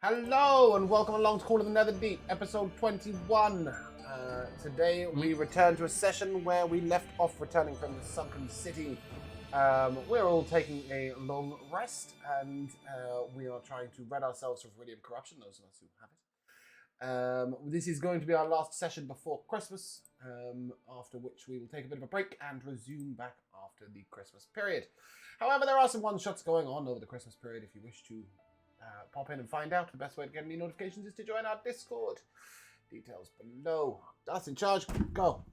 Hello and welcome along to Call of the Netherdeep, episode 21. Today we return to a session where we left off returning from the sunken city. We're all taking a long rest and we are trying to rid ourselves of Iridium corruption, those of us who have it. This is going to be our last session before Christmas, after which we will take a bit of a break and resume back after the Christmas period. However, there are some one-shots going on over the Christmas period if you wish to pop in and find out. The best way to get any notifications is to join our Discord. Details below. That's in charge. Go.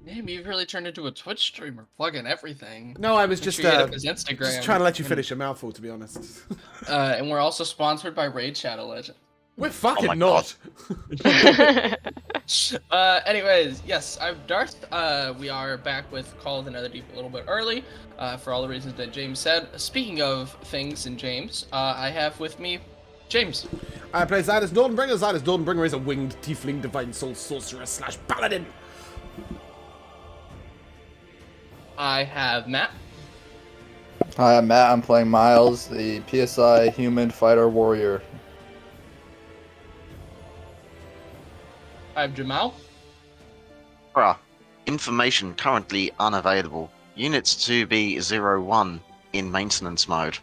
Damn, you've really turned into a Twitch streamer, plugging everything. No, I was just Instagram. Just trying to let you finish a mouthful, to be honest. And we're also sponsored by Raid Shadow Legend. We're fucking not. Anyways, yes, I'm Darth. We are back with Call of the Netherdeep a little bit early, for all the reasons that James said. Speaking of things in James, I have with me James. I play Zydus Dornbringer. Zydus Dornbringer is a winged tiefling divine soul sorcerer / paladin. I have Matt. Hi, I'm Matt. I'm playing Miles, the PSI human fighter warrior. I have Jamal. Bruh. Information currently unavailable. Units to be 0-1 in maintenance mode.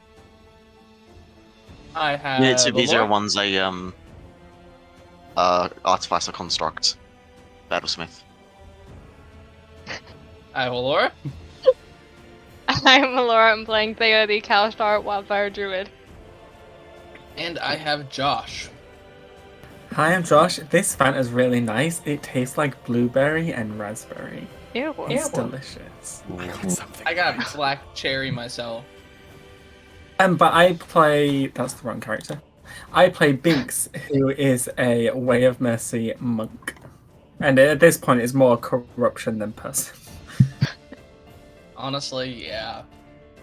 I have Unit to be Allure. 0-1's a artificer construct. Battlesmith. I have Allura. I'm Laura. I'm playing Theo, the Kalstar Wildfire Druid. And I have Josh. Hi, I'm Josh. This Fanta's really nice. It tastes like blueberry and raspberry. Ew. It's delicious. I got something. I got black cherry myself. But I play... That's the wrong character. I play Binks, who is a Way of Mercy monk. And at this point, it's more corruption than person. Honestly, yeah.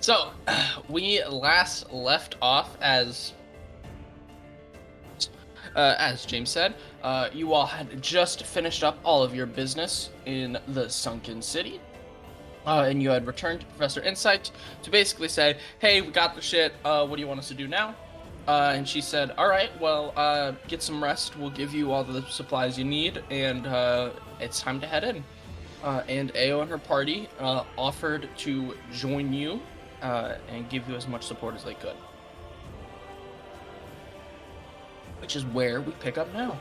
So, we last left off as James said, you all had just finished up all of your business in the sunken city. And you had returned to Professor Insight to basically say, hey, we got the shit, what do you want us to do now? And she said, alright, well, get some rest, we'll give you all the supplies you need, and it's time to head in. And Ao and her party offered to join you and give you as much support as they could. Which is where we pick up now.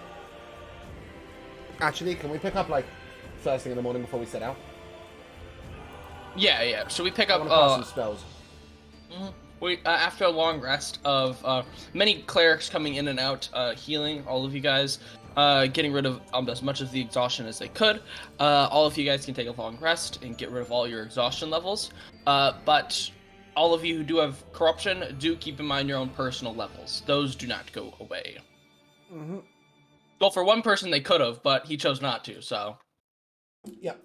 Actually, can we pick up, like, first thing in the morning before we set out? Yeah. So we pick I up. want to cast some spells. We after a long rest of many clerics coming in and out, healing all of you guys, getting rid of as much of the exhaustion as they could. All of you guys can take a long rest and get rid of all your exhaustion levels. But all of you who do have corruption, do keep in mind your own personal levels. Those do not go away. Mm-hmm. Well, for one person they could have, but he chose not to. So. Yep.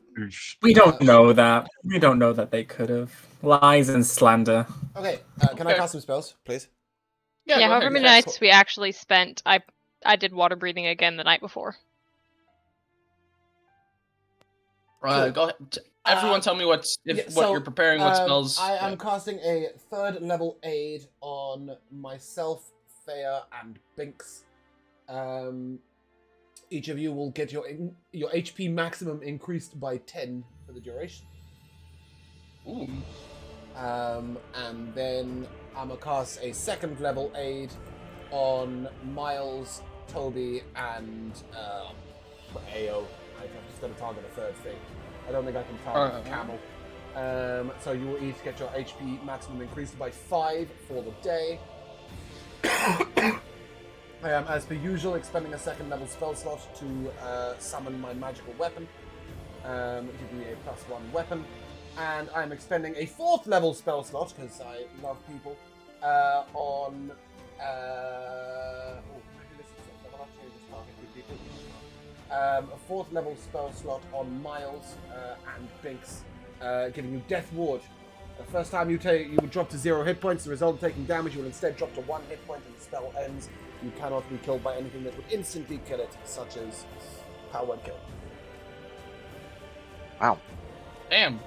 We don't know that. We don't know that they could have. Lies and slander. Okay, can I cast some spells, please? Yeah, go however ahead. many nights we actually spent, I did water breathing again the night before. Cool. Go ahead. Everyone, tell me what you're preparing. What spells? I am casting a 3rd level aid on myself, Thea, and Binks. Each of you will get your HP maximum increased by 10 for the duration. Ooh. And then I'm gonna cast a 2nd level aid on Miles, Toby, and Ao. I'm just gonna target a 3rd thing. I don't think I can target Camel. So you will each get your HP maximum increased by 5 for the day. I am, as per usual, expending a 2nd level spell slot to summon my magical weapon, giving me a +1 weapon. And I'm expending a 4th level spell slot, because I love people, on... a 4th level spell slot on Miles and Binks, giving you Death Ward. The first time you would drop to 0 hit points. The result of taking damage, you will instead drop to 1 hit point and the spell ends. You cannot be killed by anything that would instantly kill it, such as Power Word Kill. Wow. Damn.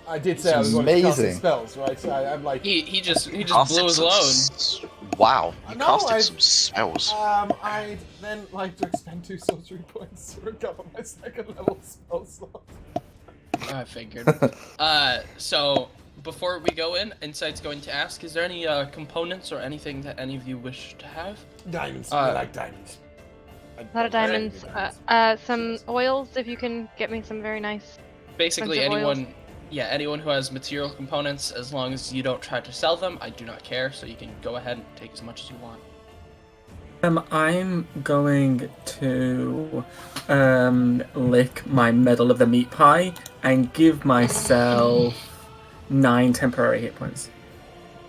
I did say I was going to cast some amazing. spells, right? So I'm like... He just blew his load. Wow, you No, casted some spells. I'd then like to expend 2 sorcery points to recover my 2nd level spell slot. I figured. So before we go in, Insight's going to ask: is there any components or anything that any of you wish to have? Diamonds. I like diamonds. A lot of diamonds. Some oils, if you can get me some very nice. Basically, expensive oils. anyone who has material components, as long as you don't try to sell them, I do not care. So you can go ahead and take as much as you want. I'm going to lick my medal of the meat pie and give myself 9 temporary hit points.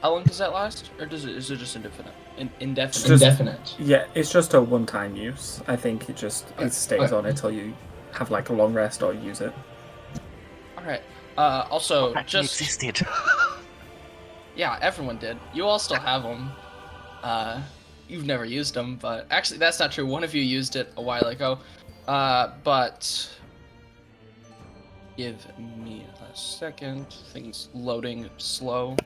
How long does that last, or is it just indefinite? Indefinite. Indefinite. Yeah, it's just a one-time use. I think it stays on until you have like a long rest or use it. All right. Also, Actually just existed. yeah, everyone did. You all still have them. You've never used them, but actually, that's not true. One of you used it a while ago. But give me a second. Things loading slow.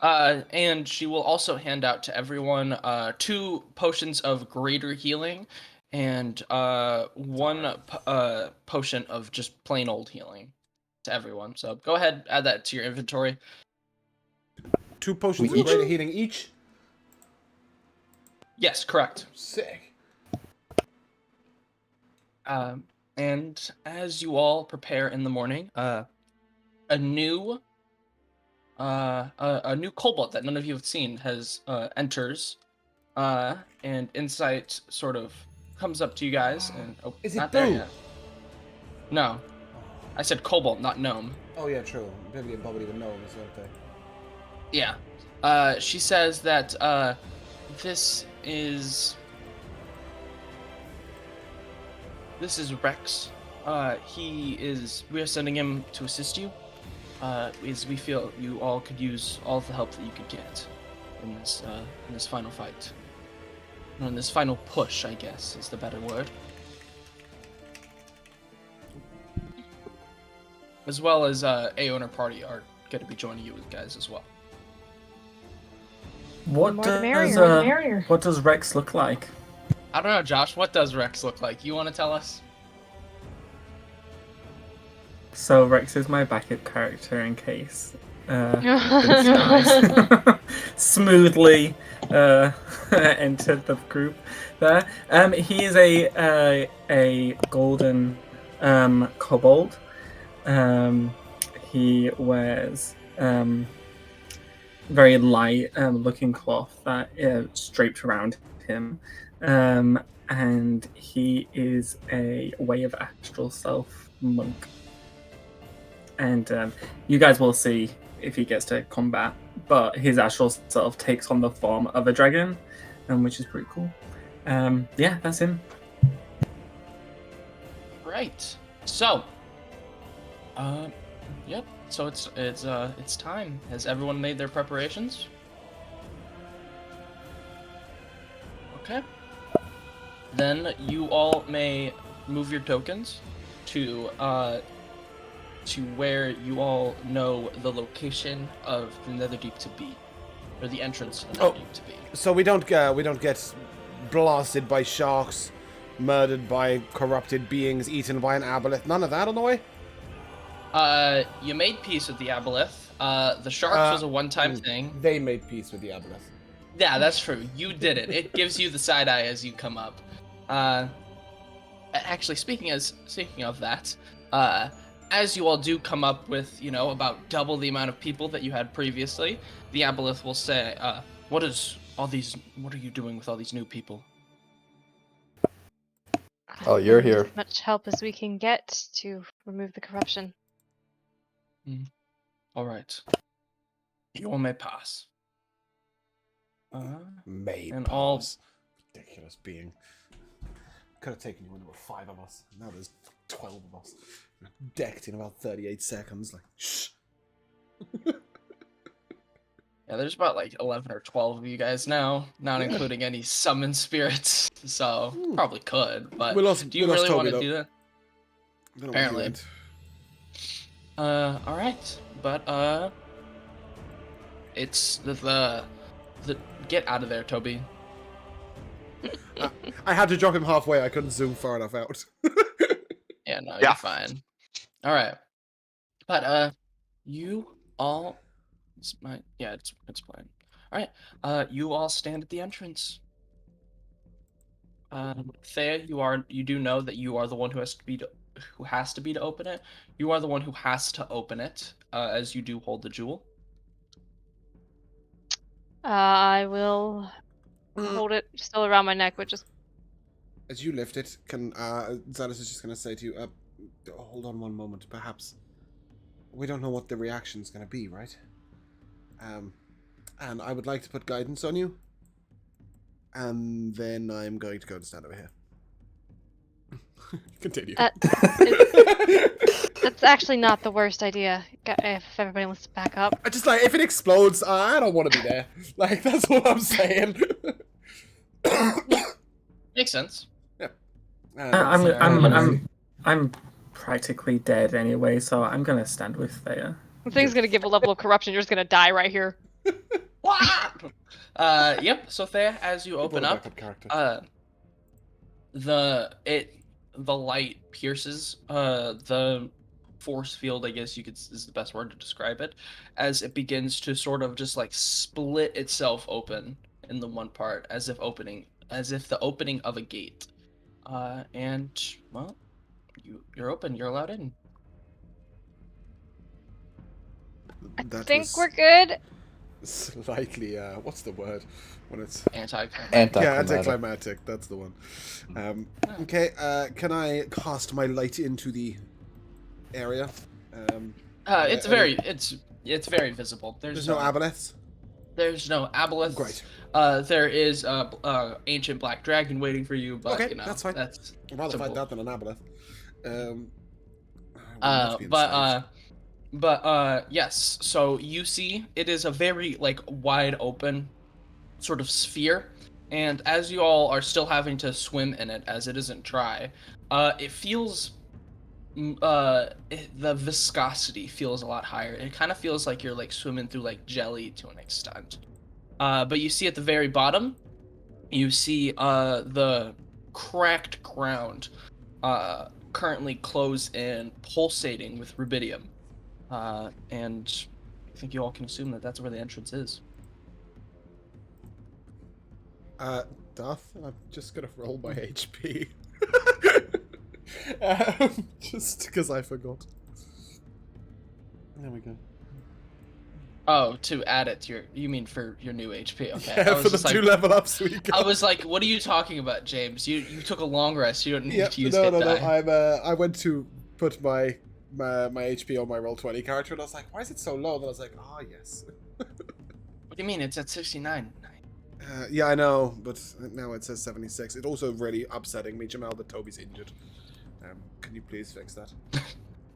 And she will also hand out to everyone 2 potions of greater healing and 1 potion of just plain old healing to everyone. So go ahead, add that to your inventory. 2 potions of greater healing each? Yes, correct. Sick. And as you all prepare in the morning, a new kobold that none of you have seen has enters, and Insight sort of comes up to you guys and Is it not there Boo? yet. No, I said kobold, not gnome. Oh yeah, true. Bibbidi and Bobbidi would know this, don't they? Yeah. She says that this is Rex. We are sending him to assist you. Is we feel you all could use all of the help that you could get in this final fight. Or in this final push, I guess, is the better word. As well as Aeon or Party are going to be joining you guys as well. What more the does what does Rex look like? I don't know, Josh. What does Rex look like? You want to tell us? So Rex is my backup character in case Vince dies. Smoothly entered the group there. He is a golden kobold. He wears very light looking cloth that is draped around him. And he is a Way of Astral Self monk. And you guys will see if he gets to combat, but his astral self takes on the form of a dragon, which is pretty cool. Yeah, that's him. Right. So, yep. So it's time. Has everyone made their preparations? Okay. Then you all may move your tokens to where you all know the location of the Netherdeep to be, or the entrance to the Netherdeep to be. So we don't get blasted by sharks, murdered by corrupted beings, eaten by an aboleth. None of that on the way. You made peace with the aboleth. The sharks was a one-time thing. They made peace with the aboleth. Yeah, that's true. You did it. It gives you the side eye as you come up. Actually, speaking of that, as you all do come up with, about double the amount of people that you had previously, the aboleth will say, what are you doing with all these new people? Oh, you're here. As much help as we can get to remove the corruption. All right. You all may pass. Ridiculous being. Could have taken you when there were 5 of us. Now there's 12 of us. Decked in about 38 seconds. Like, shh. Yeah, there's about like 11 or 12 of you guys now, not including any summon spirits. So probably could, but We lost, do you we lost really Toby, want to though. do that? I don't know where he Apparently. went. All right, but it's the get out of there, Toby. I had to drop him halfway. I couldn't zoom far enough out. Yeah, no, Yeah. you're fine. All right, but you all, it's playing. All right, you all stand at the entrance. Thea, you do know that you are the one who has to be to open it. You are the one who has to open it, as you do hold the jewel. I will hold it still around my neck, but just As you lift it, Zadis is just going to say to you, hold on one moment, perhaps. We don't know what the reaction's going to be, right? And I would like to put guidance on you. And then I'm going to go and stand over here. Continue. that's actually not the worst idea. If everybody wants to back up. I just like, if it explodes, I don't want to be there. Like, that's what I'm saying. Makes sense. Yeah. I'm practically dead anyway, so I'm gonna stand with Thea. The thing's gonna give a level of corruption. You're just gonna die right here. Yep. So Thea, as you open up, the light pierces the force field, I guess is the best word to describe it, as it begins to sort of just like split itself open in the one part, as if the opening of a gate. And well, you're open. You're allowed in. I think we're good. Slightly, what's the word when it's Anticlimactic. Yeah, anticlimactic. That's the one. Okay, can I cast my light into the area? It's very visible. There's no aboleths. There's no aboleths. Great. There is ancient black dragon waiting for you, but Okay, you know that's fine. That's I'd rather simple. fight that than an aboleth. Yes. So you see, it is a very like wide open sort of sphere, and as you all are still having to swim in it, as it isn't dry, it feels. The viscosity feels a lot higher. It kind of feels like you're like swimming through like jelly to an extent. But you see at the very bottom, you see the cracked ground currently closed in, pulsating with rubidium. And I think you all can assume that that's where the entrance is. Darth, I'm just gonna roll my HP. Just because I forgot. There we go. Oh, to add it to you mean for your new HP? Okay. Yeah, for the 2 level ups we got. I was like, what are you talking about, James? You took a long rest. You don't need to use no, hit no, die. no. I went to put my HP on my Roll20 character, and I was like, why is it so low? And I was like, yes. What do you mean? It's at 69. Yeah, I know, but now it says 76. It's also really upsetting me, Jamal, that Toby's injured. Can you please fix that?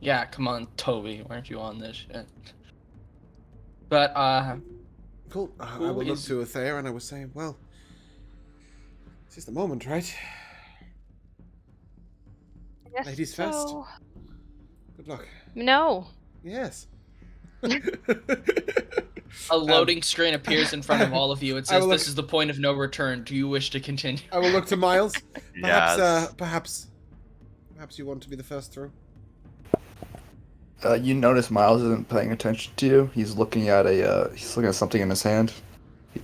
Yeah, come on, Toby. Weren't you on this shit? But, Cool. I will look to Athea and I was saying, well, this is the moment, right? Yes. Ladies first. Good luck. No. Yes. A loading screen appears in front of all of you. It says, look... "This is the point of no return. Do you wish to continue?" I will look to Miles. Yes. Perhaps you want to be the first through. You notice Miles isn't paying attention to you. He's looking at something in his hand. He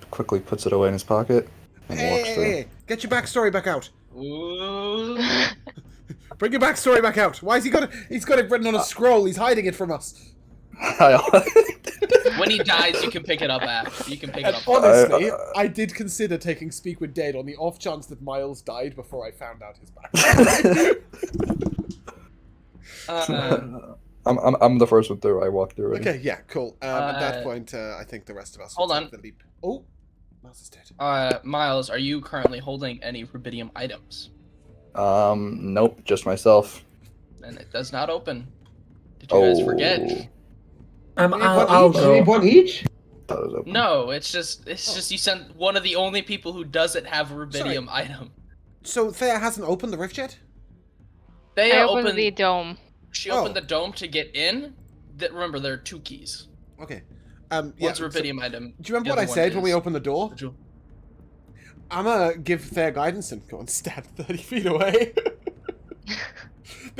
quickly puts it away in his pocket and walks through. Hey, get your backstory back out. Ooh. Bring your backstory back out. Why has he got it? He's got it written on a scroll. He's hiding it from us. When he dies, you can pick it up after. You can pick it up. Honestly, I did consider taking Speak with Dead on the off chance that Miles died before I found out his backstory. I'm the first one through. I walked through it. Okay, yeah, cool. At that point, I think the rest of us will take the leap. Oh, Miles is dead. Miles, are you currently holding any rubidium items? Nope, just myself. And it does not open. Did you guys forget? I'll go. One each? No, it's just you sent one of the only people who doesn't have a rubidium item. So Thea hasn't opened the rift yet? They I opened the dome. She Oh. opened the dome to get in. Remember, there are 2 keys. Okay. One's Yeah. rubidium item. Do you remember the what I other one said when we is opened the door? the jewel. I'm gonna give fair guidance and go and stand 30 feet away.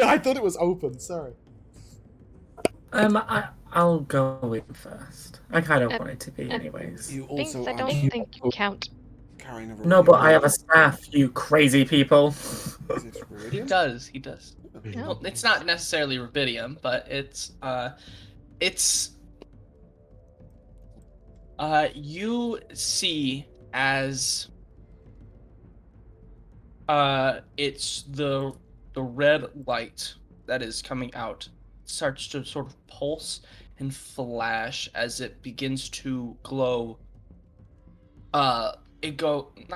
I thought it was open. Sorry. I'll go in first. I kind of want it to be, anyways. You Binks, also I are don't think you count. carrying a No, but I rubidium. have a staff, you crazy people. Is it He rubidium? does. He does. No. Well, it's not necessarily rubidium, but it's you see as it's the red light that is coming out starts to sort of pulse and flash as it begins to glow. Not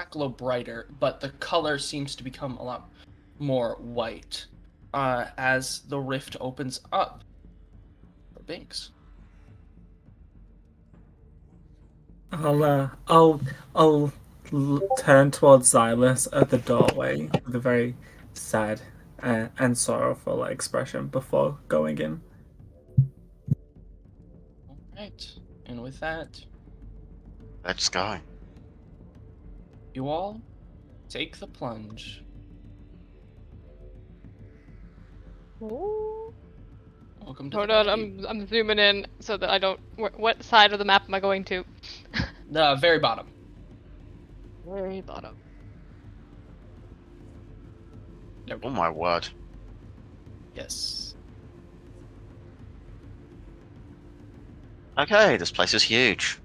glow brighter, but the color seems to become a lot more white as the rift opens up for Binks. I'll turn towards Xylus at the doorway with a very sad and sorrowful expression before going in. All right, and with that, Let's go. you all take the plunge. Ooh. Welcome to Hold the on, Netherdeep. I'm zooming in so that I don't. What side of the map am I going to? The very bottom. Very bottom. There we Oh go. my word. Yes. Okay, this place is huge.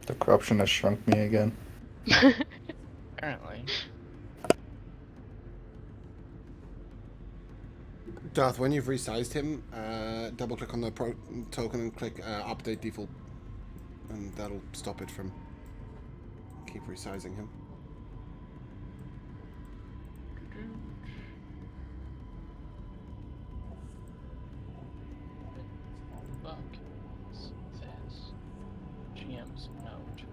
The corruption has shrunk me again. Apparently. Darth, when you've resized him, double click on the token and click update default, and that'll stop it from keep resizing him. Fuck is this? GM's note.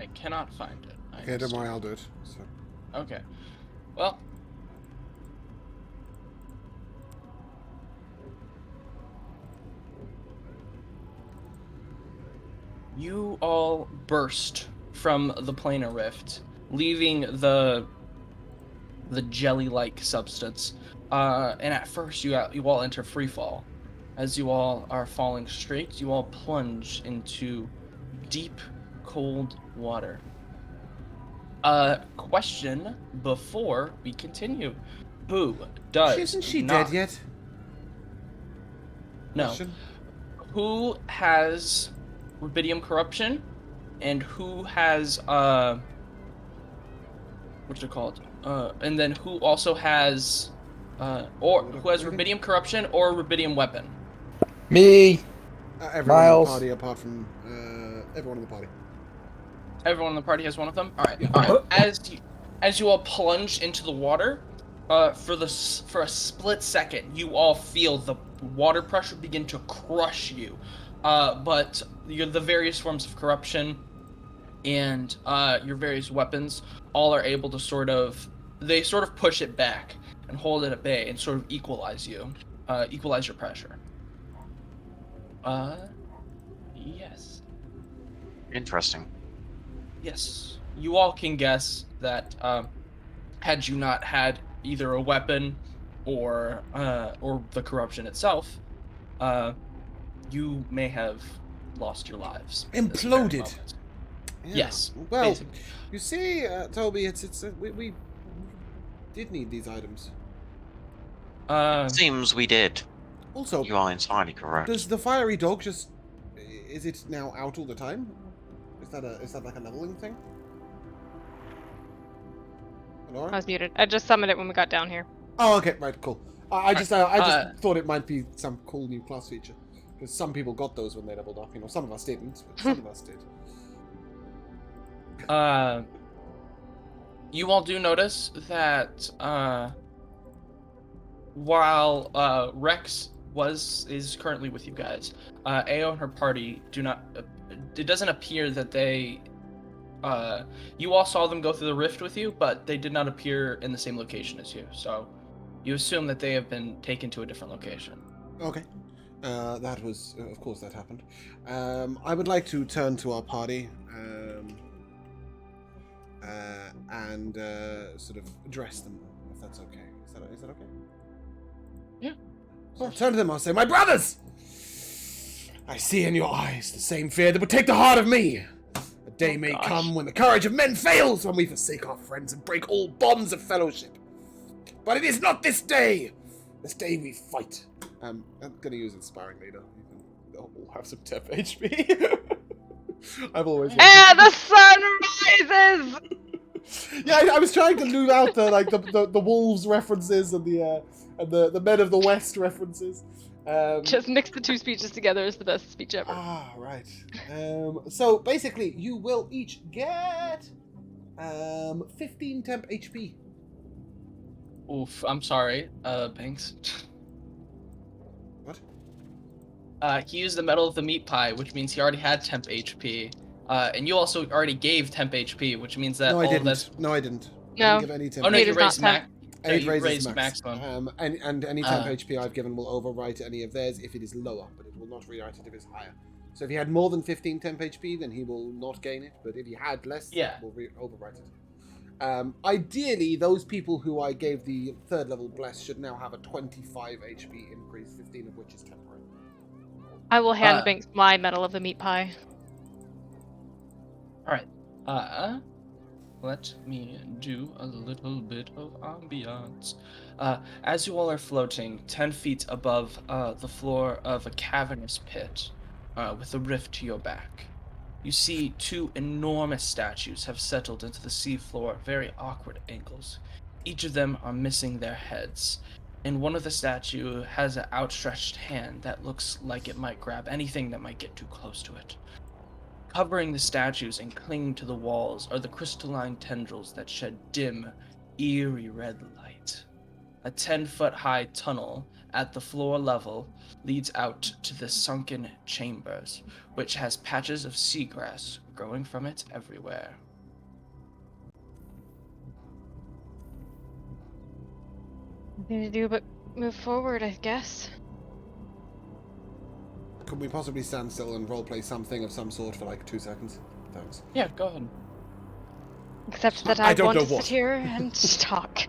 I cannot find it. Okay, don't worry, I'll do it. So. Okay. Well. You all burst from the planar rift, leaving the jelly-like substance. And at first, you all enter freefall. As you all are falling straight, you all plunge into deep, cold water. Question before we continue: who does? Isn't she not, dead yet? No. Question? Who has rubidium corruption, and who has what's it called? And then who also has or who has rubidium corruption or rubidium weapon? Me! Everyone Miles. in the party apart from everyone in the party. Everyone in the party has one of them. All right. Yeah. All right. As you all plunge into the water, for a split second, you all feel the water pressure begin to crush you. But the various forms of corruption and your various weapons all are able to sort of push it back and hold it at bay and sort of equalize your pressure. Yes. Interesting. Yes. You all can guess that had you not had either a weapon or the corruption itself, you may have lost your lives. at this very Imploded. moment. Yeah. Yes. Well, basically. you see, Toby, we did need these items. Seems we did. Also, You are entirely correct. does the fiery dog just? Is it now out all the time? Is that like a leveling thing? Laura? I was muted. I just summoned it when we got down here. Oh, okay, right, cool. I just thought it might be some cool new class feature because some people got those when they leveled up. You know, some of us didn't, but some of us did. You all do notice that while Rex is currently with you guys, Ao and her party do not. It doesn't appear that they. You all saw them go through the rift with you, but they did not appear in the same location as you. So, you assume that they have been taken to a different location. Okay. That was, of course, that happened. I would like to turn to our party and sort of address them, if that's okay. Is that okay? Yeah. So I'll turn to them. I'll say, "My brothers, I see in your eyes the same fear that would take the heart of me. A day may come when the courage of men fails, when we forsake our friends and break all bonds of fellowship. But it is not this day. This day we fight." I'm gonna use Inspiring Leader. They'll all have some temp HP. I've always. And the sun rises. Yeah, I was trying to leave out the wolves references and the men of the West references. Just mix the two speeches together is the best speech ever. Ah, right. So basically, you will each get 15 temp HP. Oof, I'm sorry, Banks. What? He used the metal of the meat pie, which means he already had temp HP. And you also already gave temp HP, which means that No, I all didn't. that's... No, I didn't. I No. didn't give any temp. Oh no, Eight you is not raised temp. Eight you raises raised max. maximum. And any temp HP I've given will overwrite any of theirs if it is lower, but it will not rewrite it if it's higher. So if he had more than 15 temp HP, then he will not gain it. But if he had less, Yeah. it will overwrite it. Ideally, those people who I gave the 3rd level bless should now have a 25 HP increase, 15 of which is temporary. I will hand Binks my medal of the meat pie. Alright. Let me do a little bit of ambiance. As you all are floating 10 feet above the floor of a cavernous pit with a rift to your back, you see 2 enormous statues have settled into the seafloor at very awkward angles. Each of them are missing their heads, and one of the statue has an outstretched hand that looks like it might grab anything that might get too close to it. Covering the statues and clinging to the walls are the crystalline tendrils that shed dim, eerie red light. A 10-foot-high tunnel at the floor level leads out to the sunken chambers, which has patches of seagrass growing from it everywhere. Nothing to do but move forward, I guess. Could we possibly stand still and roleplay something of some sort for like 2 seconds? Thanks. Yeah, go ahead. Except that I I don't want know to what. sit here and talk.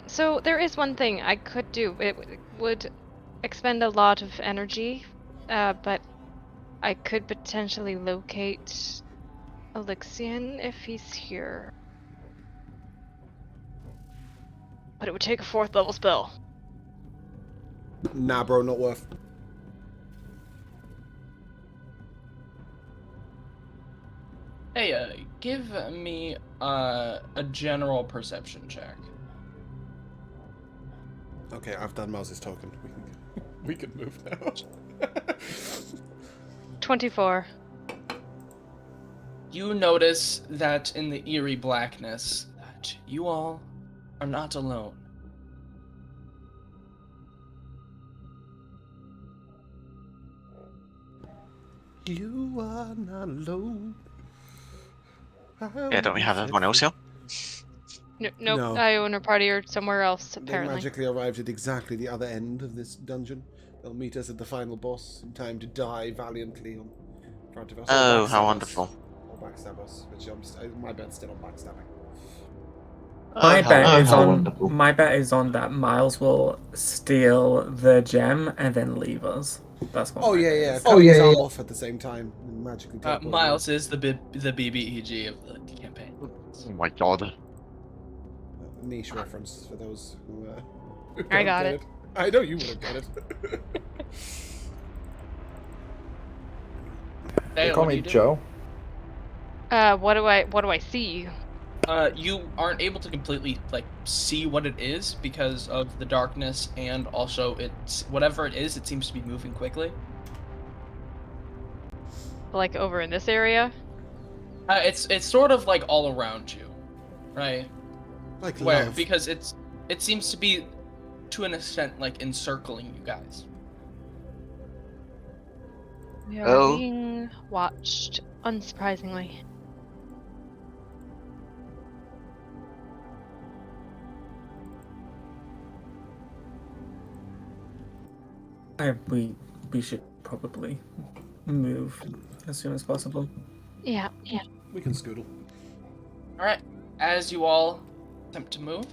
So there is one thing I could do. It would expend a lot of energy, but I could potentially locate Elixion if he's here. But it would take a 4th level spell. Nah, bro, not worth. Hey, give me a general perception check. Okay, I've done Moses' token. We can move now. 24. You notice that in the eerie blackness that you all are not alone. You are not alone. Yeah, don't we have everyone else here? Nope, No. Io and her party are somewhere else, They apparently. magically arrived at exactly the other end of this dungeon. They'll meet us at the final boss in time to die valiantly on front of us. Oh, Or how backstab wonderful. us. Or backstab us, which my bet's still on backstabbing. My bet is on that Miles will steal the gem and then leave us. That's what. Oh my yeah, bet yeah. is. Cutting his arm off at the same time and magically teleport Miles is the BBEG of the campaign. Oh my god. A niche reference for those who I don't got get it. I know you wouldn't get it. Hey, Call what do me you do? Joe. What do I see? You aren't able to completely see what it is because of the darkness, and also it's whatever it is. It seems to be moving quickly. Like over in this area? It's sort of like all around you, right? Like Where love. because it seems to be to an extent like encircling you guys. We are Oh. being watched, unsurprisingly. We should probably move as soon as possible. Yeah. We can scoodle. All right. As you all attempt to move,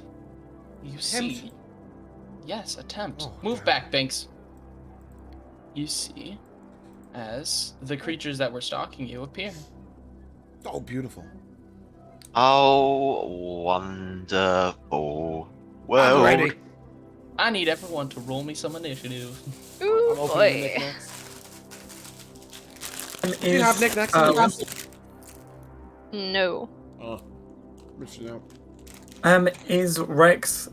you Attempt? see. Yes, attempt. Oh, Move damn. back, Binks. You see, as the creatures that were stalking you appear. Oh, beautiful. Oh, wonderful I'm world. ready. I need everyone to roll me some initiative. Ooh I'm opening the boy. knickknacks. Is, Do you have knickknacks in your house? No. Oh, missing out. Is Rex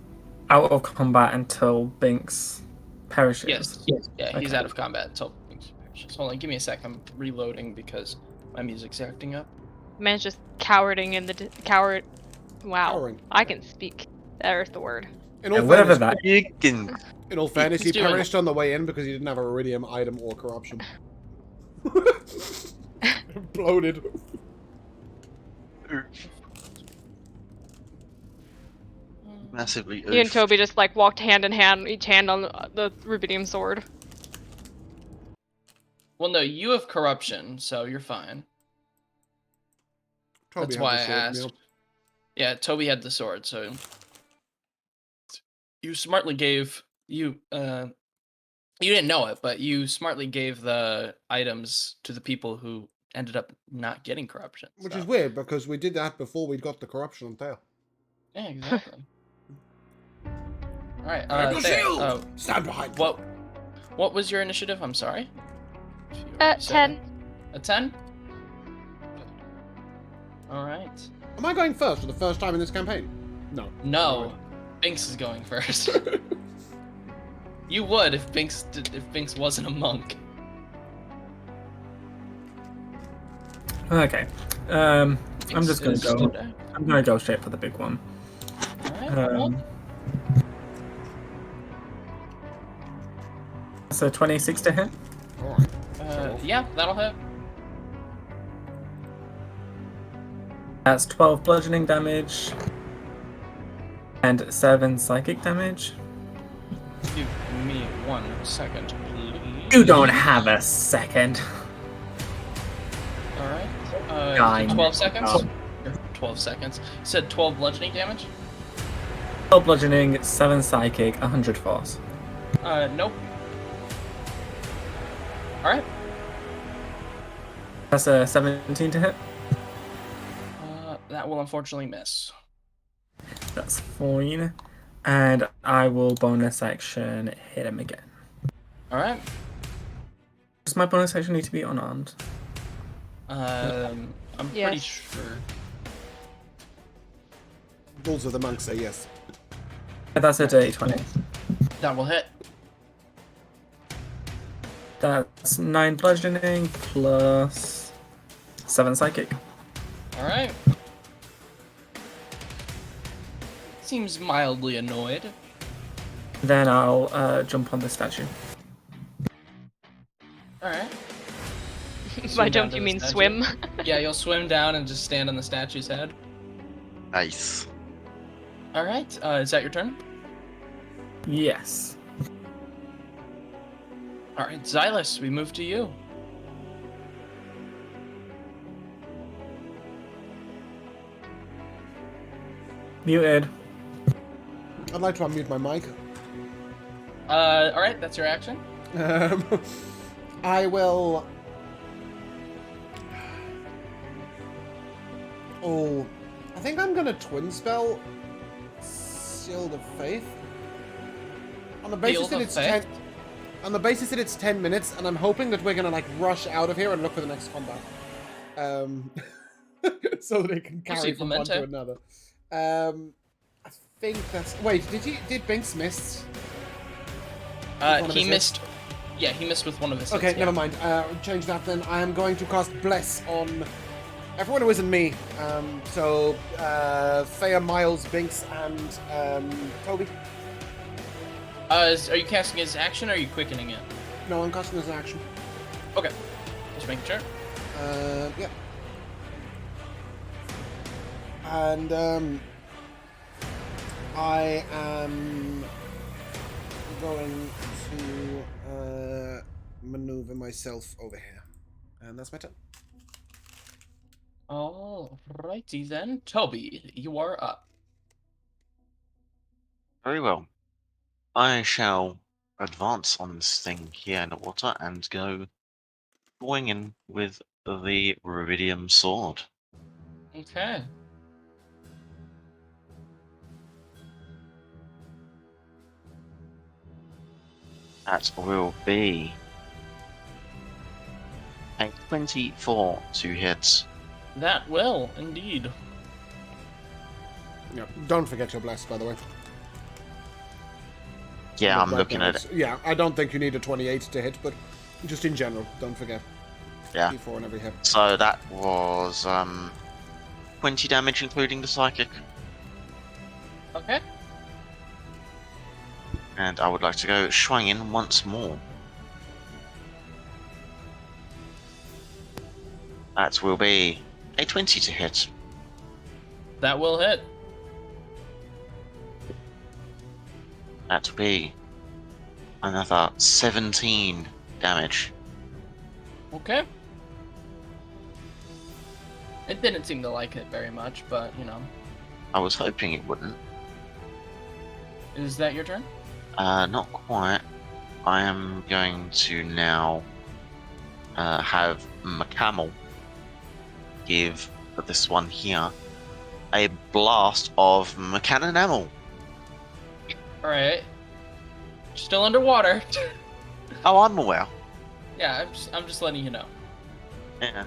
out of combat until Binks perishes? Yes. Yeah, he's Okay. out of combat until Binks perishes. Hold on, give me a sec. I'm reloading because my music's acting up. Man's just cowarding in the coward. Wow. Cowering. I can speak. There's the word. In all Whatever fairness, that. You can. in all fairness, he He's doing- perished on the way in because he didn't have a iridium item or corruption. Bloated. Massively. You and oofed. Toby just like walked hand in hand, each hand on the rubidium sword. Well, no, you have corruption, so you're fine. Toby That's had why the I sword, asked. Neil. Yeah, Toby had the sword, so you smartly gave you didn't know it, but you smartly gave the items to the people who ended up not getting corruption. Which so- is weird because we did that before we got the corruption on tail. Yeah, exactly. All right. Grab your Thea, shield! Stand behind. what was your initiative? I'm sorry. If you already said 10. it. A 10. All right. Am I going first for the first time in this campaign? No. No, Binks is going first. You would if Binks wasn't a monk. Okay. I'm Binks just gonna is go. stood out. I'm gonna go straight for the big one. All right. So 26 to hit. Alright. Yeah, that'll hit. That's 12 bludgeoning damage and 7 psychic damage. Give me 1 second, please. You don't have a second. All right. Nine. 12 seconds. Oh. 12 seconds. You said 12 bludgeoning damage. 12 bludgeoning, 7 psychic, 100 force. Nope. All right. That's a 17 to hit. That will unfortunately miss. That's fine. And I will bonus action hit him again. All right. Does my bonus action need to be unarmed? I'm pretty Yes. sure. Rules of the monk say yes. That's a dirty 20. That will hit. That's 9 bludgeoning plus 7 psychic. All right. Seems mildly annoyed. Then I'll jump on the statue. All right. By Swim down jump to you the mean statue. swim? Yeah, you'll swim down and just stand on the statue's head. Nice. All right. Is that your turn? Yes. All right, Xylus, we move to you. Muted. I'd like to unmute my mic. All right, that's your action. I will. Oh, I think I'm gonna twin spell Shield of Faith. On the basis Shield that of it's Faith? 10. On the basis that it's 10 minutes, and I'm hoping that we're gonna like rush out of here and look for the next combat. So that it can carry from one to Clemente. another. I think that's. Wait, did Binks miss? One of He his missed. Yeah, he missed with one of his. Okay, hits, yeah. never mind. Change that then. I am going to cast Bless on everyone who isn't me. So Thea, Miles, Binks, and Toby. Are you casting his action or are you quickening it? No, I'm casting as an action. Okay. Just making sure. Yeah. And I am going to maneuver myself over here, and that's my turn. Alrighty then. Toby, you are up. Very well. I shall advance on this thing here in the water and go going in with the Rubidium sword. Okay. That will be a 24 to hit. That will, indeed. Yeah. Don't forget your bless, by the way. Yeah, Look I'm right looking now, at it. Yeah, I don't think you need a 28 to hit, but just in general, don't forget. Yeah. D4 on every hit. So that was 20 damage, including the psychic. Okay. And I would like to go swinging once more. That will be a 20 to hit. That will hit. That will be another 17 damage. Okay. It didn't seem to like it very much, but, you know. I was hoping it wouldn't. Is that your turn? Not quite. I am going to now have McCamel give this one here a blast of Mechanimal. Alright. Still underwater. Oh, I'm aware. Yeah, I'm just letting you know. Yeah.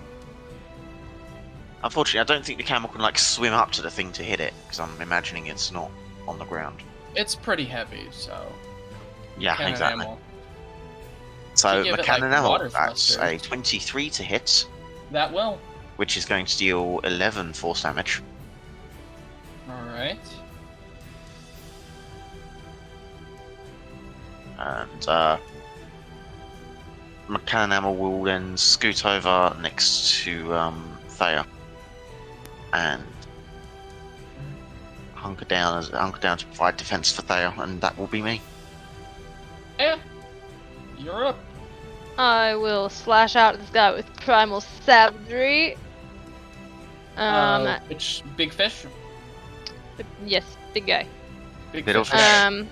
Unfortunately, I don't think the camel can like swim up to the thing to hit it because I'm imagining it's not on the ground. It's pretty heavy, so. Yeah, Cannon exactly. animal. So You give it, like, Mechanimal, water that's thruster. a 23 to hit, That will. which is going to deal 11 force damage. Alright. And Mechanimal will then scoot over next to Thea and hunker down to provide defense for Thea, and that will be me. Yeah. You're up. I will slash out at this guy with primal savagery. Which big fish? Yes, big guy. Big Little fish. fish.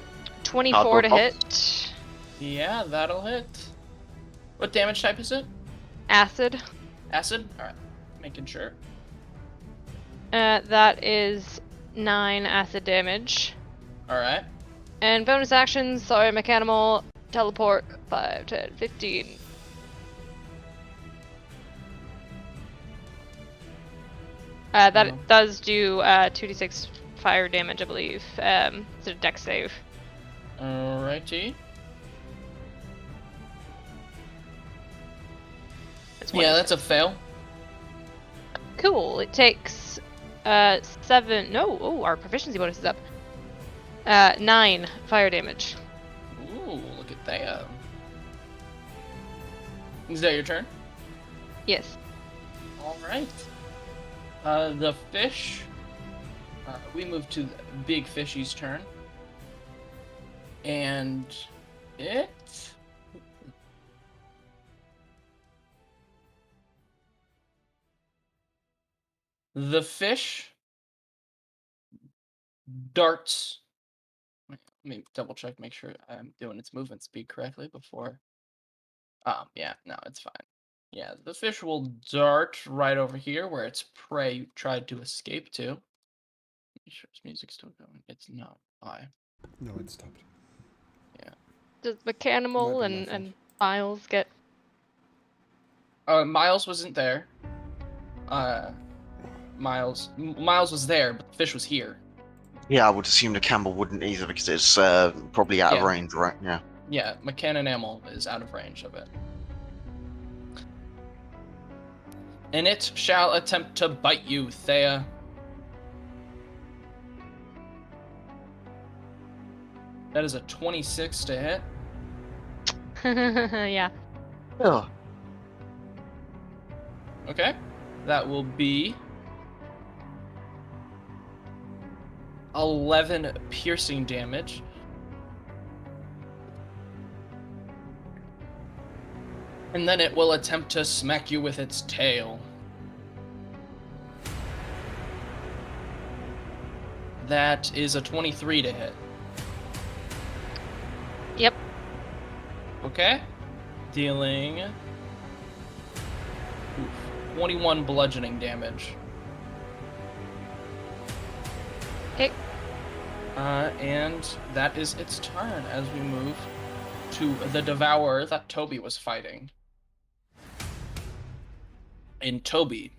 24 to Cardboard hit. Yeah, that'll hit. What damage type is it? Acid. Acid? Alright. Making sure. That is 9 acid damage. Alright. And bonus actions, sorry, Mechanimal, teleport, 5, 10, 15. That does do 2d6 fire damage, I believe. It's a dex save. Alrighty. It's Yeah, 1d6. that's a fail. Cool. It takes 7. No, oh, our proficiency bonus is up. 9 fire damage. Ooh, look at that. Is that your turn? Yes. Alright. The fish. We move to the big fishy's turn. And it. The fish darts. Let me double check, make sure I'm doing its movement speed correctly before. Yeah, no, it's fine. Yeah, the fish will dart right over here where its prey tried to escape to. Make sure its music's still going. It's not. Why? No, it stopped. Yeah. Does Might Mechanimal be my fault. and Miles get... Miles wasn't there. Miles was there, but the fish was here. Yeah, I would assume the Campbell wouldn't either because it's probably out of Yeah. range, right? Yeah. Yeah, McCann Enamel is out of range of it. and it shall attempt to bite you, Thea. That is a 26 to hit. Yeah. Ugh. Okay. That will be 11 piercing damage. And then it will attempt to smack you with its tail. That is a 23 to hit. Yep. Okay. Dealing 21 bludgeoning damage. Okay. And that is its turn as we move to the Devourer that Toby was fighting. In Toby,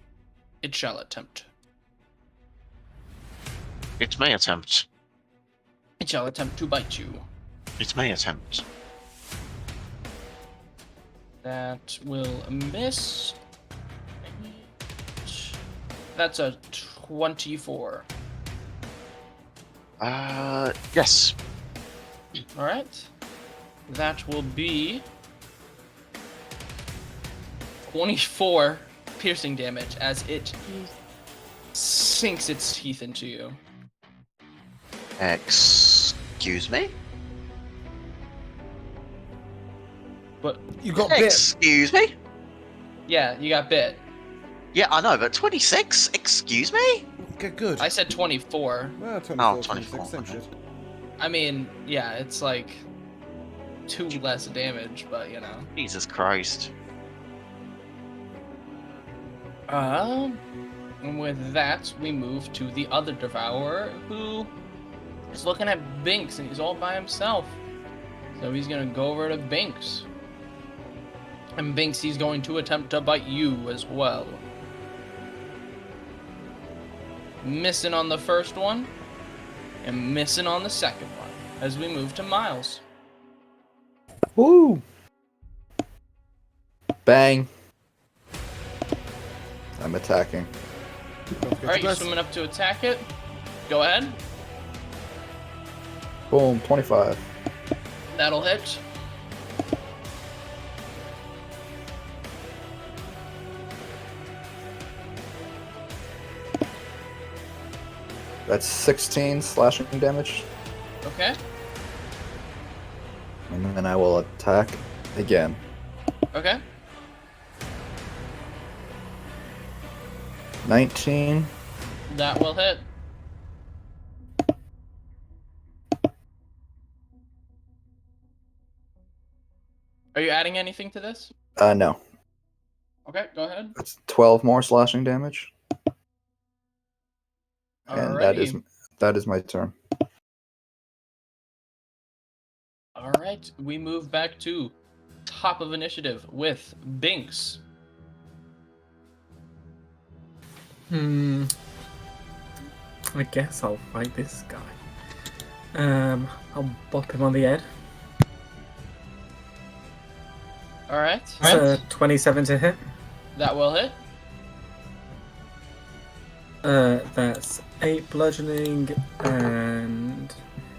it shall attempt. It may attempt. It shall attempt to bite you. It may attempt. That will miss. That's a 24. Yes. Alright. That will be 24 piercing damage as it sinks its teeth into you. Excuse me? But You got bit. Excuse me? yeah, you got bit. Yeah, I know, but 26? Excuse me? Okay, good. I said 24. Well, 24, Oh, 26, 24, same okay. shit. I mean, yeah, it's like 2 less damage, but you know. Jesus Christ. And with that, we move to the other Devourer, who is looking at Binks, and he's all by himself. So he's gonna go over to Binks. And Binks, he's going to attempt to bite you as well. Missing on the first one, and missing on the second one, as we move to Miles. Woo! Bang. I'm attacking. Don't forget Alright, to you're bless. swimming up to attack it. Go ahead. Boom, 25. That'll hit. That's 16 slashing damage. Okay. And then I will attack again. Okay. 19. That will hit. Are you adding anything to this? No. Okay, go ahead. That's 12 more slashing damage. And Alrighty. that is my turn. Alright, we move back to top of initiative with Binks. I guess I'll fight this guy. I'll bop him on the head. Alright, It's a 27 to hit. that will hit. That's 8 bludgeoning and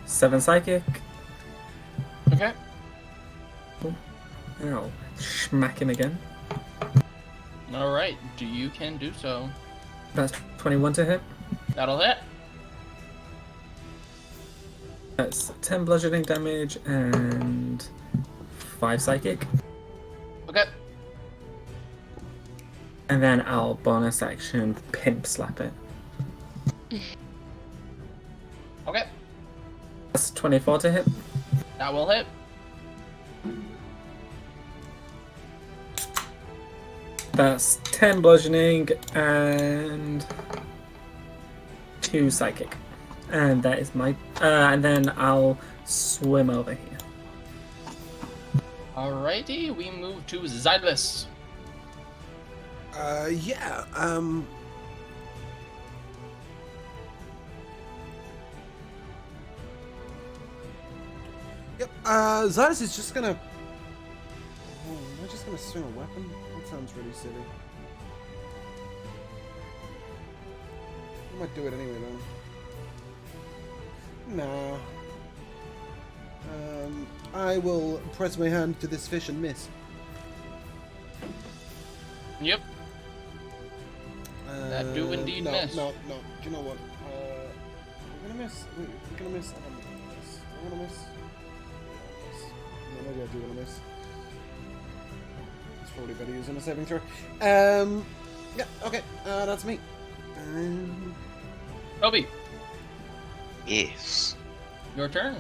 7 psychic. Okay. Ow. Smack him again. Alright, you can do so. That's 21 to hit. That'll hit. That's 10 bludgeoning damage and 5 psychic. Okay. And then I'll bonus action pimp slap it. Okay, That's 24 to hit. that will hit. That's 10 bludgeoning and 2 psychic. And that is my... and then I'll swim over here. Alrighty, we move to Xylus. Yeah, Yep, Zardis is just gonna... Oh, am I just gonna swing a weapon? That sounds really silly. might do it anyway, then. Nah. I will press my hand to this fish and miss. Yep. That do indeed miss. No. Do you know what? We're gonna miss. We're gonna miss. I'm gonna miss. No, maybe I do wanna miss. It's probably better using a saving throw. Yeah. Okay. That's me. Toby, Yes. your turn.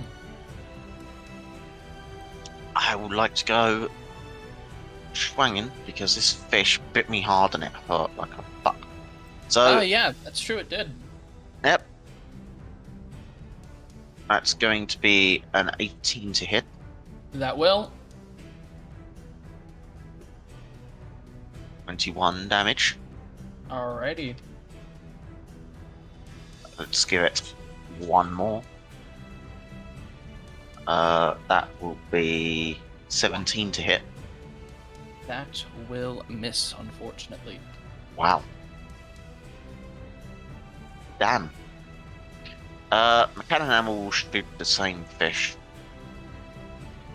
I would like to go swinging because this fish bit me hard and it hurt like a fuck. So, Oh yeah, that's true. It did. yep. That's going to be an 18 to hit. That will. 21 damage. Alrighty. Let's give it one more. That will be 17 to hit. That will miss, unfortunately. Wow. Damn. Mechanic animal will shoot the same fish.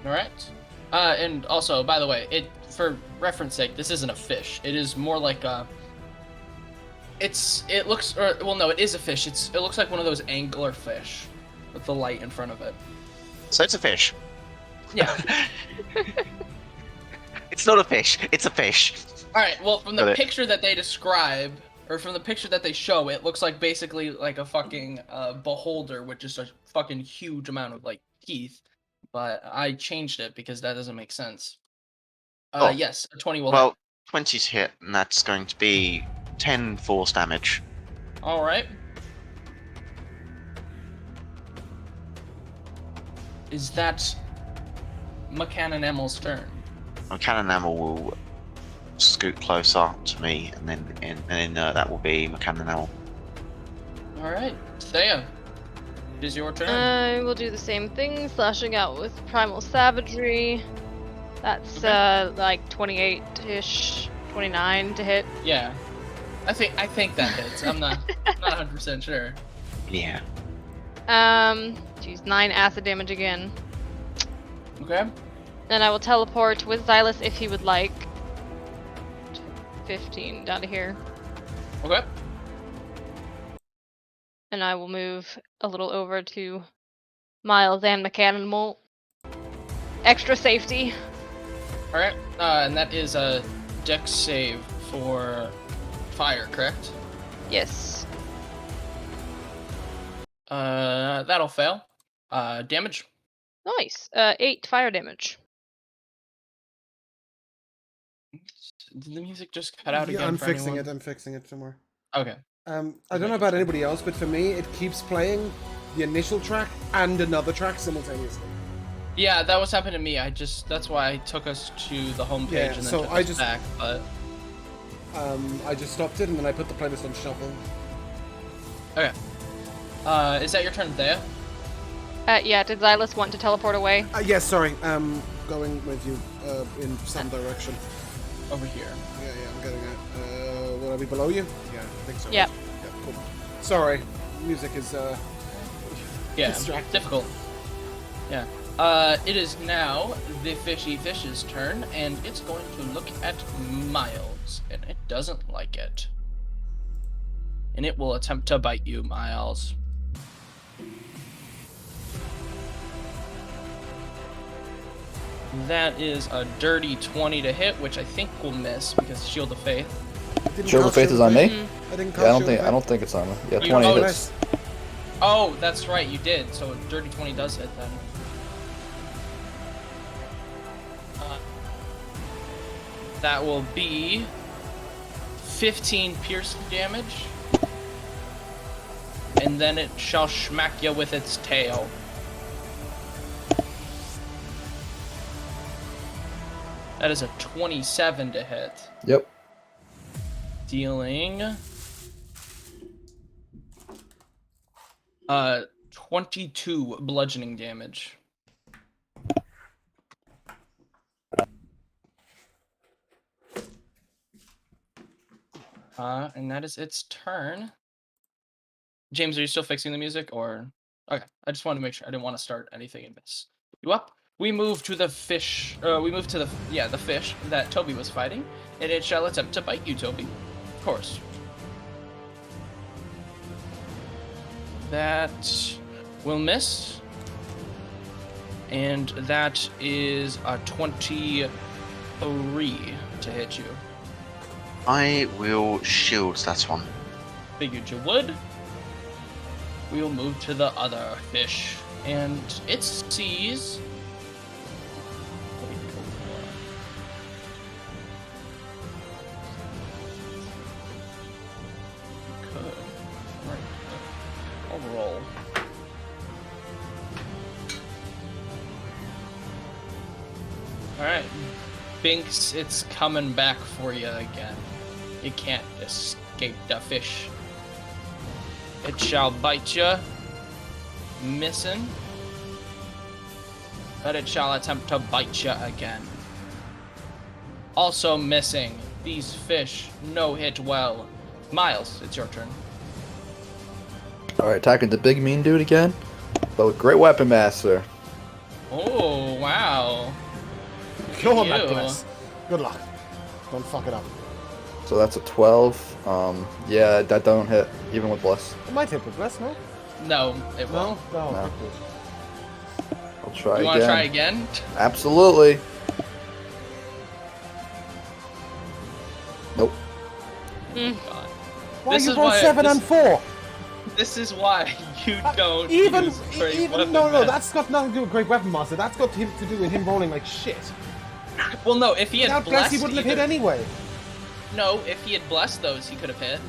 Alright. And also, by the way, for reference sake, this isn't a fish. It is more like a... it is a fish. It looks like one of those angler fish with the light in front of it. So it's a fish. Yeah. It's not a fish. It's a fish. Alright, well, from the Got it. picture that they describe, or from the picture that they show, it looks like basically like a fucking beholder with just a fucking huge amount of, like, teeth. But I changed it because that doesn't make sense. Oh. Yes, a 20 will Well, 20's hit, and that's going to be 10 force damage. hit. Alright. Is that Mechanic turn? Mechanic animal will scoot closer to me, and then that will be Mechanic animal. Alright, Thea, it is your turn. I will do the same thing, slashing out with Primal Savagery. That's like 28-ish, 29 to hit. Yeah, I think that hits. I'm not 100% sure. Yeah. Geez, 9 acid damage again. Okay. Then I will teleport with Xylus if he would like. 15 down to here. Okay. And I will move a little over to Miles and Mechanimal. Extra safety. Alright, and that is a dex save for fire, correct? Yes. That'll fail. Damage. Nice. 8 fire damage. Did the music just cut out Yeah, again? I'm for fixing anyone? it. I'm fixing it somewhere. Okay. I don't know about anybody else, but for me, it keeps playing the initial track and another track simultaneously. Yeah, that was happening to me. That's why I took us to the homepage Yeah, and then so took I us just- back. But I just stopped it and then I put the playlist on shuffle. okay. Is that your turn, Thea? Yeah, did Xylus want to teleport away? Yes, sorry. Going with you in some direction. Over here. Yeah, I'm getting it. Will I be below you? Yeah, I think so. Yep. Yeah, cool. Sorry, music is Yeah. distracting. Difficult. Yeah. It is now the fishy fish's turn, and it's going to look at Miles, and it doesn't like it. And it will attempt to bite you, Miles. That is a dirty 20 to hit, which I think will miss because Shield of Faith. Didn't Shield of cast Faith is on me. Mm-hmm. I didn't cast Yeah, Shield of I don't think it's on me. Yeah, You- 20 oh, hits. Oh, that's right, you did. So a dirty 20 does hit then. That will be 15 piercing damage. And then it shall smack you with its tail. That is a 27 to hit. Yep. Dealing 22 bludgeoning damage. And that is its turn. James, are you still fixing the music, or okay? I just wanted to make sure I didn't want to start anything and miss you up. We move to the fish. We move to the fish that Toby was fighting, and it shall attempt to bite you, Toby. Of course. That will miss, and that is a 23 to hit you. I will shield that one. Figured you would. We will move to the other fish, and it sees. I'll roll. Alright. Binks, it's coming back for you again. You can't escape the fish. It shall bite you. Missing. But it shall attempt to bite you again. Also missing. These fish no hit well. Miles, it's your turn. Alright, attacking the big mean dude again. But with Great Weapon Master. Oh, wow. Go on, You. that bless. Good luck. Don't fuck it up. So that's a 12. Yeah, that don't hit, even with Bless. It might hit with bless, no? No, it No? won't. No. No. Okay. I'll try You want to try again? Absolutely. Nope. God. Why This you is roll why- 7 this- and 4? This is why you don't Even use Great even Weapon no, Master. that's got nothing to do with Great Weapon Master. That's got to do with him rolling like shit. Well, no, if he had Without bless, blessed, he wouldn't have hit could've- anyway. No, if he had blessed those, he could have hit.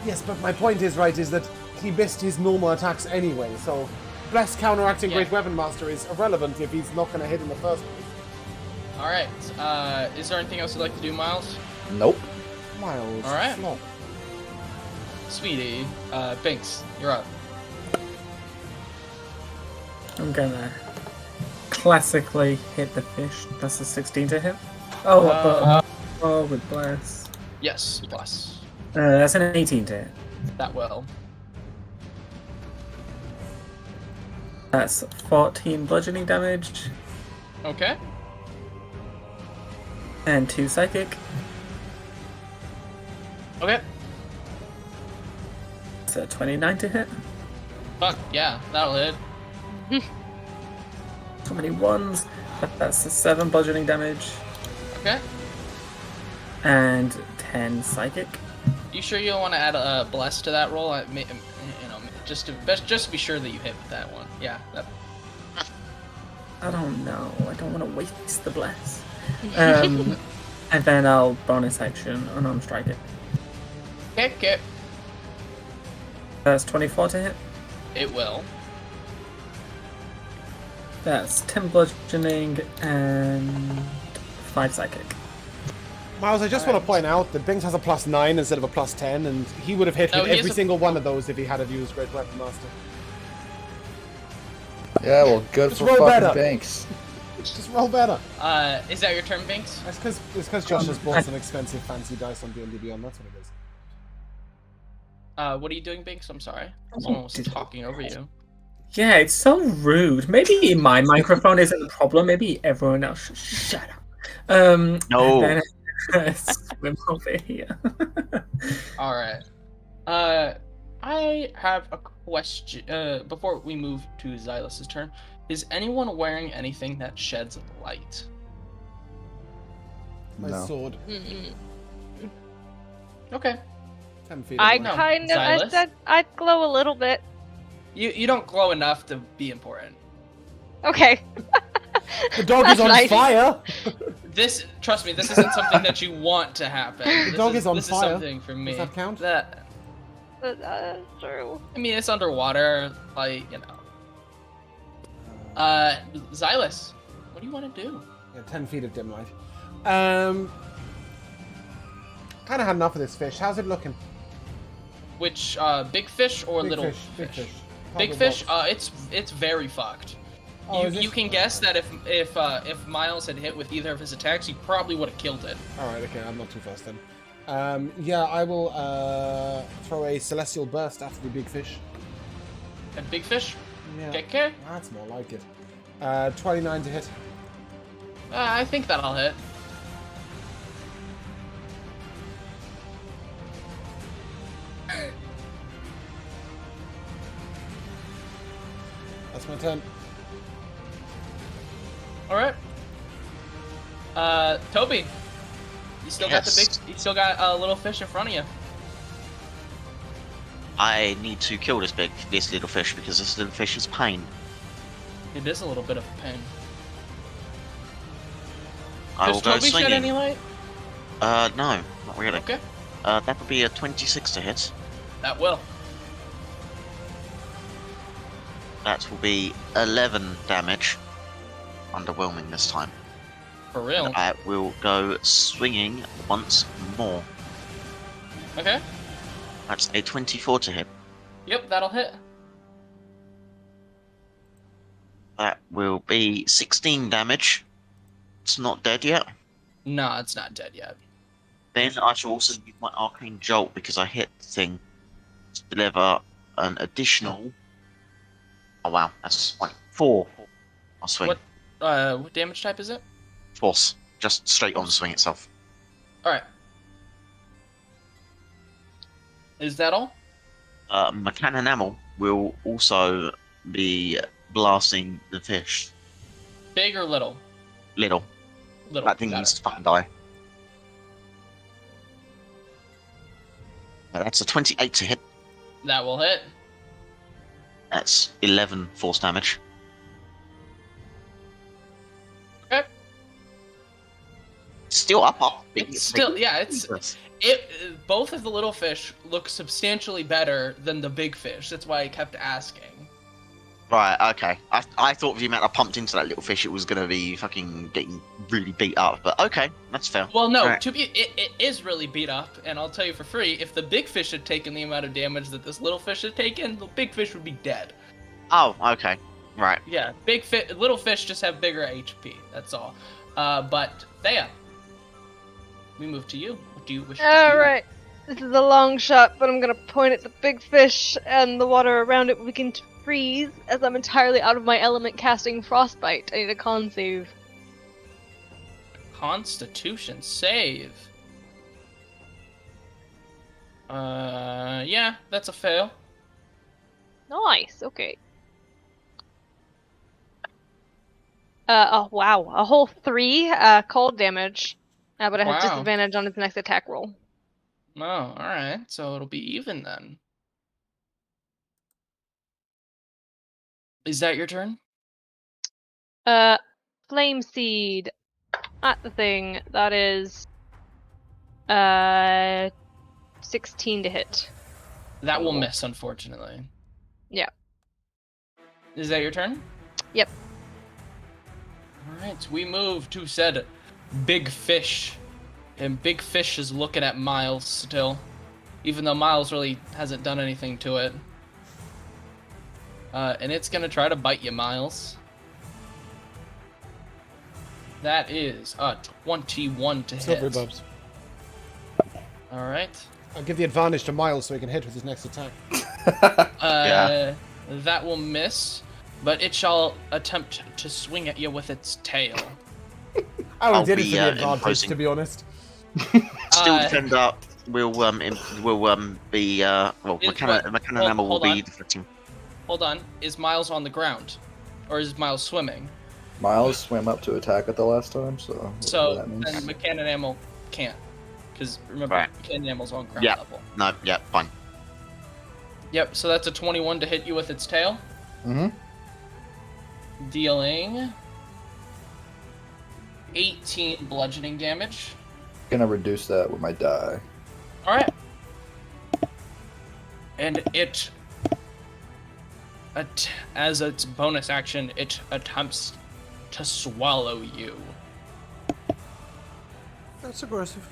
Yes, but my point is that he missed his normal attacks anyway. So, bless counteracting Yeah. Great Weapon Master is irrelevant if he's not going to hit in the first place. All right. Is there anything else you'd like to do, Miles? Nope. Miles. All right. Flop. Sweetie, Binks, you're up. I'm gonna classically hit the fish. That's a 16 to hit. Oh, with bless. Yes, plus. That's an 18 to hit. That will. That's 14 bludgeoning damage Okay. and 2 psychic. Okay. It's a 29 to hit. Fuck, yeah, that'll hit. So many ones. That's a 7 bludgeoning damage Okay. and 10 psychic. You sure you don't want to add a bless to that roll? Just to be sure that you hit with that one. Yeah. That... I don't know. I don't want to waste the bless. And then I'll bonus action unarmed strike it. Okay. That's 24 to hit. It will. That's 10 bludgeoning and 5 psychic. Miles, I just want to point out that Binks has a +9 instead of a +10, and he would have hit No, with he has every a- single one of those if he had used Great Weapon Master. Yeah, well, good Just for roll fucking better. Banks. Just roll better. Is that your turn, Binks? That's because Josh has bought some expensive fancy dice on D&D Beyond. That's what it is. What are you doing, Binks? I'm sorry. Someone was talking over you. Yeah, it's so rude. Maybe my microphone isn't the problem. Maybe everyone else should shut up. No. And then swim over here. All right. I have a question. Before we move to Xylus's turn, is anyone wearing anything that sheds light? My No. sword. Okay. 10 feet I away. No. kind of, I Xylus? said I'd glow a little bit. You don't glow enough to be important. Okay. The dog That's is on nice. fire! Trust me, this isn't something that you want to happen. This dog is on this fire. Is something for me. Does that count? That True. I mean, it's underwater, like Xylus, what do you want to do? Yeah, 10 feet of dim light. Kind of had enough of this fish. How's it looking? Which big fish or Big little fish. Big fish. Big Probably fish. both. It's very fucked. Oh, is You it? can guess that if Miles had hit with either of his attacks, he probably would have killed it. Alright, okay, I'm not too fast then. Yeah, I will throw a celestial burst after the big fish. A big fish? Yeah, Okay. that's more like it. 29 to hit. I think that'll hit. That's my turn. All right. Toby, you still got the Yes. big. You still got a little fish in front of you. I need to kill this little fish because this little fish is pain. It is a little bit of a pain. I will Does go Toby shed swinging. any light? No, not really. Okay, That would be a 26 to hit. that will. That will be 11 damage. Underwhelming this time. For real. And I will go swinging once more. Okay. That's a 24 to hit. Yep, that'll hit. That will be 16 damage. It's not dead yet. No, it's not dead yet. Then I shall also use my arcane jolt because I hit the thing to deliver an additional. Oh wow, that's like 4. I'll swing. What damage type is it? Force. Just straight on the swing itself. All right. Is that all? My cannon ammo will also be blasting the fish. Big or little? Little. Little. That thing Got needs it. to fucking die. That's a 28 to hit. That will hit. That's 11 force damage. Okay. Still up. It's still, yeah, both of the little fish look substantially better than the big fish. That's why I kept asking. Right, okay. I thought with the amount I pumped into that little fish, it was going to be fucking getting really beat up. But okay, that's fair. Well, no, Right. it is really beat up, and I'll tell you for free, if the big fish had taken the amount of damage that this little fish had taken, the big fish would be dead. Oh, okay. Right. Yeah, little fish just have bigger HP. That's all. But Thea, we move to you. What do you wish to do? Alright. This is a long shot, but I'm gonna point at the big fish and the water around it will begin to freeze as I'm entirely out of my element casting frostbite. I need a con save. Constitution save. Yeah, that's a fail. Nice, okay. Oh wow, a whole 3 cold damage. But I have Wow. disadvantage on its next attack roll. Oh, alright, so it'll be even then. Is that your turn? Flame seed at the thing. That is 16 to hit. That will miss, unfortunately. Yeah. Is that your turn? Yep. Alright, we move to said big fish. And big fish is looking at Miles still. Even though Miles really hasn't done anything to it. And it's gonna try to bite you, Miles. That is a 21 to hit. Silvery Bubs. Alright. I'll give the advantage to Miles so he can hit with his next attack. That will miss, but it shall attempt to swing at you with its tail. I only I'll did it be, for the advantage, imposing. to be honest. Still defend up. Will be my cannon ammo will hold be on. deflecting. Hold on, is Miles on the ground? Or is Miles swimming? Miles swam up to attack it the last time, so whatever So, that means. then Mechanic Ammo can't. Because remember, Right. Mechanic Ammo's on ground Yeah. level. No, yeah, fine. Yep, so that's a 21 to hit you with its tail. Mm-hmm. Dealing 18 bludgeoning damage. Gonna reduce that with my die. Alright. And it, as its bonus action, it attempts to swallow you. That's aggressive.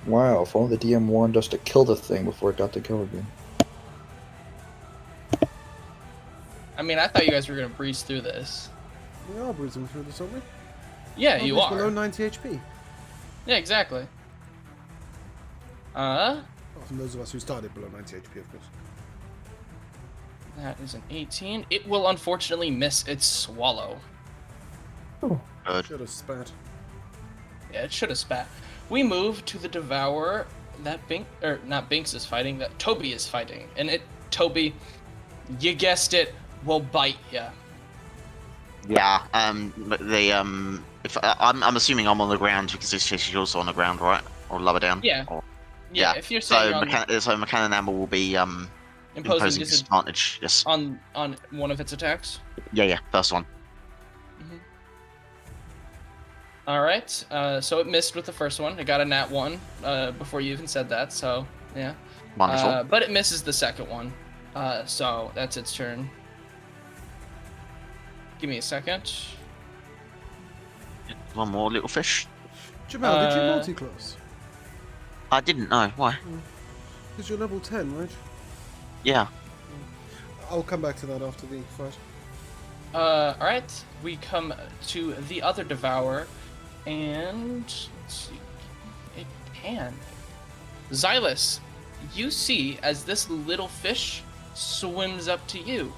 Wow, if only the DM warned us to kill the thing before it got to kill again. I mean, I thought you guys were gonna breeze through this. We are breezing through this, aren't we? Yeah, you Nobody's below are. 90 HP. Yeah, exactly. Apart from those of us who started below 90 HP, of course. That is an 18. It will unfortunately miss its swallow. Good. Should have spat. Yeah, it should have spat. We move to the Devourer that not Binks is fighting, that Toby is fighting. And Toby, you guessed it, will bite ya. Yeah. But if I'm assuming I'm on the ground because this fish is also on the ground, right? Or lower down. Yeah. Or, Yeah, if you're saying so McCann Amber will be imposing disadvantage. Yes. on one of its attacks. Yeah. First one. All right. So it missed with the first one. It got a nat 1 before you even said that. So yeah. Wonderful. But it misses the second one. So that's its turn. Give me a second. One more little fish. Jamal, did you multi-class? I didn't know. Why? Because you're level 10, right? Yeah. I'll come back to that after the fight. Alright. We come to the other Devourer. And let's see. It can. Xylus, you see as this little fish swims up to you.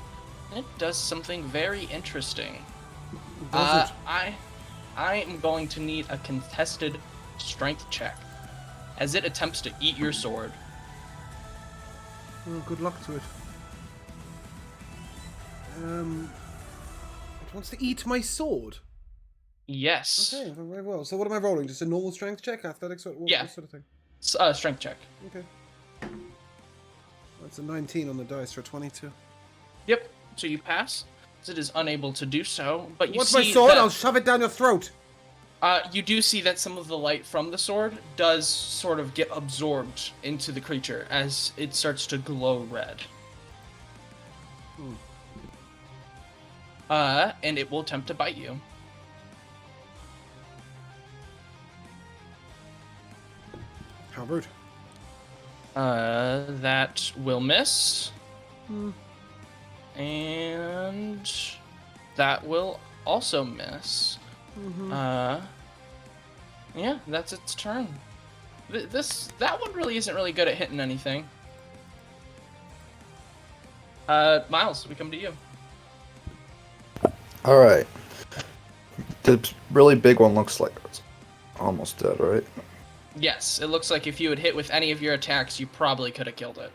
It does something very interesting. Does it? I am going to need a contested strength check as it attempts to eat your sword. Well, good luck to it. It wants to eat my sword. Yes. Okay, very well. So what am I rolling? Just a normal strength check, athletics, what Yeah. sort of thing? Strength check. Okay. That's a 19 on the dice for 22. Yep. So you pass. It is unable to do so, but you What's see my sword? that, I'll shove it down your throat. you do see that some of the light from the sword does sort of get absorbed into the creature as it starts to glow red. And it will attempt to bite you. How rude. That will miss. And that will also miss. Yeah, that's its turn. That one really isn't really good at hitting anything. Miles, we come to you. Alright. The really big one looks like it's almost dead, right? Yes, it looks like if you had hit with any of your attacks, you probably could have killed it.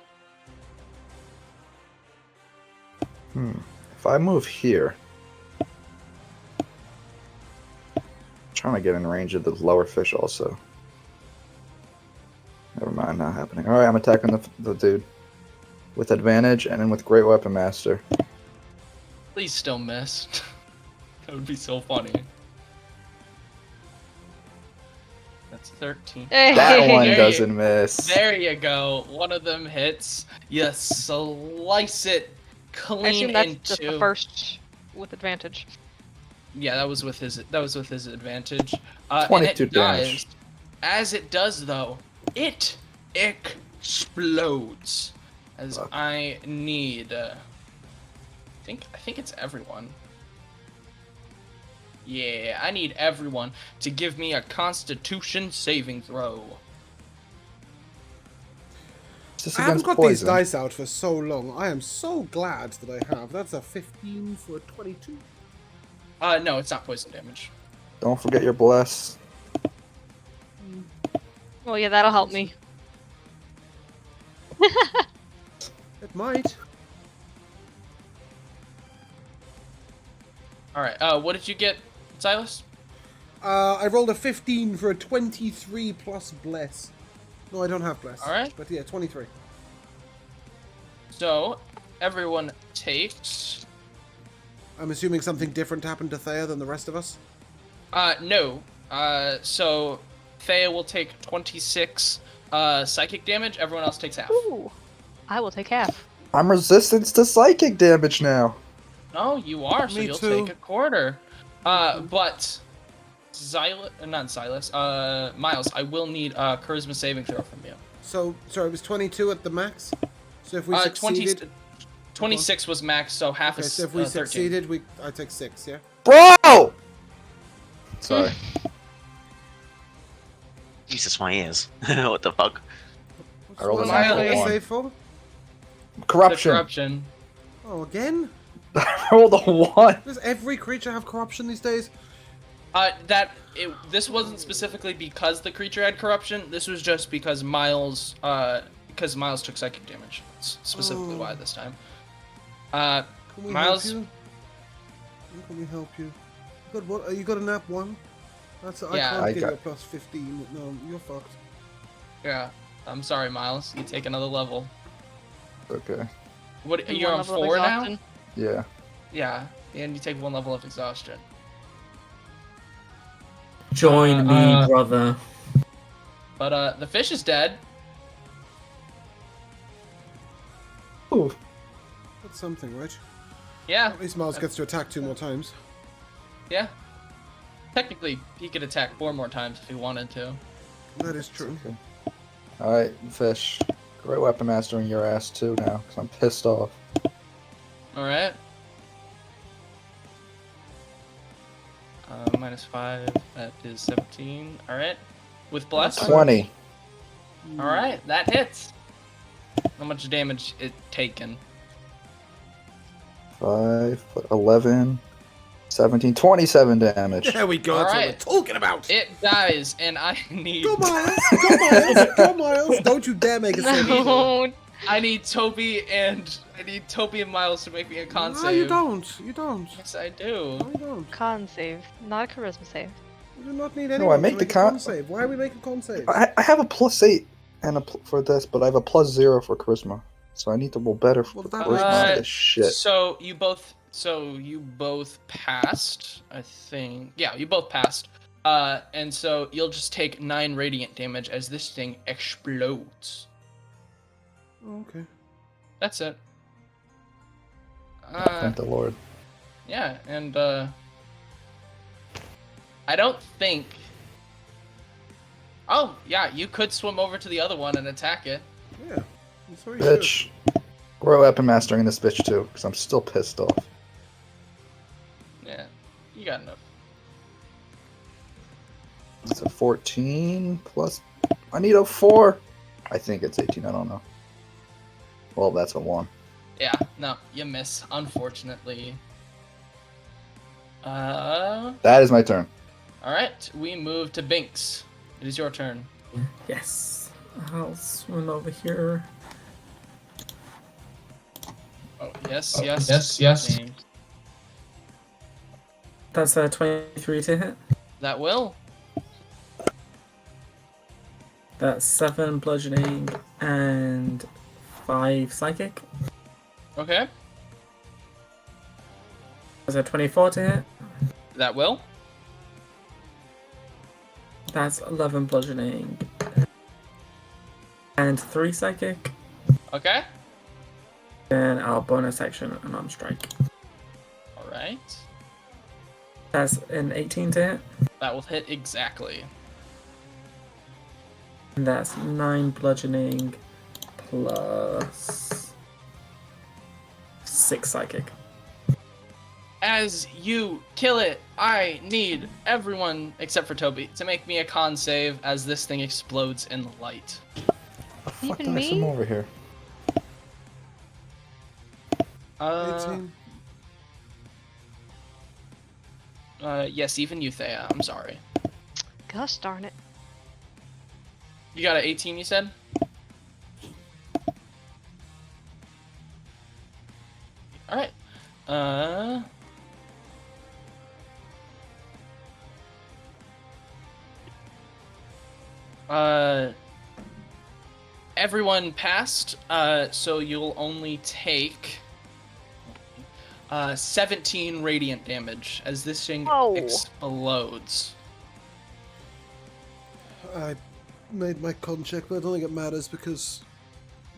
If I move here... trying to get in range of the lower fish also. Never mind, not happening. Alright, I'm attacking the dude. With advantage and then with Great Weapon Master. Please still miss. That would be so funny. That's 13. That one There doesn't miss. There you go. One of them hits. You slice it I clean assume that's into. just the first with advantage. Yeah, that was with his advantage. 22 and it damage. dies. As it does, though, it explodes. As Fuck. I need. I think it's everyone. Yeah, I need everyone to give me a Constitution saving throw. Is this I haven't against got poison? these dice out for so long. I am so glad that I have. That's a 15 for a 22. No, it's not poison damage. Don't forget your bless. Well, yeah, that'll help me. It might. Alright, what did you get, Silas? I rolled a 15 for a 23 plus bless. No, I don't have bless. Alright. But yeah, 23. So, everyone takes... I'm assuming something different happened to Thea than the rest of us? No. So, Thea will take 26 psychic damage, everyone else takes half. Ooh, I will take half. I'm resistant to psychic damage now. No, you are, so Me you'll too. take a quarter. But... Miles, I will need a charisma saving throw from you. So, sorry, it was 22 at the max? So if we 20, succeeded... 26 was max, so half Okay, is so if we 13. succeeded, I take 6, yeah? Bro! Sorry. Jesus, my ears. What the fuck? I rolled a What What's am I natural rolling? one. save for? The Corruption. corruption. Oh, again? I rolled a 1. Does every creature have corruption these days? This wasn't specifically because the creature had corruption. This was just because Miles took psychic damage. That's specifically why this time. Can we Miles? help you? How can we help you? You got what? You got a nap 1? That's I Yeah. can't I give got- you a plus 15. No, you're fucked. Yeah. I'm sorry, Miles. You take another level. Okay. What? And You're one on level of 4 now? exhaustion. Yeah. Yeah. And you take 1 level of exhaustion. Join me, brother. But the fish is dead. Ooh. That's something, right? Yeah. At least Miles gets to attack 2 more times. Yeah. Technically, he could attack 4 more times if he wanted to. That is true. Okay. Alright, Fish. Great weapon mastering your ass too now, because I'm pissed off. Alright. -5, that is 17. Alright. With bless? 20. Alright, that hits. How much damage it taken? 5, 11, 17, 27 damage. There we go. All That's right. what we're talking about. It dies, and I need Go Miles! Go Miles! Go Miles! Don't you dare make a save. No, I need Toby and Miles to make me a con No, save. you don't. You don't. Yes, I do. No, you don't. con save, not a charisma save. We do not need I anyone make to the make a con- con save. Why are we making con saves? I have a +8 and for this, but I have a +0 for charisma. So I need to roll better for Well, that charisma. makes- This shit. So you both passed, I think. Yeah, you both passed. And so you'll just take 9 radiant damage as this thing explodes. Oh, okay. That's it. Thank the Lord. Yeah, and I don't think. Oh, yeah, you could swim over to the other one and attack it. Yeah. That's what you should. Bitch. We're weapon mastering this bitch too, because I'm still pissed off. Yeah, you got enough. It's a 14 plus. I need a 4. I think it's 18. I don't know. Well, that's a 1. Yeah, no, you miss, unfortunately. Alright, That is my turn. we move to Binks. It is your turn. Yes. I'll swim over here. Oh, yes. James. That's a 23 to hit. That will. That's 7 bludgeoning and 5 psychic. Okay, That's a 24 to hit. that will. That's 11 bludgeoning and 3 psychic. Okay, Then I'll bonus action and arm strike. alright. That's an 18 to hit. That will hit exactly. And that's 9 bludgeoning plus 6 psychic. As you kill it, I need everyone, except for Toby, to make me a con save as this thing explodes in light. The fuck Even did I swim me? over here? 18. Yes, even you, Thea. I'm sorry. Gosh darn it. You got an 18, you said? Alright. Everyone passed, so you'll only take 17 radiant damage as this thing Whoa. explodes. I made my con check, but I don't think it matters because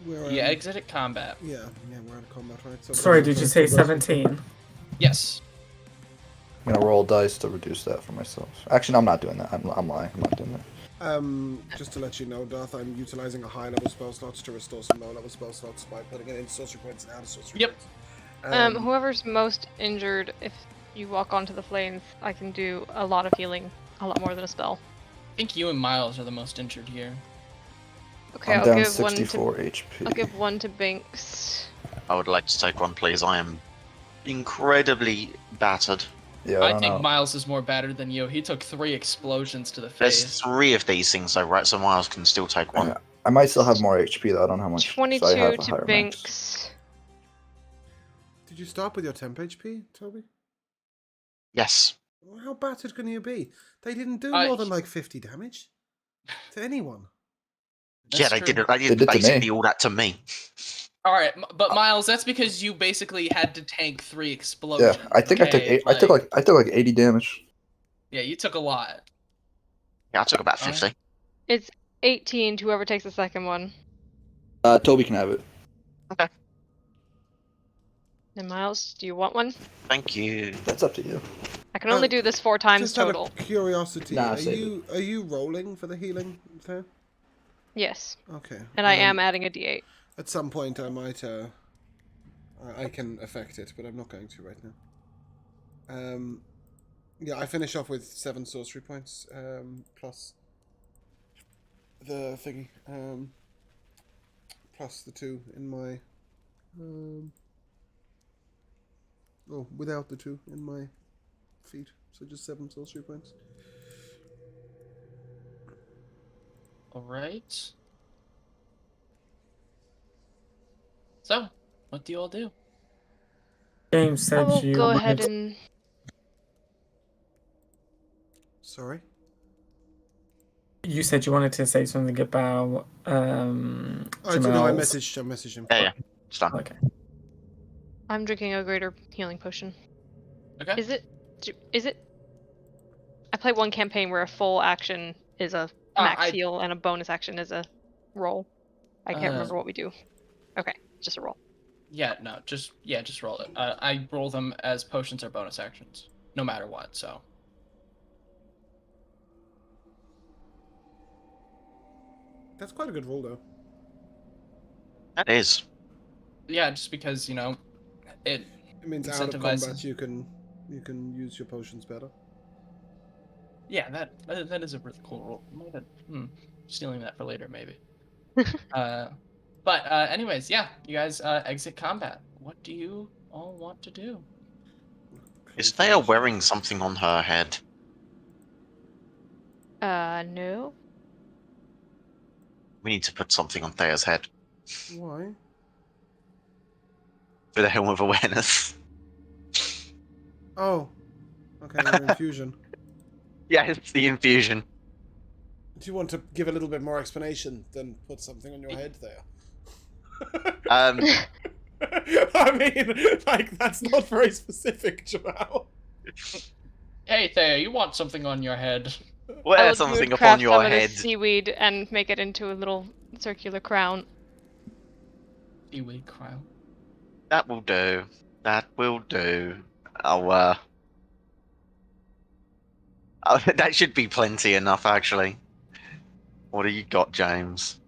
we're You exited combat. yeah, we're out of combat, right? So Sorry, did you say 17? Yes. I'm gonna roll dice to reduce that for myself. Actually, no, I'm not doing that. I'm lying. I'm not doing that. Just to let you know, Darth, I'm utilizing a high level spell slots to restore some low level spell slots by putting it in sorcery points and out of sorcery Yep. points. Whoever's most injured, if you walk onto the flames, I can do a lot of healing, a lot more than a spell. I think you and Miles are the most injured here. Okay, I'm I'll down give one 64 to. HP. I'll give one to Binks. I would like to take one, please. I am incredibly battered. Yeah, I I don't think know. Miles is more battered than you. He took 3 explosions to the There's face. 3 of these things, though, right? So Miles can still take one. I might still have more HP though. I don't know how much. So I 22 have a to higher max. Binks. Did you start with your temp HP, Toby? Yes. Well, how battered can you be? They didn't do Uh, more than like 50 damage to anyone. Yeah, That's they true. did it. They They did did to basically me. all that to me. All right, but Miles, that's because you basically had to tank 3 Yeah, explosions. I think I took okay? 8. I took like 80 damage. Yeah, you took a lot. Yeah, I took about All 50. right. It's 18 to whoever takes the second one. Toby can have it. Okay. And Miles, do you want one? Thank you. That's up to you. I can only do this 4 times Just total. out of curiosity, Nah, are save you rolling for the healing there? Yes. Okay. And I am adding a d8. At some point, I might. I can affect it, but I'm not going to right now. Yeah, I finish off with 7 sorcery points. Plus the thingy. Plus the 2 in my. Oh, without the 2 in my feet. So just 7 sorcery points. All right. So, what do you all do? James I said will you go ahead wanted. and. Sorry. You said you wanted to say something about Oh, no, I Jamal's. messaged him. Yeah, it's done. Okay. I'm drinking a greater healing potion. Okay. Is it? I play one campaign where a full action is a max I heal and a bonus action is a roll. I can't uh remember what we do. Okay, just a roll. just roll it. I roll them as potions or bonus actions, no matter what. So That's quite a good roll, though. That is. yeah, just because it It means out of combat incentivizes. you can use your potions better. Yeah, that is a really cool roll. Stealing that for later maybe. But anyways, yeah, you guys exit combat. What do you all want to do? Is Thea wearing something on her head? No. We need to put something on Thea's head. Why? For the helm of awareness. Oh. Okay, your infusion. Yeah, it's the infusion. Do you want to give a little bit more explanation than put something on your head there? Um, I mean, like, that's not very specific, Jamal. Hey Thea, you want something on your head? I wear will something druid upon craft your some of head. this seaweed and make it into a little circular crown. Seaweed crown. That will do. That will do. That should be plenty enough, actually. What do you got, James?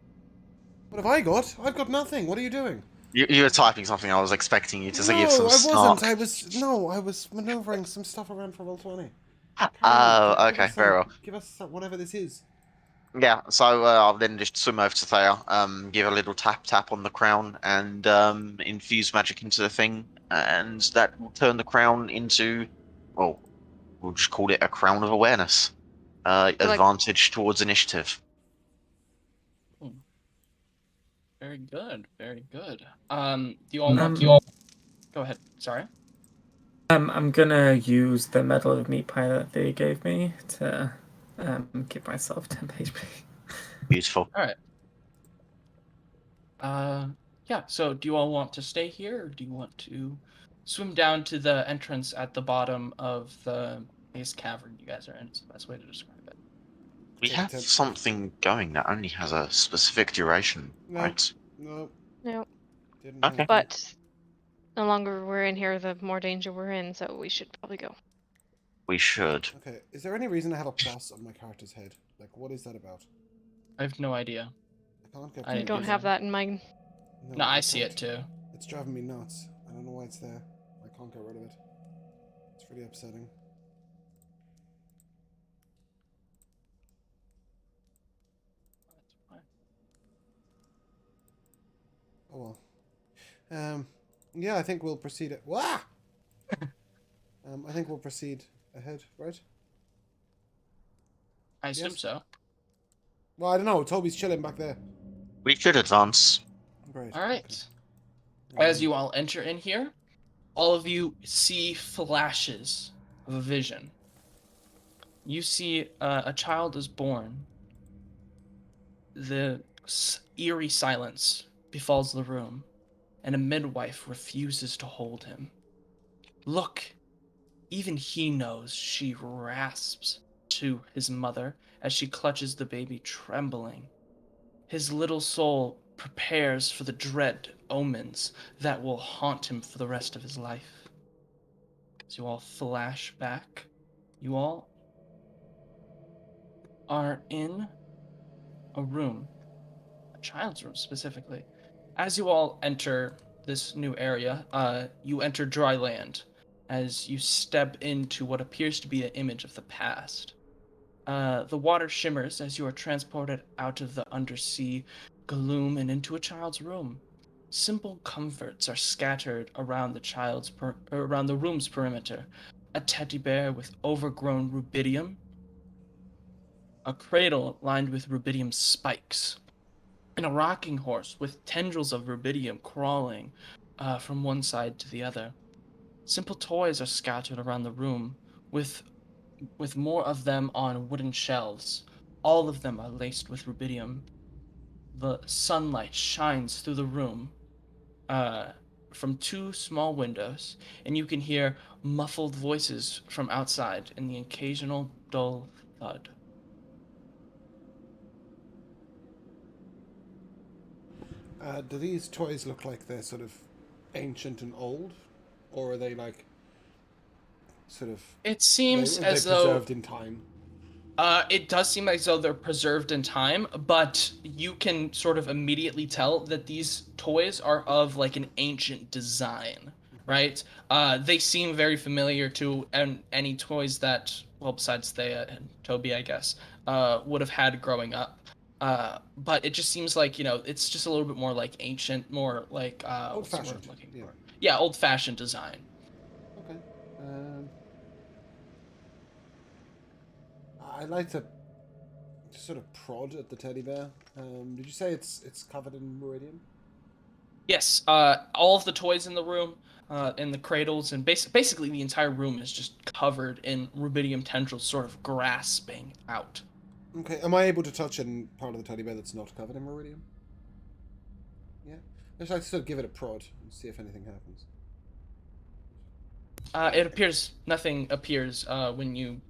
What have I got? I've got nothing. What are you doing? You were typing something. I was expecting you to give No, some I wasn't. snark. I was maneuvering some stuff around for Roll20. Carry Oh, on. okay, very well. Give us whatever this is. Yeah, so I'll then just swim over to Thea, give a little tap on the crown, and infuse magic into the thing, and that will turn the crown into, well, we'll just call it a crown of awareness. So, like, Advantage towards initiative. Very good, very good. Do you all want to? Go ahead. Sorry. I'm gonna use the Medal of Meat Pie that they gave me to give myself 10 HP. Beautiful. All right. Yeah. So, do you all want to stay here, or do you want to swim down to the entrance at the bottom of the base cavern you guys are in? It's the best way to describe it. We Take have 10. something going that only has a specific duration, No. right? No, no. didn't Okay. happen. But the longer we're in here, the more danger we're in, so we should probably go. We should. Okay, is there any reason I have a plus on my character's head? Like, what is that about? I have no idea. I can't get. I I didn't don't use have it. that in my. No, I I see can't. it too. It's driving me nuts. I don't know why it's there. I can't get rid of it. It's really upsetting. That's fine. well. Yeah, I think we'll proceed. Wah! I think we'll proceed ahead, right? I assume Yes? so. Well, I don't know. Toby's chilling back there. We should advance. Great. All right. Okay. As you all enter in here, all of you see flashes of a vision. You see a child is born. The eerie silence befalls the room, and a midwife refuses to hold him. Look, even he knows, she rasps to his mother as she clutches the baby, trembling. His little soul prepares for the dread omens that will haunt him for the rest of his life. As you all flash back, you all are in a room, a child's room specifically. As you all enter this new area, you enter dry land as you step into what appears to be an image of the past. The water shimmers as you are transported out of the undersea gloom and into a child's room. Simple comforts are scattered around around the room's perimeter. A teddy bear with overgrown rubidium, a cradle lined with rubidium spikes, and a rocking horse with tendrils of rubidium crawling from one side to the other. Simple toys are scattered around the room, with more of them on wooden shelves. All of them are laced with rubidium. The sunlight shines through the room uh, from two small windows, and you can hear muffled voices from outside and the occasional dull thud. Do these toys look like they're sort of ancient and old, or are they like sort of It they seems they as though preserved in time? it does seem as though they're preserved in time, but you can sort of immediately tell that these toys are of like an ancient design, right? They seem very familiar to any toys that, well, besides Thea and Toby, I guess, would have had growing up. But it just seems like, it's just a little bit more like ancient, more like, Old what's the word I'm fashioned. looking Yeah. for? Yeah, old-fashioned design. Okay. I'd like to sort of prod at the teddy bear. Did you say it's covered in meridian? Yes, all of the toys in the room, and the cradles, and basically the entire room is just covered in rubidium tendrils, sort of grasping out. Okay. Am I able to touch any part of the teddy bear that's not covered in meridian? Yeah. I'd like to sort of give it a prod and see if anything happens. Nothing appears when you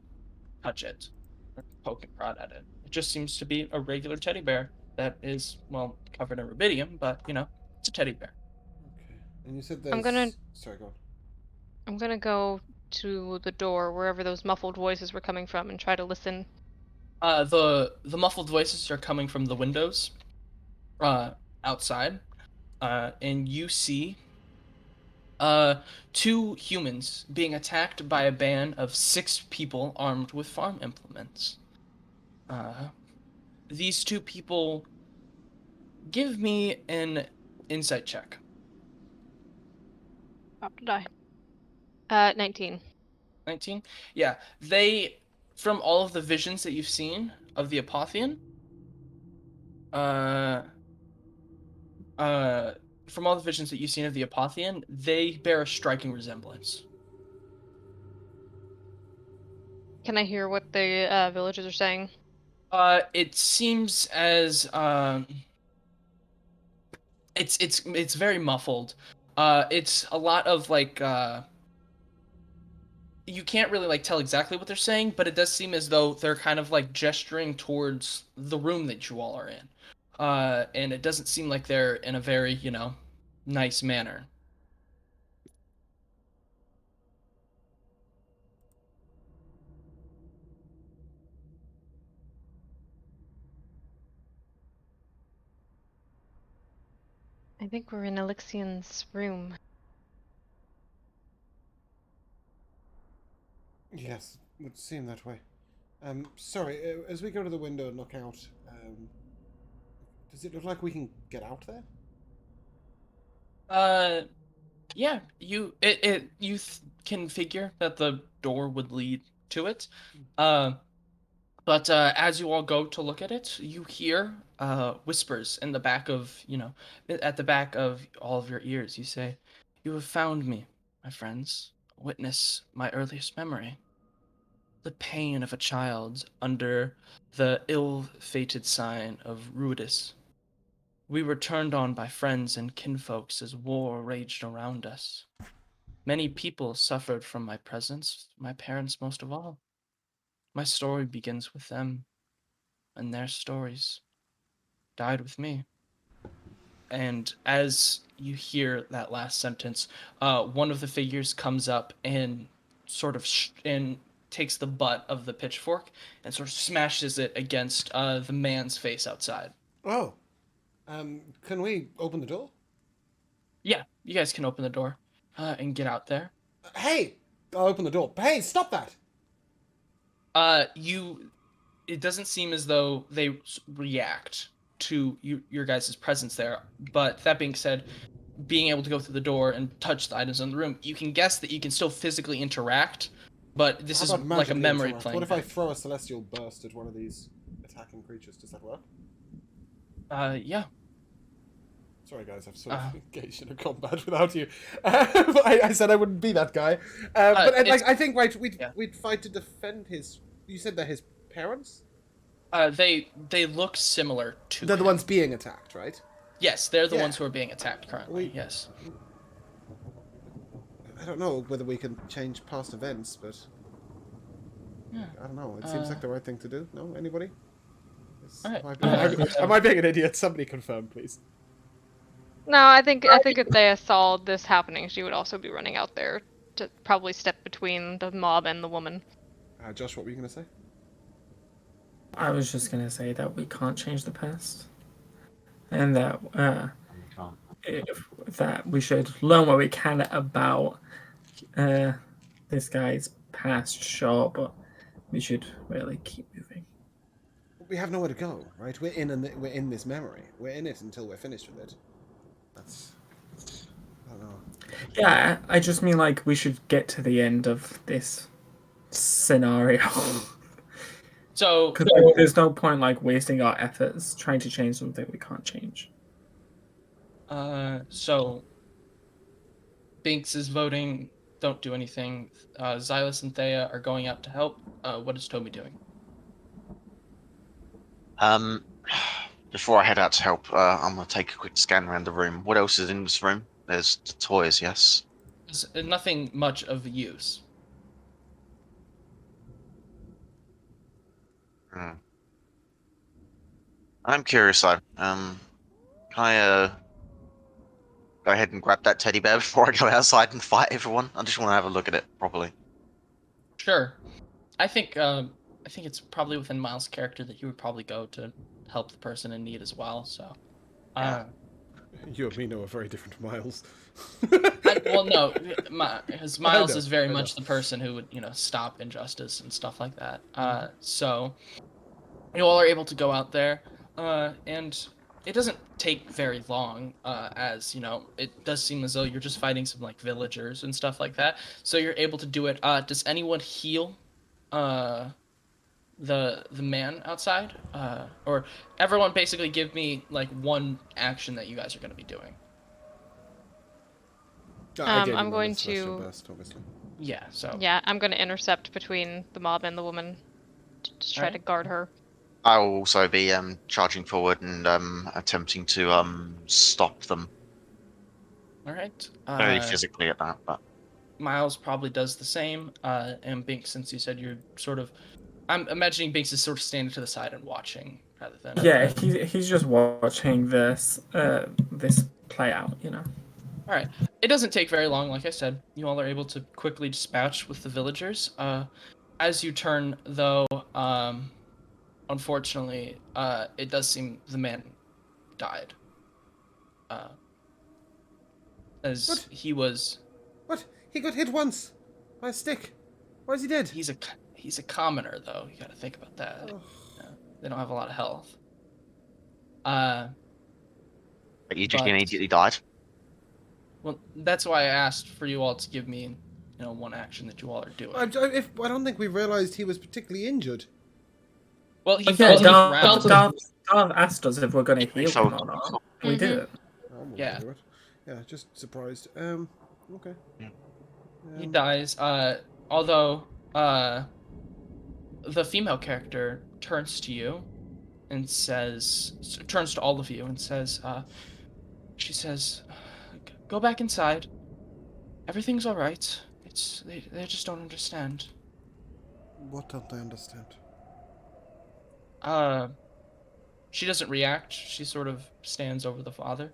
touch it, or poke and prod at it. It just seems to be a regular teddy bear that is, well, covered in rubidium, but it's a teddy bear. Okay. And you said I'm gonna there's. Sorry, go on. I'm gonna go to the door wherever those muffled voices were coming from and try to listen. The muffled voices are coming from the windows, uh, outside, and you see uh, two humans being attacked by a band of 6 people armed with farm implements. Uh, these two people, give me an insight check. How did I? 19. 19? Yeah, from all of the visions that you've seen of the Apotheon, uh, uh, from all the visions that you've seen of the Apotheon, they bear a striking resemblance. Can I hear what the villagers are saying? It seems as it's very muffled. It's a lot of like you can't really like tell exactly what they're saying, but it does seem as though they're kind of like gesturing towards the room that you all are in. And it doesn't seem like they're in a very, nice manner. I think we're in Elixion's room. Yes, it would seem that way. Sorry. As we go to the window and look out, does it look like we can get out there? Yeah, you can figure that the door would lead to it. Uh, but as you all go to look at it, you hear whispers in the back of, at the back of all of your ears. You say, "You have found me, my friends. Witness my earliest memory. The pain of a child under the ill-fated sign of Rudis. We were turned on by friends and kinfolks as war raged around us. Many people suffered from my presence, my parents most of all. My story begins with them, and their stories died with me." And as you hear that last sentence, one of the figures comes up and sort of and takes the butt of the pitchfork and sort of smashes it against the man's face outside. Oh, can we open the door? Yeah, you guys can open the door and get out there. Hey, I'll open the door. Hey, stop that! You it doesn't seem as though they react to your guys' presence there. But that being said, being able to go through the door and touch the items in the room, you can guess that you can still physically interact. But this How is about like a magically memory interact? playing What if I back. throw a celestial burst at one of these attacking creatures? Does that work? Yeah. Sorry, guys, I've sort of Uh, engaged in a combat without you. I said I wouldn't be that guy. But I think yeah. we'd fight to defend his. You said they're his parents. They look similar to They're the him. ones being attacked, right? Yes, they're the Yeah. ones who are being attacked currently. We. Yes. I don't know whether we can change past events, but Yeah. I don't know. It seems like the right thing to do. No, anybody? All right. Am I being an idiot? Somebody confirm, please. No, I think if they saw this happening, she would also be running out there to probably step between the mob and the woman. Josh, what were you gonna say? I was just gonna say that we can't change the past, and that that we should learn what we can about this guy's past, sure, but we should really keep moving. We have nowhere to go, right? We're in this memory. We're in it until we're finished with it. That's. I don't know. Yeah, I just mean like we should get to the end of this scenario. So Because there's no point like wasting our efforts trying to change something we can't change. so Binks is voting. Don't do anything. Xylus and Thea are going out to help. What is Toby doing? Um, before I head out to help, I'm gonna take a quick scan around the room. What else is in this room? There's the toys, yes. Nothing much of use. Hmm. I'm curious though. Can I go ahead and grab that teddy bear before I go outside and fight everyone? I just want to have a look at it properly. Sure. I think it's probably within Miles' character that he would probably go to help the person in need as well. So, Yeah. You and me know a very different Miles. well, no, because I Miles know, is very I know. much the person who would stop injustice and stuff like that. So you all are able to go out there, and it doesn't take very long. As it does seem as though you're just fighting some like villagers and stuff like that. So you're able to do it. Does anyone heal? The man outside, or everyone basically give me like one action that you guys are going to be doing. I gave I'm you going the celestial to. burst, obviously. Yeah, so Yeah, I'm going to intercept between the mob and the woman to just try to Alright. guard her. I will also be charging forward and attempting to stop them. all right. Very physically at that, but Miles probably does the same, and Binks, since you said you're sort of, I'm imagining Binks is sort of standing to the side and watching rather than Yeah, he's just watching this play out, All right. It doesn't take very long. Like I said, you all are able to quickly dispatch with the villagers. As you turn, though, unfortunately, it does seem the man died. As What? he was, What? He got hit once by a stick. Why is he dead? he's a commoner, though. You got to think about that. Oh. Yeah, they don't have a lot of health. but you just But immediately died. Well, that's why I asked for you all to give me, one action that you all are doing. I don't think we realised he was particularly injured. Well, he Yeah, fell to the Darth ground. asked us if we're going to He heal fell him to or the not. floor. We Mhm. didn't. I'm all Yeah. over it. Yeah, just surprised. Okay. He dies. Although, the female character turns to you and turns to all of you and says, she says, "Go back inside. Everything's all right. They just don't understand." What don't they understand? Uh, she doesn't react. She sort of stands over the father.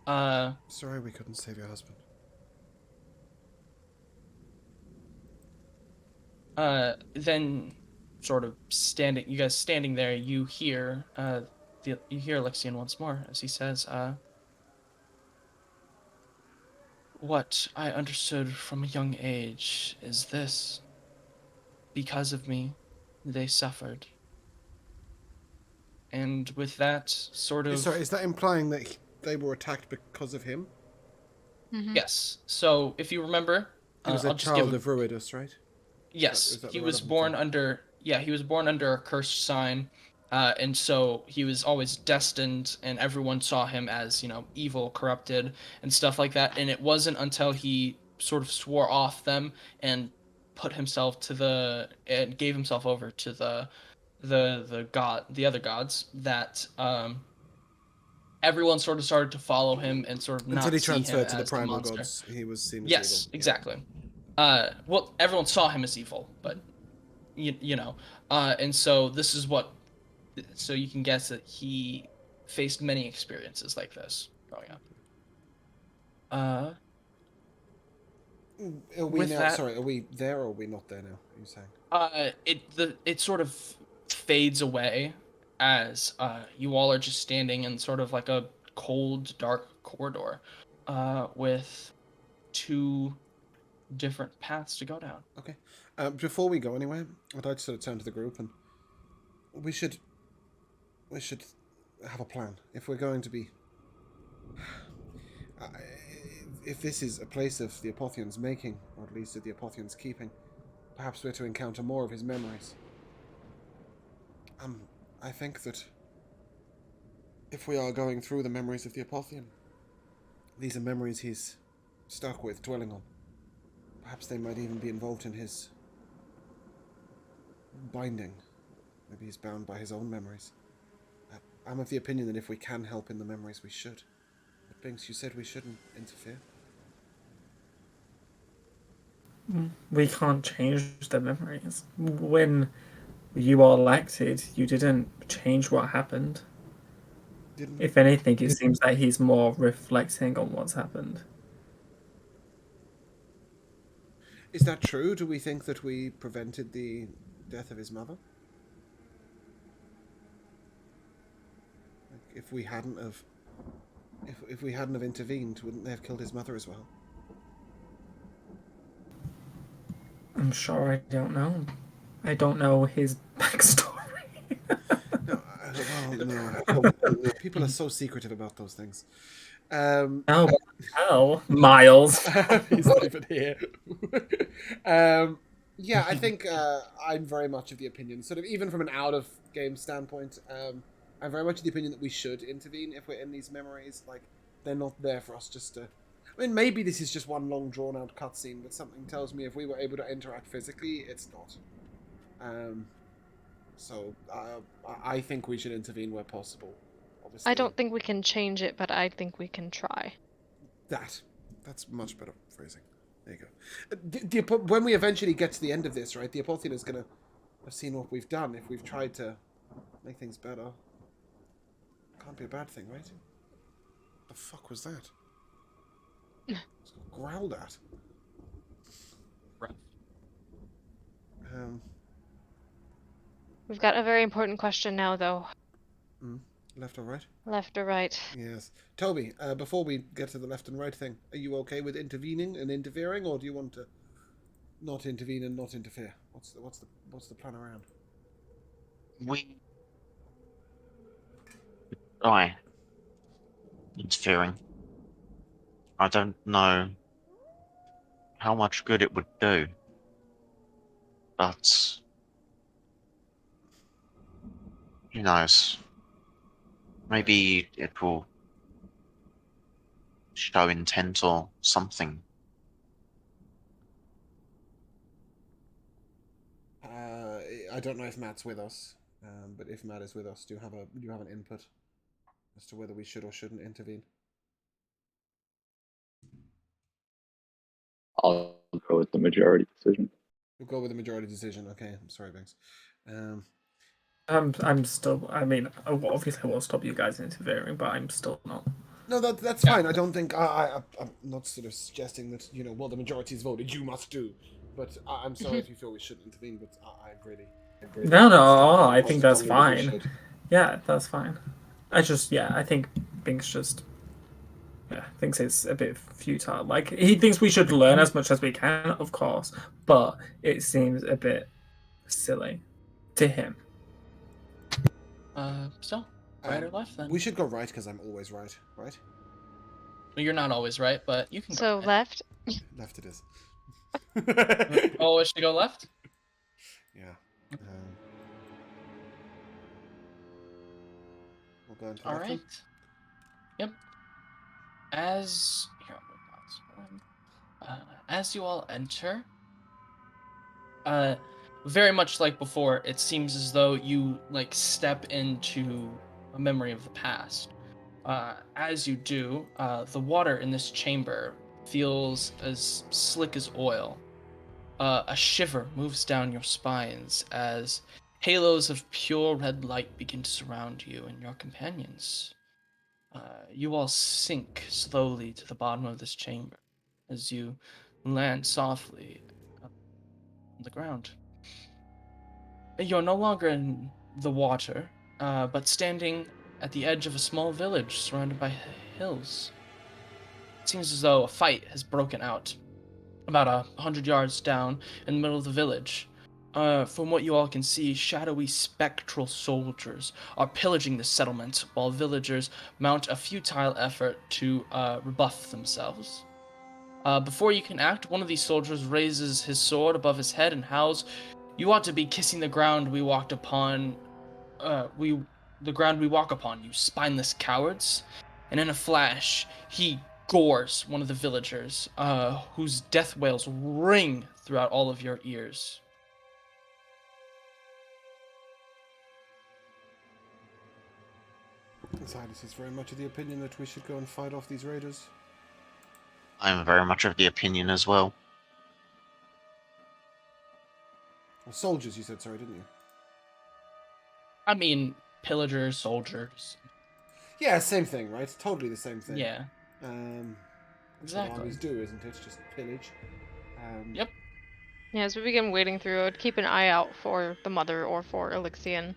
Uh, Sorry we couldn't save your husband. then sort of you guys standing there, you hear, you hear Alexian once more as he says, "What I understood from a young age is this. Because of me, they suffered." And with that sort of... Sorry, is that implying that they were attacked because of him? Mhm. Yes. So if you remember, He was a I'll just give child a... of Ruidus, right? Yes, Is that he the was relevant born thing? under... Yeah, he was born under a cursed sign, and so he was always destined, and everyone saw him as, evil, corrupted, and stuff like that. And it wasn't until he sort of swore off them and gave himself over to the other gods, that everyone sort of started to follow him and sort of Until not he see him transferred to the as the primal monster. gods, he was seen as evil. Yes, Yeah. exactly. Well, everyone saw him as evil, but you know, and so this is what. So you can guess that he faced many experiences like this growing up. Are we With now? that, Sorry, are we there or are we not there now? Are you saying? it sort of fades away as you all are just standing in sort of like a cold, dark corridor, with two different paths to go down. Okay. Before we go anywhere, I'd like to sort of turn to the group and we should have a plan if we're going to be. Uh, if this is a place of the Apotheon's making, or at least of the Apotheon's keeping, perhaps we're to encounter more of his memories. I think that if we are going through the memories of the Apotheon, these are memories he's stuck with, dwelling on. Perhaps they might even be involved in his binding. Maybe he's bound by his own memories. I'm of the opinion that if we can help in the memories, we should. But Binks, you said we shouldn't interfere. We can't change the memories. When you all acted, you didn't change what happened. Didn't If anything, it seems that he's more reflecting on what's happened. Is that true? Do we think that we prevented the death of his mother? Like, if we hadn't have, if we hadn't have intervened, wouldn't they have killed his mother as well? I'm sure I don't know. I don't know his backstory. No, well, no. People are so secretive about those things. Oh, what the hell, Miles. He's not even here. Yeah, I think I'm very much of the opinion, sort of even from an out of game standpoint, I'm very much of the opinion that we should intervene if we're in these memories. Like, they're not there for us just to. I mean, maybe this is just one long drawn out cutscene, but something tells me if we were able to interact physically, it's not. So I think we should intervene where possible. Obviously, I don't think we can change it, but I think we can try. That's much better phrasing. There you go. When we eventually get to the end of this, right, the Apotheon is going to have seen what we've done. If we've tried to make things better, can't be a bad thing, right? The fuck was that? It's growled at. We've got a very important question now, though. Left or right? Left or right? Yes. Toby, before we get to the left and right thing, are you okay with intervening and interfering, or do you want to not intervene and not interfere? What's the plan around? We. Aye. Interfering. I don't know how much good it would do, but who knows? Maybe it will show intent or something. I don't know if Matt's with us, but if Matt is with us, do you have an input as to whether we should or shouldn't intervene? I'll go with the majority decision. We'll go with the majority decision. Okay, I'm sorry, Banks. I'm still. I mean, obviously, I won't stop you guys interfering, but I'm still not. No, that's fine. I don't think I'm not sort of suggesting that well, the majority's voted, you must do. But I'm sorry if you feel we shouldn't intervene. But I really. No, I think that's strongly that we fine. should. Yeah, that's fine. I think Binks just thinks it's a bit futile. Like, he thinks we should learn as much as we can, of course, but it seems a bit silly to him. So, right or left then? We should go right because I'm always right. Right? Well, you're not always right, but you can go So right. left. Left it is. Always should go left? Yeah. We'll go into All left right. then. Yep. As you all enter, very much like before, it seems as though you like step into a memory of the past. As you do, the water in this chamber feels as slick as oil. A shiver moves down your spines as halos of pure red light begin to surround you and your companions. You all sink slowly to the bottom of this chamber as you land softly on the ground. You're no longer in the water, but standing at the edge of a small village surrounded by hills. It seems as though a fight has broken out about 100 yards down in the middle of the village. From what you all can see, shadowy spectral soldiers are pillaging the settlement while villagers mount a futile effort to rebuff themselves. Before you can act, one of these soldiers raises his sword above his head and howls, "You ought to be kissing the ground we walked upon. The ground we walk upon, you spineless cowards!" And in a flash, he gores one of the villagers, whose death wails ring throughout all of your ears. Silas is very much of the opinion that we should go and fight off these raiders. I'm very much of the opinion as well. Well, soldiers, you said, sorry, didn't you? I mean, pillagers, soldiers. Yeah, same thing, right? Totally the same thing. Yeah, That's what exactly. armies do, isn't it? Just pillage. Yep. Yeah, as we begin wading through, I'd keep an eye out for the mother or for Elixion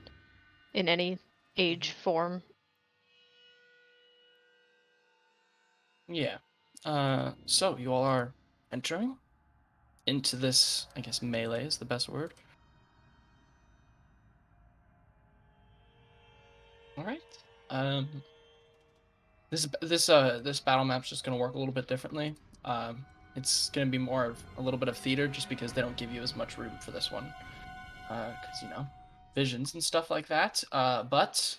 in any age form. Yeah. So you all are entering into this, I guess melee is the best word. All right. This battle map's just gonna work a little bit differently. It's gonna be more of a little bit of theater, just because they don't give you as much room for this one, because visions and stuff like that. But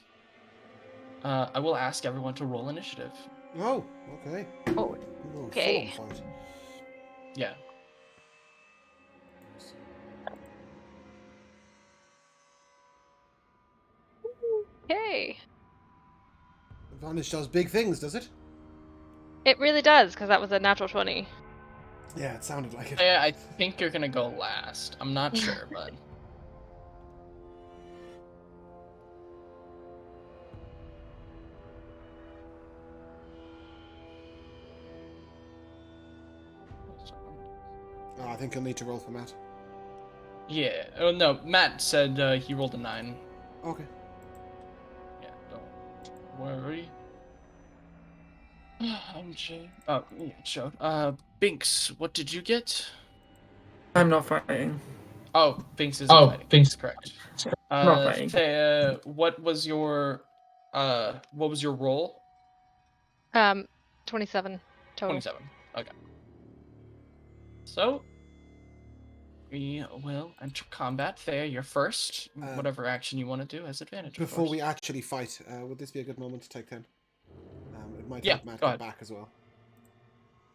I will ask everyone to roll initiative. Oh, okay. Oh, We're going okay. full on fight. Yeah. Okay. Advantage does big things, does it? It really does, because that was a natural 20. Yeah, it sounded like it. I think you're gonna go last. I'm not sure, but. Oh, I think you'll need to roll for Matt. Yeah. Oh no, Matt said he rolled a 9. Okay. Yeah. Don't worry. MJ. Oh, yeah, it showed. Binks, what did you get? I'm not fighting. Oh, Binks isn't fighting. Binks, correct. Not fighting. Thea, what was your roll? 27. total. 27. Okay. So, we will enter combat. Thea, you're first. Whatever action you want to do has advantage. Before we actually fight, would this be a good moment to take 10? It might Yeah, help Matt go get ahead. back as well.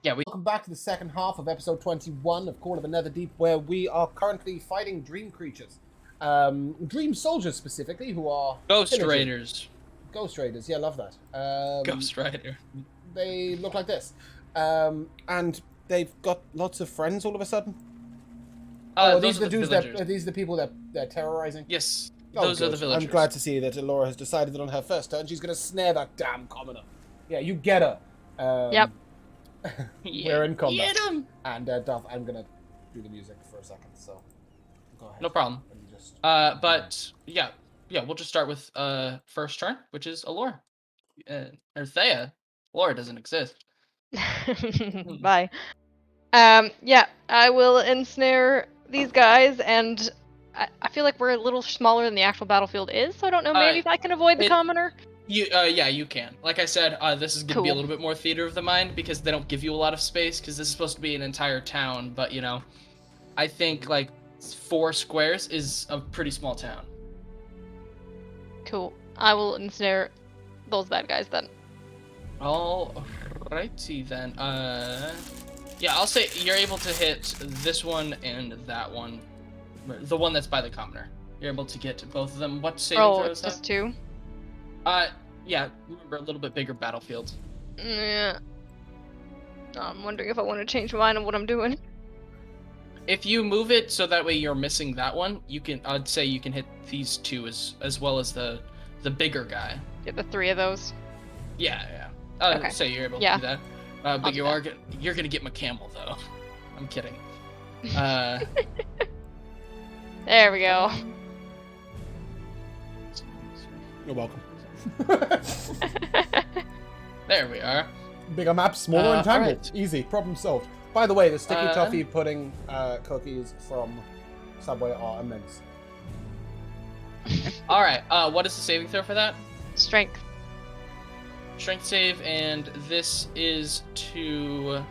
Yeah, Welcome back to the second half of episode 21 of Call of the Netherdeep, where we are currently fighting dream creatures. Dream soldiers, specifically, who are... Ghost pillaging. Raiders. Ghost Raiders, yeah, love that. Ghost Rider. They look like this. And they've got lots of friends all of a sudden. Those are the dudes villagers. are these the people that they're terrorizing? Yes, Oh, those are the good. villagers. I'm glad to see that Elora has decided that on her first turn she's going to snare that damn commoner. Yeah, you get her. Yep. We're in combat. Get 'em! And Duff, I'm going to do the music for a second, so go ahead. No problem. Let me just... But yeah, we'll just start with first turn, which is Allure. Or Thea. Allure doesn't exist. Bye. Yeah, I will ensnare these guys, and I feel like we're a little smaller than the actual battlefield is, so I don't know, maybe if I can avoid the commoner? Yeah, you can. Like I said, this is gonna be a Cool. little bit more theater of the mind because they don't give you a lot of space because this is supposed to be an entire town, but you know, I think like 4 squares is a pretty small town. Cool. I will ensnare those bad guys then. Alrighty then. Yeah, I'll say you're able to hit this one and that one, the one that's by the commoner. You're able to get both of them. What saving Oh, throw it's is that? just 2? Yeah, remember a little bit bigger battlefield. Yeah. I'm wondering if I want to change mine on what I'm doing. If you move it so that way you're missing that one, you can. I'd say you can hit these 2 as well as the bigger guy. Get the 3 of those. Yeah. Okay. Say you're able to Yeah. do that. But do you that. you're gonna get my camel though. I'm kidding. There we go. You're welcome. There we are. Bigger map, smaller and tangled. alright. Easy, problem solved. By the way, the sticky Uh, toffee pudding cookies from Subway are immense. All right. What is the saving throw for that? Strength. Strength save, and this is to.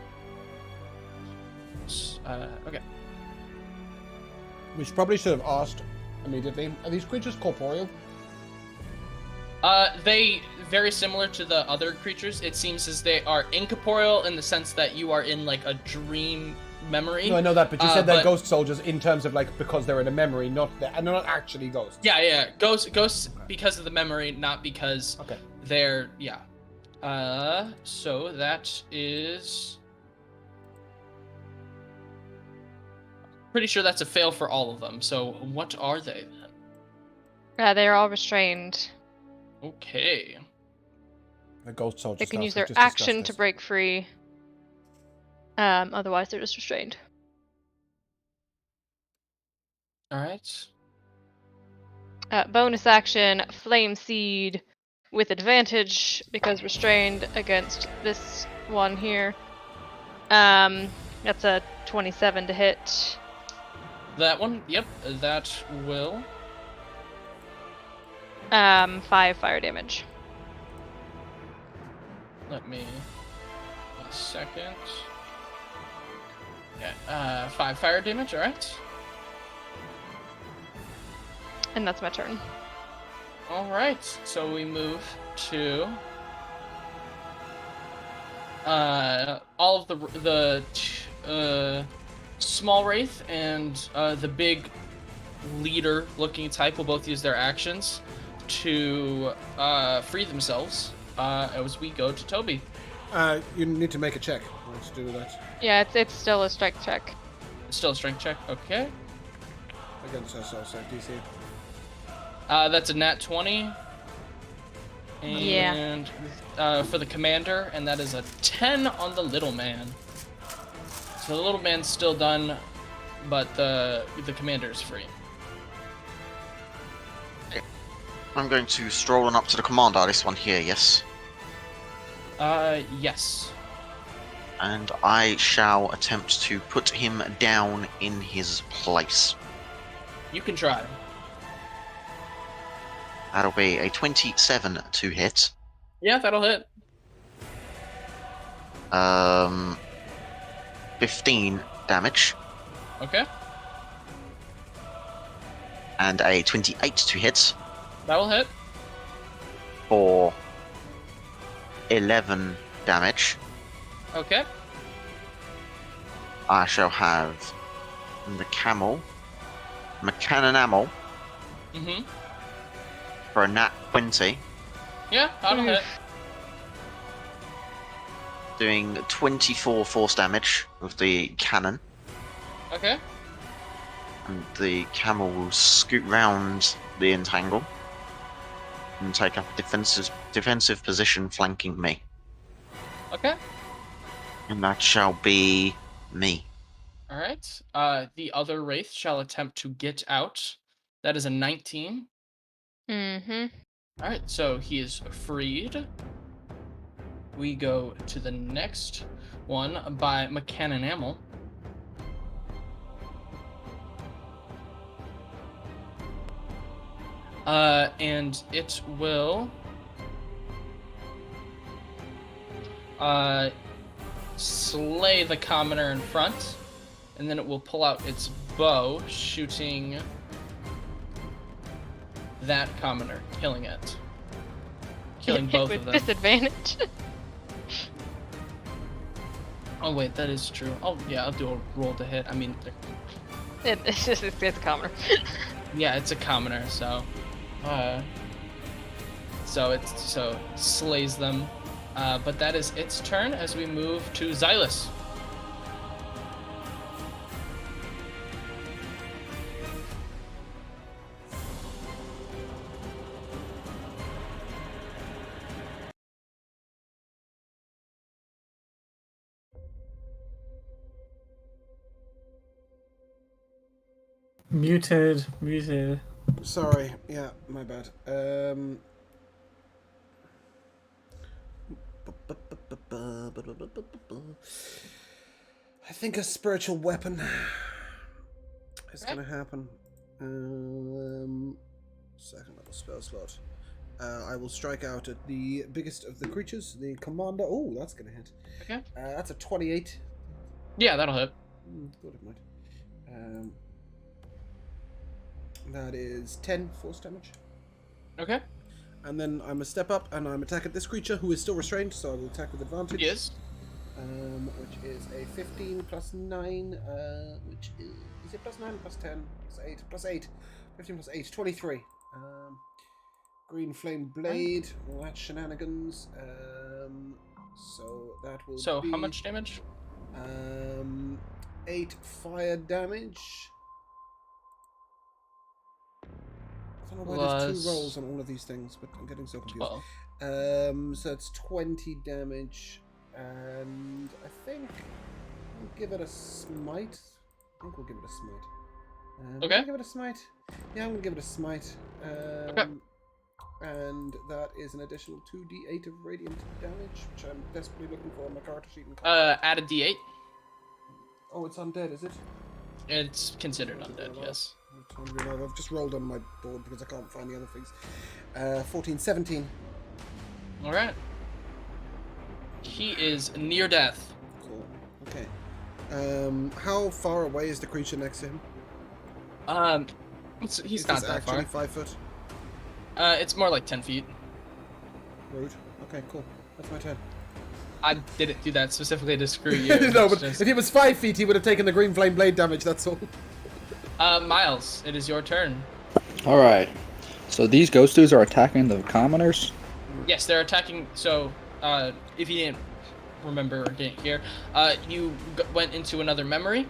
Okay. We probably should have asked immediately. Are these creatures corporeal? They very similar to the other creatures. It seems as they are incorporeal in the sense that you are in like a dream memory. No, I know that, but you said they're but- ghost soldiers in terms of like because they're in a memory, and they're not actually ghosts. Yeah. Ghosts because of the memory, not because Okay. they're So that is. Pretty sure that's a fail for all of them. So what are they then? They're all restrained. Okay. The ghost soldiers. They can stuff, use we their just discussed action this. to break free. Otherwise they're just restrained. All right. Bonus action, Flame Seed with advantage because restrained against this one here. That's a 27 to hit. That one. Yep. That will. 5 fire damage. Let me. A second. Yeah. 5 fire damage. All right. And that's my turn. All right. So we move to. All of the small wraith and the big leader-looking type will both use their actions to free themselves as we go to Toby. You need to make a check. Let's do that Yeah, it's still a strike check. It's still a strength check. Okay. against ourselves, DC. That's a nat 20. Yeah. And for the commander, and that is a 10 on the little man. So the little man's still done, but the commander is free. I'm going to stroll on up to the commander, this one here, yes? Yes. And I shall attempt to put him down in his place. You can try. That'll be a 27 to hit. Yeah, that'll hit. 15 damage Okay, and a 28 to hit that will hit. for 11 damage. Okay. I shall have the camel, Mechanimal, Mm-hmm. for a nat 20, Yeah, that'll hit. doing 24 force damage with the cannon. Okay. And the camel will scoot round the entangle and take up a defensive position flanking me. Okay. And that shall be me. All right. The other wraith shall attempt to get out. That is a 19. Mm-hmm. All right, so he is freed. We go to the next one by Mechanimal. And it will slay the commoner in front, and then it will pull out its bow, shooting that commoner, killing it. Killing both with of them. disadvantage. Oh wait, that is true. Oh yeah, I'll do a roll to hit. I mean, It's commoner. yeah, it's a commoner, so so slays them. But that is its turn as we move to Xylus. Muted. Sorry, yeah, my bad. I think a spiritual weapon is gonna happen. Second level spell slot. I will strike out at the biggest of the creatures, the commander. Oh, that's gonna hit. Okay. That's a 28. Yeah, that'll hit. Thought it might. That is 10 force damage. Okay. And then I'm a step up and I'm attack at this creature who is still restrained, so I will attack with advantage. Yes. Which is a 15 plus 9, which is it plus 9 plus 10 plus 8 plus 8? 15 plus 8, 23. Green flame blade, all that shenanigans. So that will So be, how much damage? 8 fire damage. I don't know why there's 2 rolls on all of these things, but I'm getting so confused. 12. So it's 20 damage, and I think we'll give it a smite. I think we'll give it a smite. Okay. Give it a smite. Yeah, I'm gonna give it a smite. Okay. And that is an additional 2d8 of radiant damage, which I'm desperately looking for on my character sheet. Add a d8. Oh, it's undead, is it? It's considered undead, yes. I've just rolled on my board because I can't find the other things. 14, 17. All right. He is near death. Cool. Okay. How far away is the creature next to him? He's Is not this that actually far. 5 foot? It's more like 10 feet. Rude. Okay, cool. That's my turn. I didn't do that specifically to screw you. No, It's but just- if he was 5 feet, he would have taken the green flame blade damage, that's all. Miles, it is your turn. Alright. So these ghost dudes are attacking the commoners? Yes, they're attacking. So, if you didn't remember or didn't hear, you went into another memory,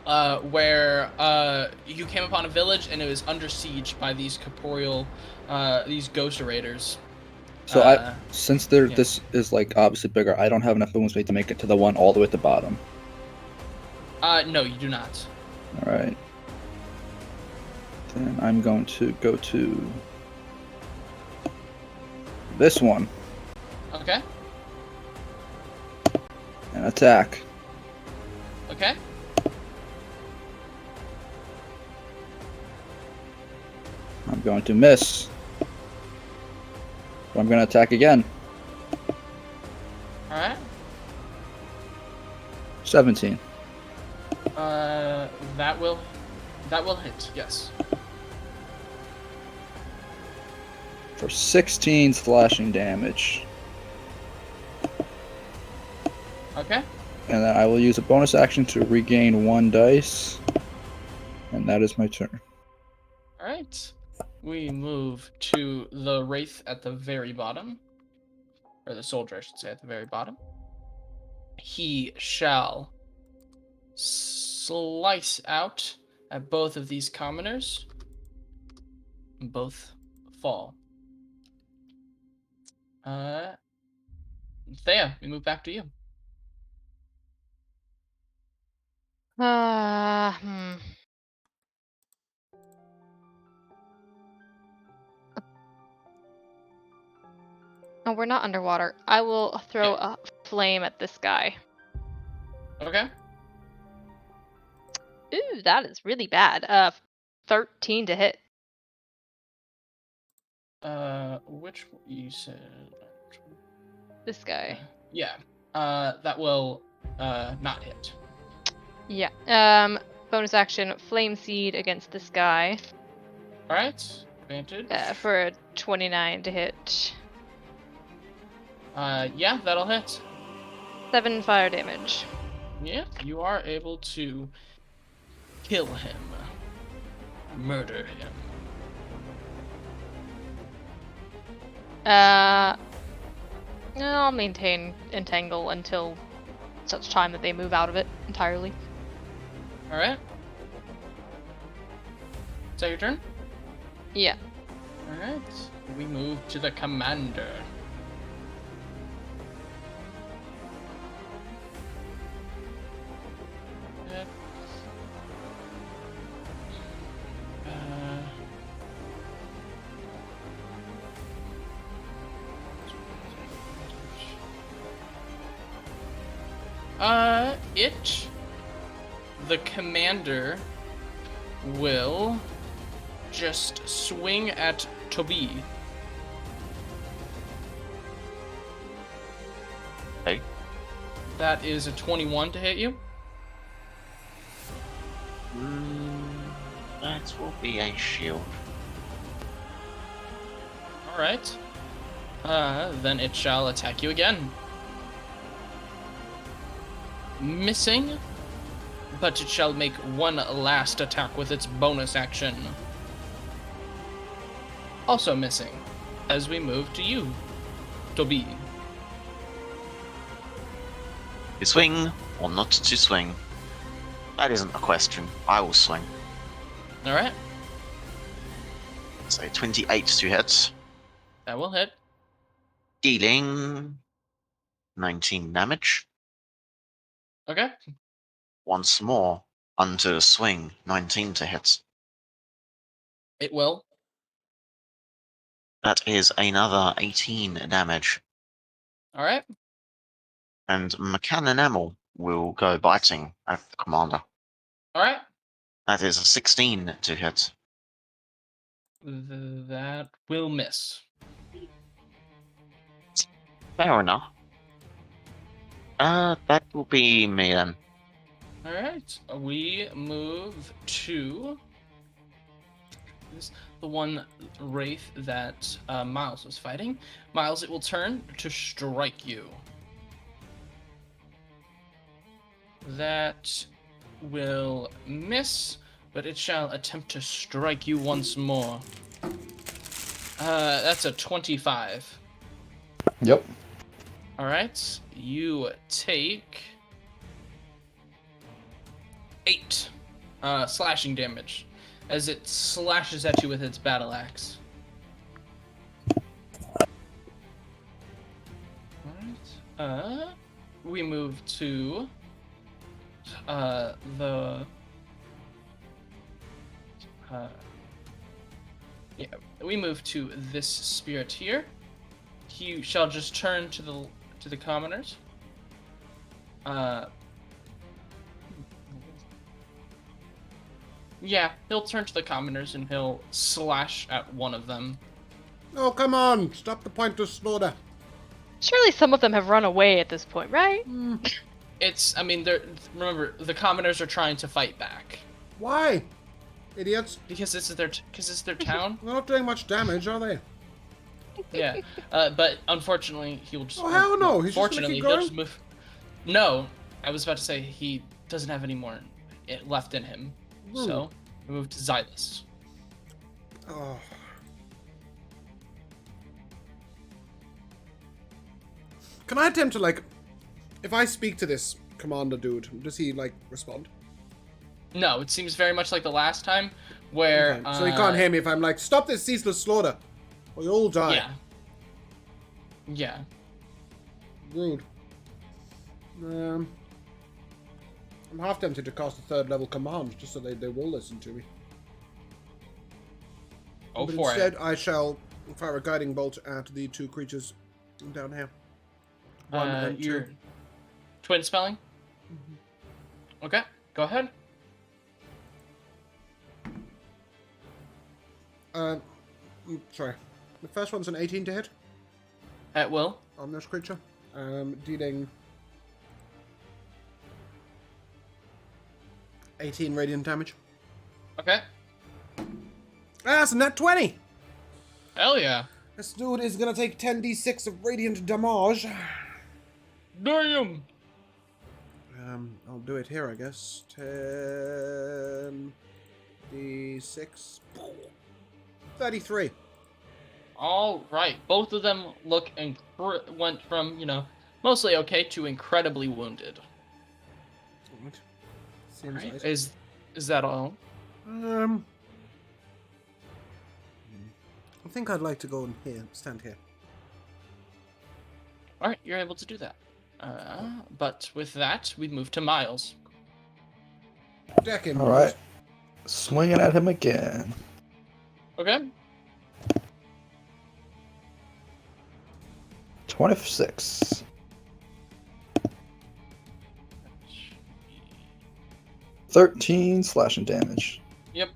where you came upon a village and it was under siege by these corporeal, these ghost raiders. So since yeah. this is like obviously bigger, I don't have enough movement speed to make it to the one all the way at the bottom. No, you do not. Alright. Then I'm going to go to this one Okay. and attack. Okay. I'm going to miss. But I'm going to attack again. All right. 17. That will hit. Yes. For 16 slashing damage. Okay. And then I will use a bonus action to regain 1 dice. And that is my turn. All right. We move to the wraith at the very bottom, or the soldier, I should say, at the very bottom. He shall slice out at both of these commoners. Both fall. Thea, we move back to you. Hmm. Oh, we're not underwater. I will throw a flame at this guy. Okay. Ooh, that is really bad. 13 to hit. Which you said? This guy. Yeah. That will not hit. Yeah. Bonus action, flame seed against this guy. All right. Advantage. For a 29 to hit. Yeah, that'll hit. 7 fire damage. Yeah, you are able to kill him, murder him. I'll maintain entangle until such time that they move out of it entirely. All right. Is that your turn? Yeah. All right. We move to the commander. Yep. The commander will just swing at Toby. Okay. That is a 21 to hit you. That will be a shield. All right. Then it shall attack you again. Missing, but it shall make one last attack with its bonus action. Also missing, as we move to you, Toby. To swing or not to swing? That isn't a question. I will swing. All right, So 28 to hit, that will hit. dealing 19 damage. Okay, Once more, under the swing, 19 to hit. it will. That is another 18 damage. All right, And Mechanimal will go biting at the commander. all right. That is a 16 to hit. That will miss. Fair enough. That will be me then. All right, we move to the one wraith that Miles was fighting. Miles, it will turn to strike you. That will miss, but it shall attempt to strike you once more. That's a 25. Yep. All right, you take 8 slashing damage as it slashes at you with its battle axe. Alright. We move to we move to this spirit here. He shall just turn to the commoners. Yeah, he'll turn to the commoners and he'll slash at one of them. Oh, come on! Stop the pointless slaughter. Surely some of them have run away at this point, right? I mean, remember, the commoners are trying to fight back. Why? Idiots. Because it's their town. They're not doing much damage, are they? Yeah. But unfortunately, he'll just... Oh, hell no. He's just gonna Fortunately, keep he'll going? just move... No. I was about to say he doesn't have any more left in him. So, we move to Xylus. Oh. Can I attempt to, like... If I speak to this commander dude, does he, like, respond? No, it seems very much like the last time, where... Okay. So he can't hear me if I'm like, stop this ceaseless slaughter, or you'll all die. Yeah. Yeah. Rude. I'm half tempted to cast a 3rd level command, just so they will listen to me. Go But for instead, it. I shall fire a guiding bolt at the 2 creatures down here. 1 and 2. You're twin spelling? Okay, go ahead. Sorry. The first one's an 18 to hit At will. on this creature. Dealing 18 radiant damage. Okay. That's a net 20! Hell yeah. This dude is gonna take 10d6 of radiant damage. Damn. I'll do it here, I guess. 10d6. 33. All right. Both of them went from, mostly okay to incredibly wounded. Alright. Seems Right. right. Is that all? I think I'd like to go in here, stand here. All right, you're able to do that. But with that, we move to Miles. Deck him. All right. Swinging at him again. Okay. 26. 13 slashing damage. Yep.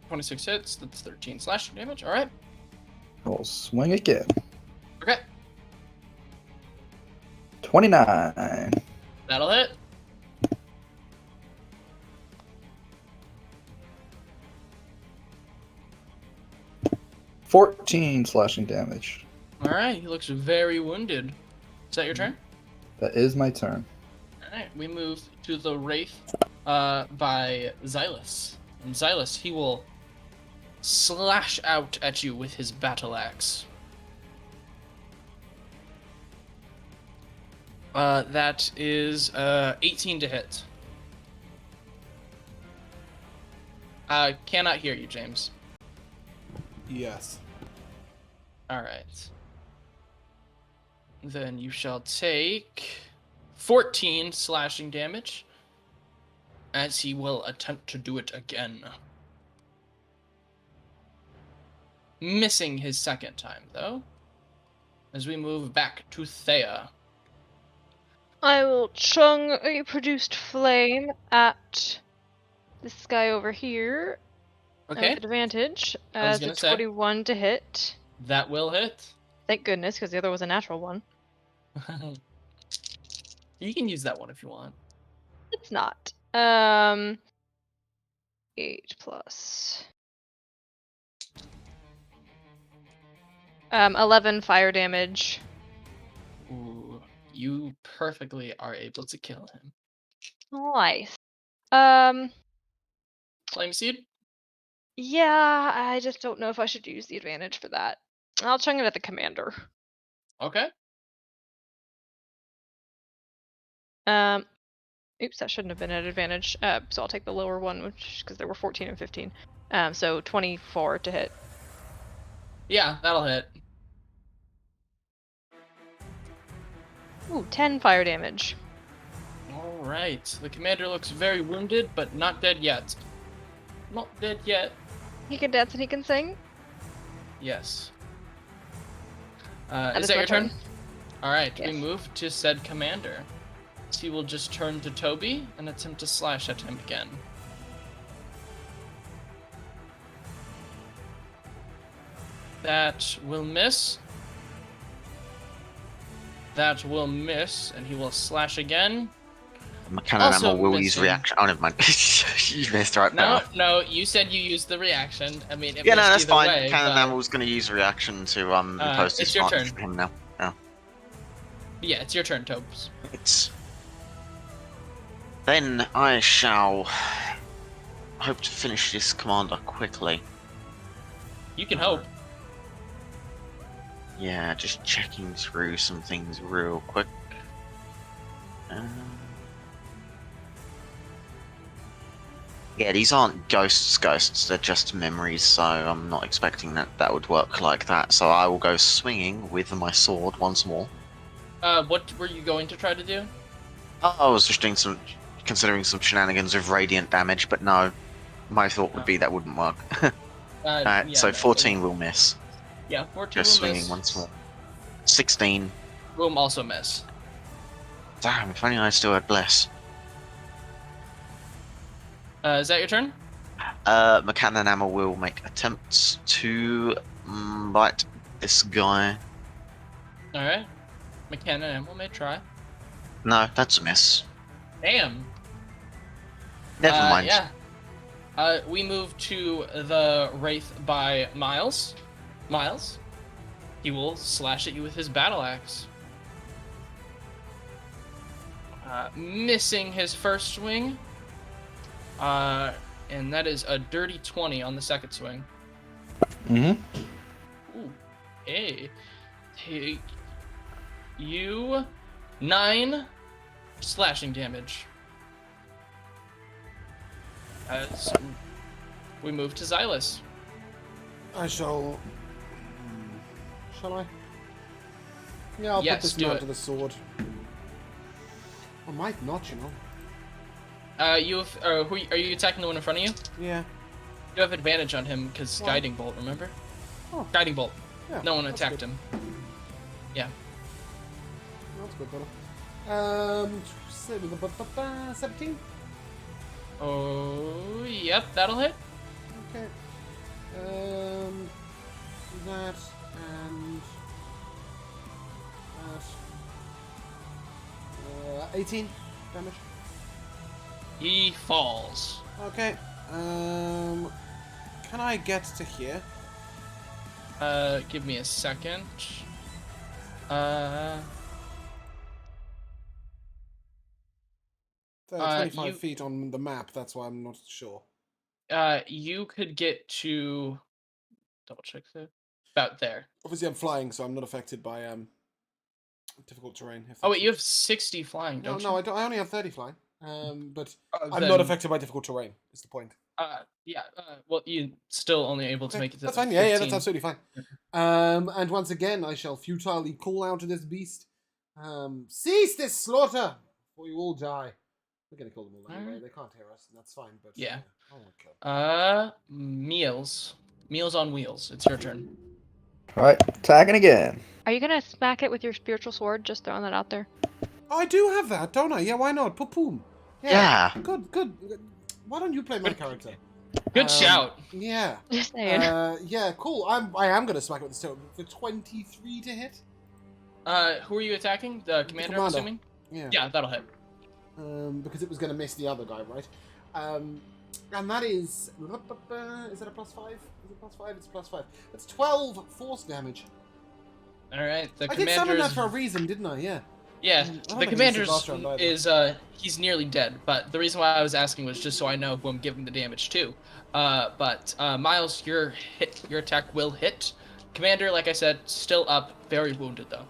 26 hits. That's 13 slashing damage. All right. I'll swing again. Okay. 29. That'll hit. $14 slashing damage. All right. He looks very wounded. Is that your turn? That is my turn. All right. We move to the Wraith by Xylus. And Xylus, he will slash out at you with his battle axe. That is 18 to hit. Cannot hear you, James. Yes. All right. Then you shall take 14 slashing damage as he will attempt to do it again. Missing his second time, though. As we move back to Thea. I will chung a produced flame at this guy over here. Okay, With advantage. I was As a gonna say. 21 to hit. that will hit. Thank goodness, because the other was a natural one. You can use that one if you want. It's not. 8 plus 11 fire damage. Ooh, you perfectly are able to kill him. Nice. Flame Seed? Yeah, I just don't know if I should use the advantage for that. I'll chung it at the commander. Okay. Oops, that shouldn't have been at advantage. So I'll take the lower one, which because there were 14 and 15. So 24 to hit. Yeah, that'll hit. Ooh, 10 fire damage. Alright, the commander looks very wounded, but not dead yet. Not dead yet. He can dance and he can sing. Yes. That Is is that my your turn? turn. Alright, Yes. we move to said commander. So he will just turn to Toby and attempt to slash at him again. That will miss. That will miss, and he will slash again. Mechanical Also animal will use missing. reaction. Oh, never mind. You missed right No, now. no, you said you used the reaction. I mean, it Yeah, no, missed that's either fine. way, Mechanical but animal's going to use reaction to impose it's your disadvantage turn. for him now. Yeah. Yeah, it's your turn, Topes. It's... Then I shall hope to finish this commander quickly. You can hope. Yeah, just checking through some things real quick. Yeah, these aren't ghosts. They're just memories, so I'm not expecting that would work like that. So I will go swinging with my sword once more. What were you going to try to do? I was just considering some shenanigans with radiant damage, but no. My thought would be that wouldn't work. Yeah, So no, 14 will miss. Yeah, 14 Go will swinging miss. once more. 16. Will also miss. Damn, if only I still had bless. Is that your turn? Mechananama will make attempts to bite this guy. Alright. McKenna and Emil may try. No, that's a miss. Damn. Never mind. Yeah. We move to the Wraith by Miles. Miles, he will slash at you with his battle axe. Missing his first swing. And that is a dirty 20 on the second swing. Mm-hmm. Ooh. Hey. Take you 9 slashing damage. As we move to Xylus. I shall. Shall I? Yeah, I'll Yes, put this do man it. to the sword. I might not, you know. You have, who are you attacking? The one in front of you? Yeah. You have advantage on him because Why? guiding bolt. Remember? Oh. Guiding bolt. Yeah, No one that's attacked good. him. Yeah. That's good, brother. 17? Oh, yep, that'll hit. Okay. That and that. 18 damage. He falls. Okay. Can I get to here? Give me a second. 25 you- feet on the map, that's why I'm not sure. You could get to double check that. About there. Obviously, I'm flying, so I'm not affected by difficult terrain. If Oh that's wait, you it. have 60 flying, No, don't no, you? I don't. I only have 30 flying. But I'm Then- not affected by difficult terrain. Is the point? Yeah. Well, you still only able to Okay, make it to that's the fine. Yeah, 15. that's absolutely fine. And once again, I shall futilely call out to this beast. Cease this slaughter, or you all die. We're gonna kill them all anyway. They can't hear us, and that's fine. But Yeah. I won't kill them. Meals. Meals on wheels. It's your turn. Alright, attacking again. Are you gonna smack it with your spiritual sword? Just throwing that out there. Oh, I do have that, don't I? Yeah, why not? Papoom. Yeah. Good. Why don't you play my character? Good shout. Yeah. Just saying. Yeah, cool. I am gonna smack it with the stone for 23 to hit. Who are you attacking? The commander, I'm commander. assuming? Yeah. Yeah, that'll hit. Because it was gonna miss the other guy, right? And that is that a +5? Is it +5? It's +5. That's 12 force damage. Alright, the I did commander summon that is... for a reason, didn't I? Yeah. Yeah, I don't the think he's commander's last round either. is, he's nearly dead, but the reason why I was asking was just so I know who I'm giving the damage to. But Miles, your attack will hit. Commander, like I said, still up, very wounded though.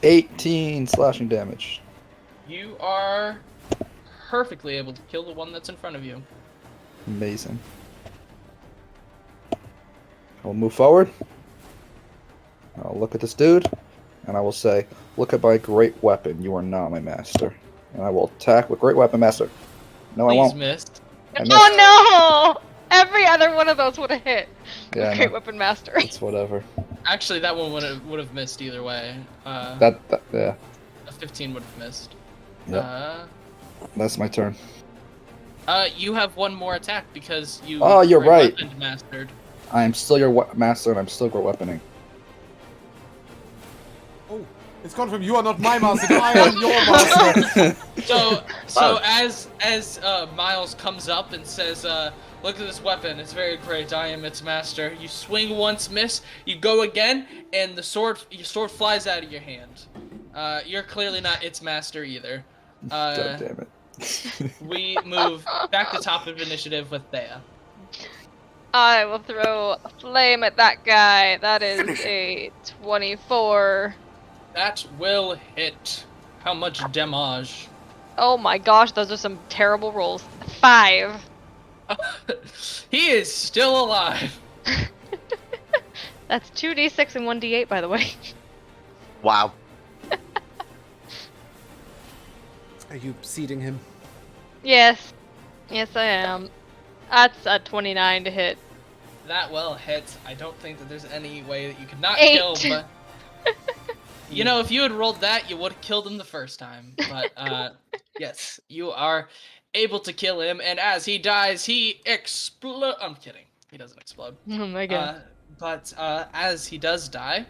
$18 slashing damage. You are perfectly able to kill the one that's in front of you. Amazing. I'll move forward. I'll look at this dude, and I will say, "Look at my great weapon. You are not my master." And I will attack with great weapon, master. No, I Please won't. missed. I missed. Oh no! Every other one of those would have hit. Yeah, I Great know. weapon master. It's whatever. Actually, that one would have missed either way. Yeah. A 15 would have missed. Yep. That's my turn. You have one more attack because you. Oh, you're great right. weapon mastered. I am still your master, and I'm still great weaponing. Oh, it's gone from you are not my master to I am your master. So as Miles comes up and says, "Look at this weapon. It's very great. I am its master." You swing once, miss. You go again, and your sword flies out of your hand. You're clearly not its master either. God damn it. We move back to top of initiative with Thea. I will throw a flame at that guy. That is a 24. That will hit. How much damage? Oh my gosh, those are some terrible rolls. 5. He is still alive. That's 2d6 and 1d8, by the way. Wow. Are you seeding him? Yes. Yes, I am. That's a 29 to hit. That will hit. I don't think that there's any way that you could not 8. kill, but you know, if you had rolled that, you would have killed him the first time. But yes, you are able to kill him, and as he dies, he explodes. I'm kidding. He doesn't explode. Oh my god. But as he does die,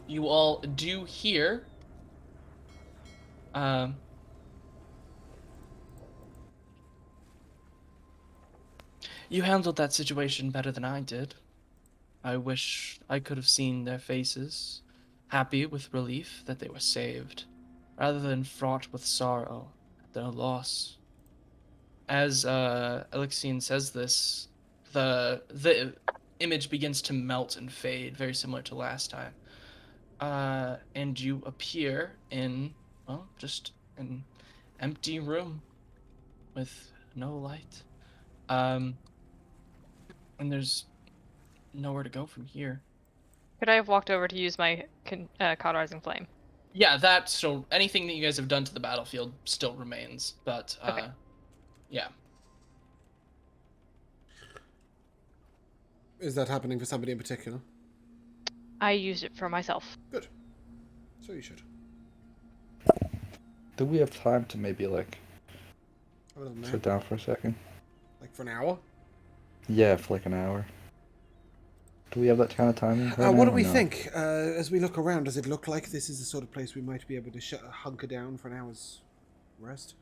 you all do hear. You handled that situation better than I did. I wish I could have seen their faces, happy with relief that they were saved, rather than fraught with sorrow at their loss. As Elixine says this, the image begins to melt and fade, very similar to last time. And you appear in, well, just an empty room with no light. And there's nowhere to go from here. Could I have walked over to use my cauterizing flame? Yeah, that still, anything that you guys have done to the battlefield still remains, but Okay. yeah. Is that happening for somebody in particular? I used it for myself. Good. So you should. Do we have time to maybe, like, A little nap. sit down for a second? Like for an hour? Yeah, for like an hour. Do we have that kind of time? What do we think? As we look around, does it look like this is the sort of place we might be able to hunker down for an hour's rest?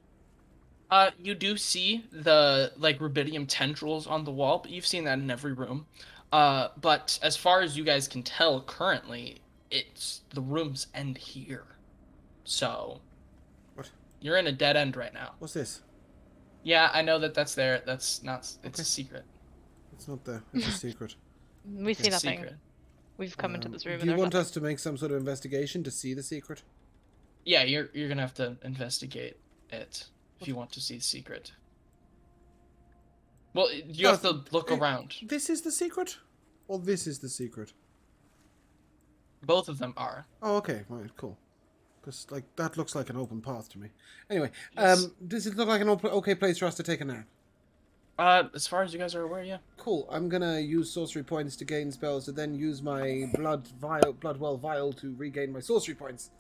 You do see the, like, rubidium tendrils on the wall, but you've seen that in every room. But as far as you guys can tell currently, the rooms end here. So, What? you're in a dead end right now. What's this? Yeah, I know that's there. That's not, it's Okay. a secret. It's not there. It's a secret. We see It's a nothing. secret. We've come into this room Do and you there's want nothing. us to make some sort of investigation to see the secret? Yeah, you're gonna have to investigate it if you want to see the secret. Well, you have to look around. This is the secret? Or this is the secret? Both of them are. Oh, okay. Right, cool. Because, like, that looks like an open path to me. Anyway, Yes. does it look like an okay place for us to take a nap? As far as you guys are aware, yeah. Cool. I'm gonna use sorcery points to gain spells, and then use my bloodwell vial to regain my sorcery points.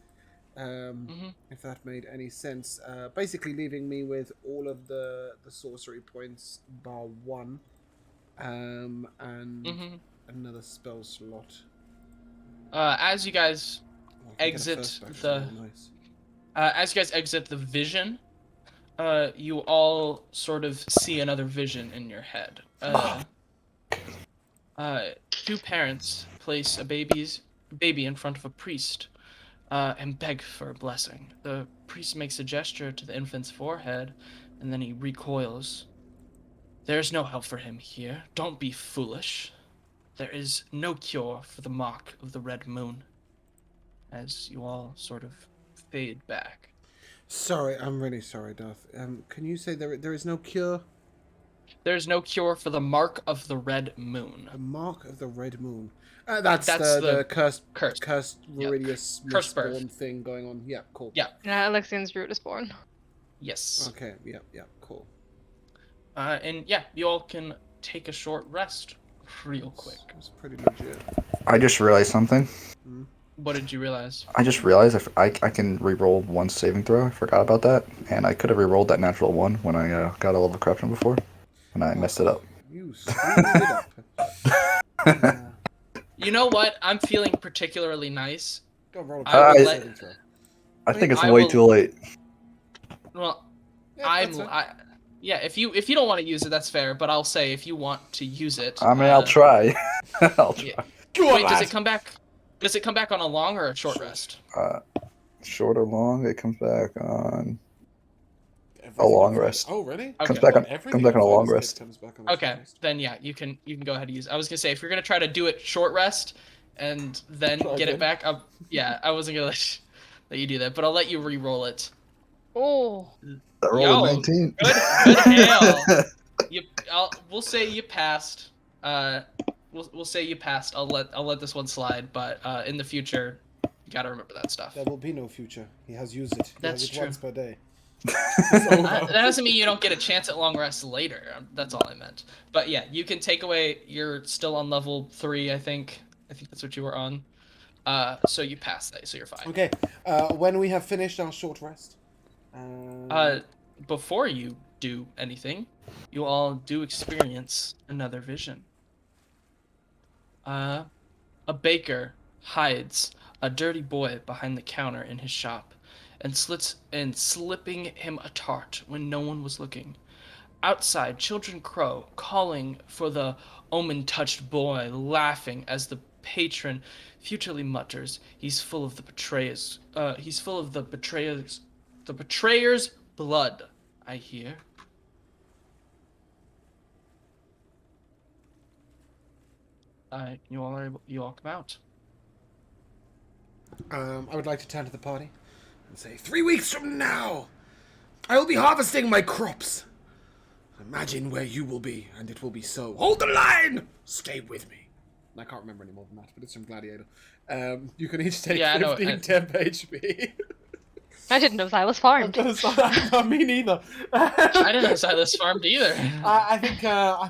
If that made any sense. Basically, leaving me with all of the sorcery points bar 1, and another spell slot. As you guys Oh, I can get a exit first back, the- that's really nice. as you guys exit the vision, you all sort of see another vision in your head. Two parents place a baby in front of a priest, and beg for a blessing. The priest makes a gesture to the infant's forehead, and then he recoils. There is no help for him here. Don't be foolish. There is no cure for the mark of the red moon. As you all sort of fade back. Sorry, I'm really sorry, Darth. Can you say there is no cure? There's no cure for the mark of the red moon. The mark of the red moon. That's That's the the cursed curse. Yep. Viridius Cursed birth. Mistborn thing going on. Yeah, cool. Yeah. Alexian's root is born. Yes. Okay, yeah, cool. And yeah, you all can take a short rest real quick. It's pretty legit. I just realized something. What did you realize? I just realized I can re-roll one saving throw. I forgot about that. And I could have re-rolled that natural 1 when I got a level of corruption before. And I messed it up. You screwed it up. Yeah. You know what? I'm feeling particularly nice. Go roll a I will charisma let. saving throw. I think it's I way will- too late. Well, Yeah, that's fine. yeah. If you don't want to use it, that's fair. But I'll say if you want to use it, I mean, I'll try. I'll yeah. try. Go on, Wait, does lad. it come back? Does it come back on a long or a short Short. rest? Short or long, it comes back on Everything long I've rest. Oh, really? Okay. comes back on Everything comes back on a I've long read rest. comes back on a short Okay, rest. then yeah, you can go ahead and use. I was gonna say if you're gonna try to do it short rest and then Try get again. it back up. Yeah, I wasn't gonna let you do that, but I'll let you re-roll it. Oh, I rolled a Yo, 19. good hail. We'll say you passed. We'll say you passed. I'll let this one slide, but in the future, you gotta remember that stuff. There will be no future. He has used it. He That's has it true. once per day. That doesn't mean you don't get a chance at long rests later. That's all I meant. But yeah, you can take away. You're still on level 3, I think. I think that's what you were on. So you passed that, so you're fine. Okay. When we have finished our short rest. Before you do anything, you all do experience another vision. A baker hides a dirty boy behind the counter in his shop, and slipping him a tart when no one was looking. Outside, children crow, calling for the omen-touched boy, laughing as the patron futilely mutters, "He's full of the betrayers. He's full of the betrayer's blood, I hear." You all come out. I would like to turn to the party and say, 3 weeks from now, I will be harvesting my crops. Imagine where you will be, and it will be so. Hold the line! Stay with me. And I can't remember any more than that, but it's from Gladiator. You can each take Yeah, I know, 15 temp HP. I didn't know Silas farmed. Not me neither. I didn't know Silas farmed either. I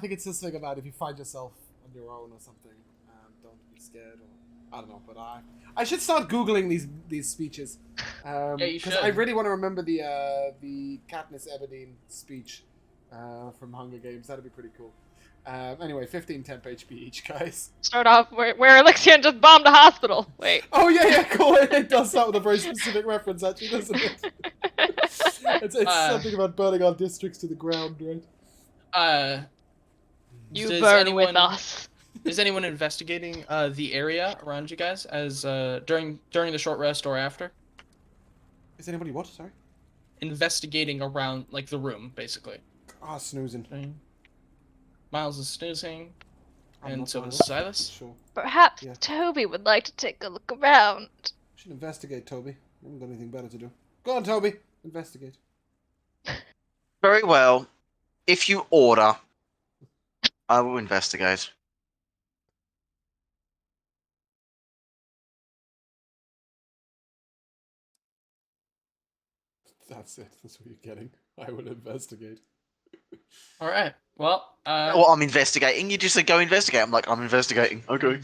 think it's this thing about if you find yourself on your own or something, don't be scared. Or I don't know, but I should start googling these speeches. Yeah, you should. I really want to remember the Katniss Everdeen speech from Hunger Games. That'd be pretty cool. Anyway, 15 temp HP each, guys. Start off where Alexian just bombed a hospital. Wait. Oh yeah, cool. It does start with a very specific reference, actually, doesn't it? It's something about burning our districts to the ground, right? You Does burn with anyone- us. Is anyone investigating the area around you guys as during the short rest or after? Is anybody what? Sorry. Investigating around like the room, basically. Snoozing. Miles is snoozing, I'm and not so Miles. is Silas. Sure. Perhaps Yeah. Toby would like to take a look around. We should investigate, Toby. We haven't got anything better to do. Go on, Toby. Investigate. Very well. If you order, I will investigate. That's it. That's what you're getting. I will investigate. All right. Well. Well, I'm investigating. You just said go investigate. I'm like, I'm investigating. Okay.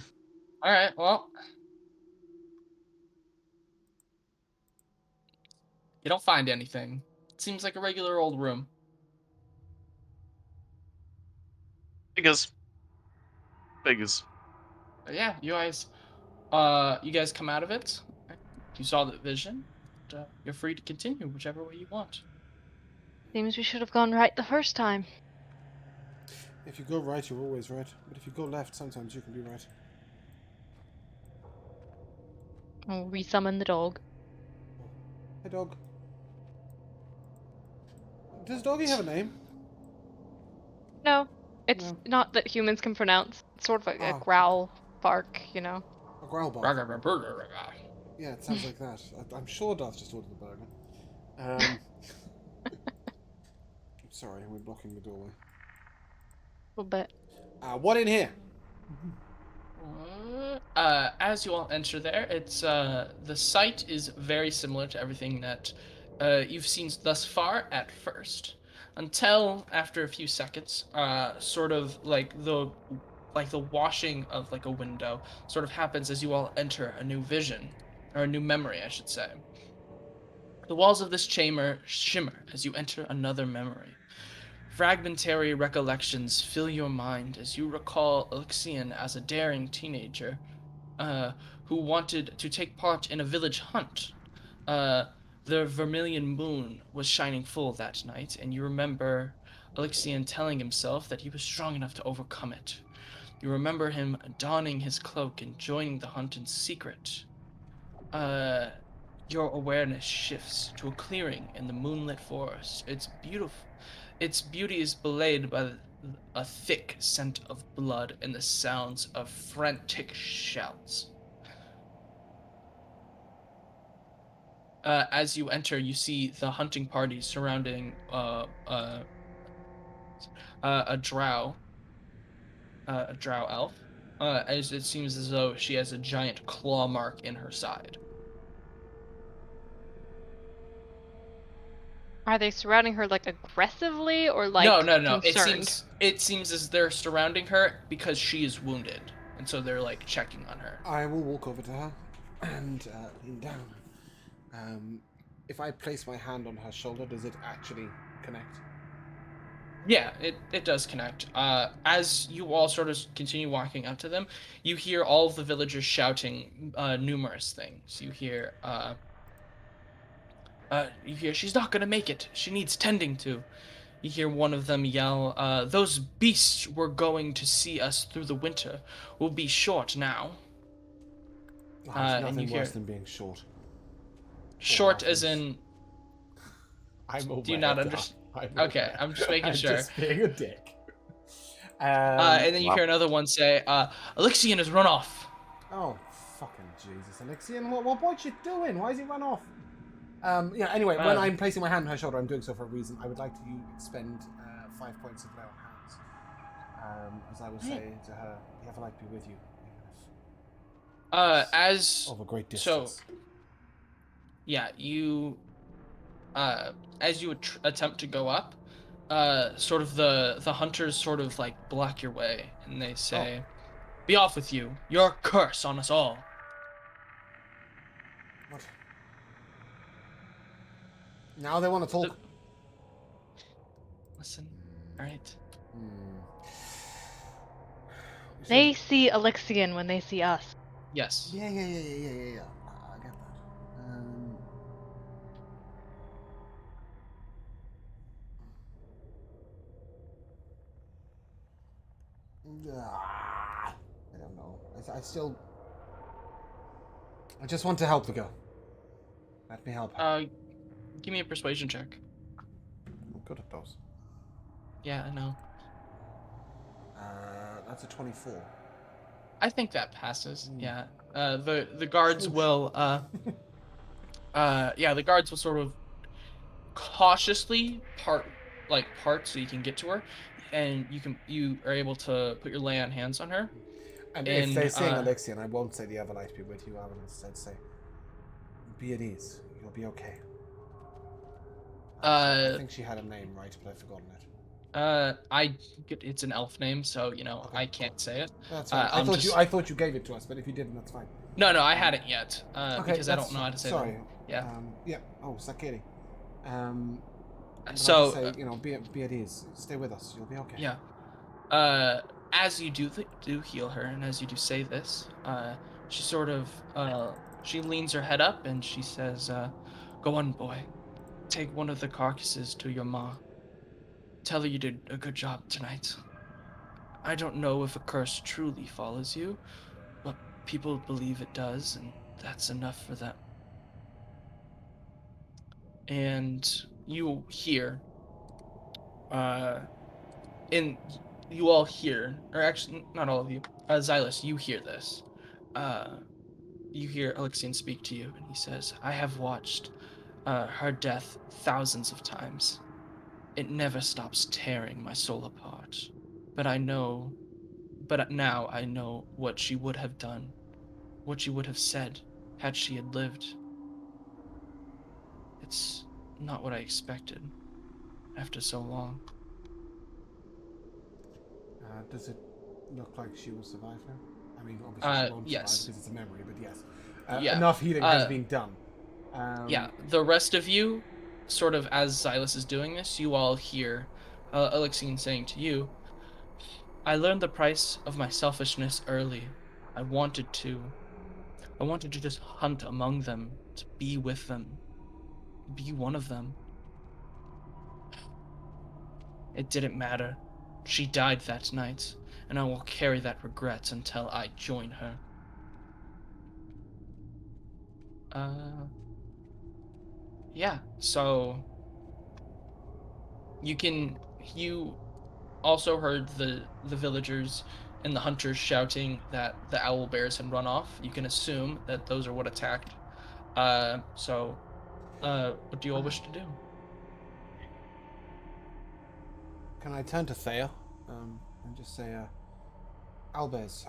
All right. Well. You don't find anything. It seems like a regular old room. Figures. Figures. But yeah, you guys come out of it. You saw the vision. You're free to continue whichever way you want. Seems we should have gone right the first time. If you go right, you're always right. But if you go left, sometimes you can be right. I'll resummon the dog. Hey, dog. Does Doggy have a name? No, it's No. not that humans can pronounce. It's sort of like a Ah. growl, bark, you know. A growl bar. Yeah, it sounds like that. I'm sure Darth just ordered a burger. I'm sorry, we're blocking the doorway. A little bit. What in here? As you all enter there, it's the site is very similar to everything that you've seen thus far at first, until after a few seconds, sort of like the washing of like a window sort of happens as you all enter a new vision, or a new memory, I should say. The walls of this chamber shimmer as you enter another memory. Fragmentary recollections fill your mind as you recall Alexian as a daring teenager uh, who wanted to take part in a village hunt. Uh, the vermilion moon was shining full that night, and you remember Alexian telling himself that he was strong enough to overcome it. You remember him donning his cloak and joining the hunt in secret. Uh, your awareness shifts to a clearing in the moonlit forest. It's beautiful. Its beauty is belied by a thick scent of blood and the sounds of frantic shouts. As you enter, you see the hunting party surrounding a a drow elf. As it seems as though she has a giant claw mark in her side. Are they surrounding her like aggressively or No, like no, no. concerned? It seems as they're surrounding her because she is wounded, and so they're like checking on her. I will walk over to her and lean down. If I place my hand on her shoulder, does it actually connect? Yeah, it does connect. As you all sort of continue walking up to them, you hear all of the villagers shouting numerous things. You hear, she's not gonna make it. She needs tending to. You hear one of them yell, those beasts were going to see us through the winter. We'll be short now. Oh, And there's you nothing hear, worse than being short. short as Halflings. in, I'm aware. do you not Dad. understand? I'm Okay, aware. I'm just making I'm sure. just being a dick. And then you Wow. hear another one say, Alexian has run off. Oh, fucking Jesus, Alexian! What's you doing? Why has he run off? Yeah. Anyway, when I'm placing my hand on her shoulder, I'm doing so for a reason. I would like to expend 5 points of lay on hands. As I will say to her, "The Everlight be with you." As Over great so, distance. yeah, you as you attempt to go up, sort of the hunters sort of like block your way, and they say, "Be off with you! You're a curse on us all." What? Now they want to talk. Listen, all right. They see Alexian when they see us. Yes. Yeah. I get that. I don't know. I just want to help the girl. Let me help her. Give me a persuasion check. I'm good at those. Yeah, I know. That's a 24. I think that passes. Yeah. The guards will the guards will sort of cautiously part so you can get to her, and you are able to put your lay on hands on her. And if they're saying Alexian, I won't say the Everlight be with you. I will instead say, "Be at ease. You'll be okay." I think she had a name, right? But I've forgotten it. It's an elf name, so Okay, I can't say it. That's fine. I thought you gave it to us, but if you didn't, that's fine. No, I hadn't yet. Okay, Because I don't know how to say sorry. them. Yeah. Yeah. Oh, Sakiri. But So, I'll say, be at ease. Stay with us. You'll be okay. yeah. As you do heal her, and as you do say this, she sort of she leans her head up and she says, "Go on, boy. Take one of the carcasses to your ma. Tell her you did a good job tonight. I don't know if a curse truly follows you, but people believe it does, and that's enough for them." And you hear, and you all hear, or actually, not all of you, Xylus, you hear this. You hear Alexian speak to you, and he says, "I have watched her death thousands of times. It never stops tearing my soul apart. But now I know what she would have done, what she would have said had she had lived. It's not what I expected after so long." Does it look like she will survive now? I mean, obviously she won't Yes. survive because it's a memory, but yes. Yeah. Enough healing has been done. Yeah, the rest of you, sort of as Xylus is doing this, you all hear Elixine saying to you, I learned the price of my selfishness early. I wanted to. I wanted to just hunt among them, to be with them, be one of them. It didn't matter. She died that night, and I will carry that regret until I join her. Yeah, so you also heard the villagers and the hunters shouting that the owl bears had run off. You can assume that those are what attacked. What do you all wish to do? Can I turn to Thea and just say, Albers,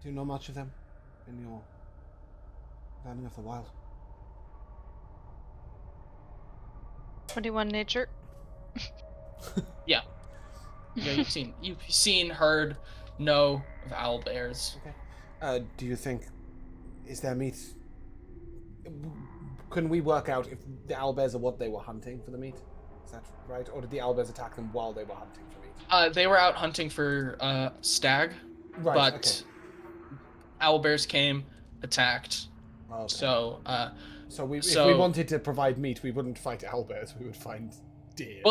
do you know much of them in your learning of the wild? 21 nature. Yeah. Yeah, you've seen, heard, know of owl bears. Okay. Do you think, is there meat? Can we work out if the owlbears are what they were hunting for the meat? Is that right? Or did the owlbears attack them while they were hunting for meat? They were out hunting for stag, Right, but okay. owl bears came, attacked. Okay. So if we wanted to provide meat, we wouldn't fight owlbears. We would find deer.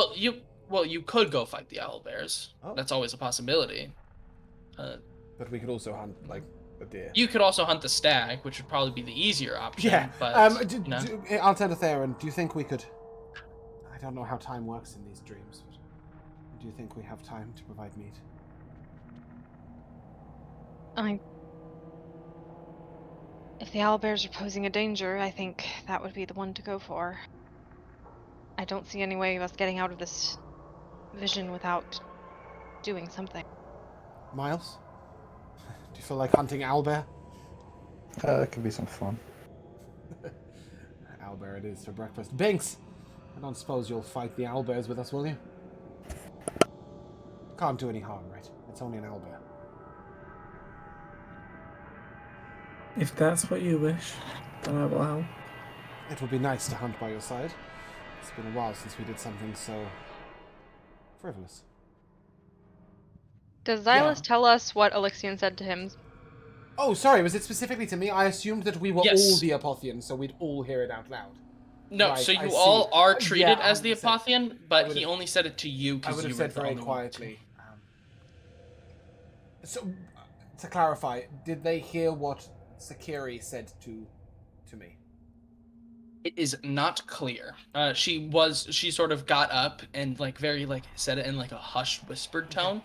Well, you could go fight the owl bears. Oh. That's always a possibility. But we could also hunt like a deer. You could also hunt the stag, which would probably be the easier option. Yeah. But I'll turn to Theron. Do you think we could? I don't know how time works in these dreams, but do you think we have time to provide meat? If the owlbears are posing a danger, I think that would be the one to go for. I don't see any way of us getting out of this vision without doing something. Miles, do you feel like hunting owlbear? It could be some fun. Owlbear it is for breakfast. Binks, I don't suppose you'll fight the owlbears with us, will you? Can't do any harm, right? It's only an owlbear. If that's what you wish, then I will help. It would be nice to hunt by your side. It's been a while since we did something so frivolous. Does Xylus tell us what Elixion said to him? Oh, sorry, was it specifically to me? I assumed that we were Yes. all the Apotheons, so we'd all hear it out loud. No, Right, so I you see. all are treated Yeah, as the 100%. Apotheon, but would've- he only said it to you I because would you have were said the very only one. quietly. So, to clarify, did they hear what Sakiri said to me? It is not clear. She sort of got up and said it in like a hushed, whispered tone.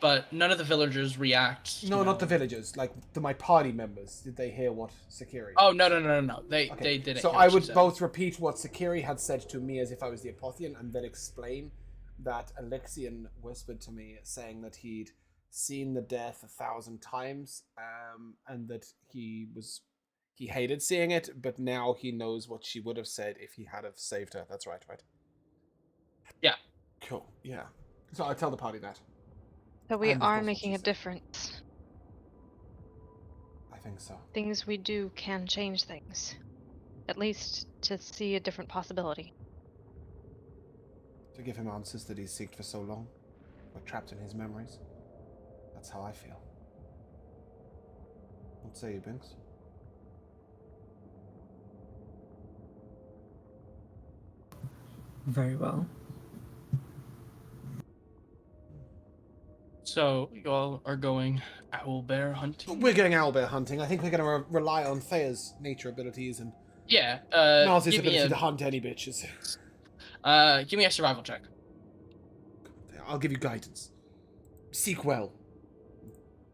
But none of the villagers react. No, not the villagers. Like my party members. Did they hear what Sakiri? Oh no! They didn't. So hear I what she would said. both repeat what Sakiri had said to me as if I was the Apotheon, and then explain that Alexian whispered to me, saying that he'd seen the death 1,000 times, and that he hated seeing it, but now he knows what she would have said if he had have saved her. That's right? Yeah. Cool. Yeah. So I tell the party that. So we And of are course what making she a said. difference. I think so. Things we do can change things. At least to see a different possibility. To give him answers that he's seeked for so long, but trapped in his memories. That's how I feel. What say you, Binks? Very well. So you all are going owl bear hunting. We're going owlbear hunting. I think we're going to rely on Thea's nature abilities and Yeah. Miles' Give me ability to hunt any bitches. give me a survival check. I'll give you guidance. Seek well,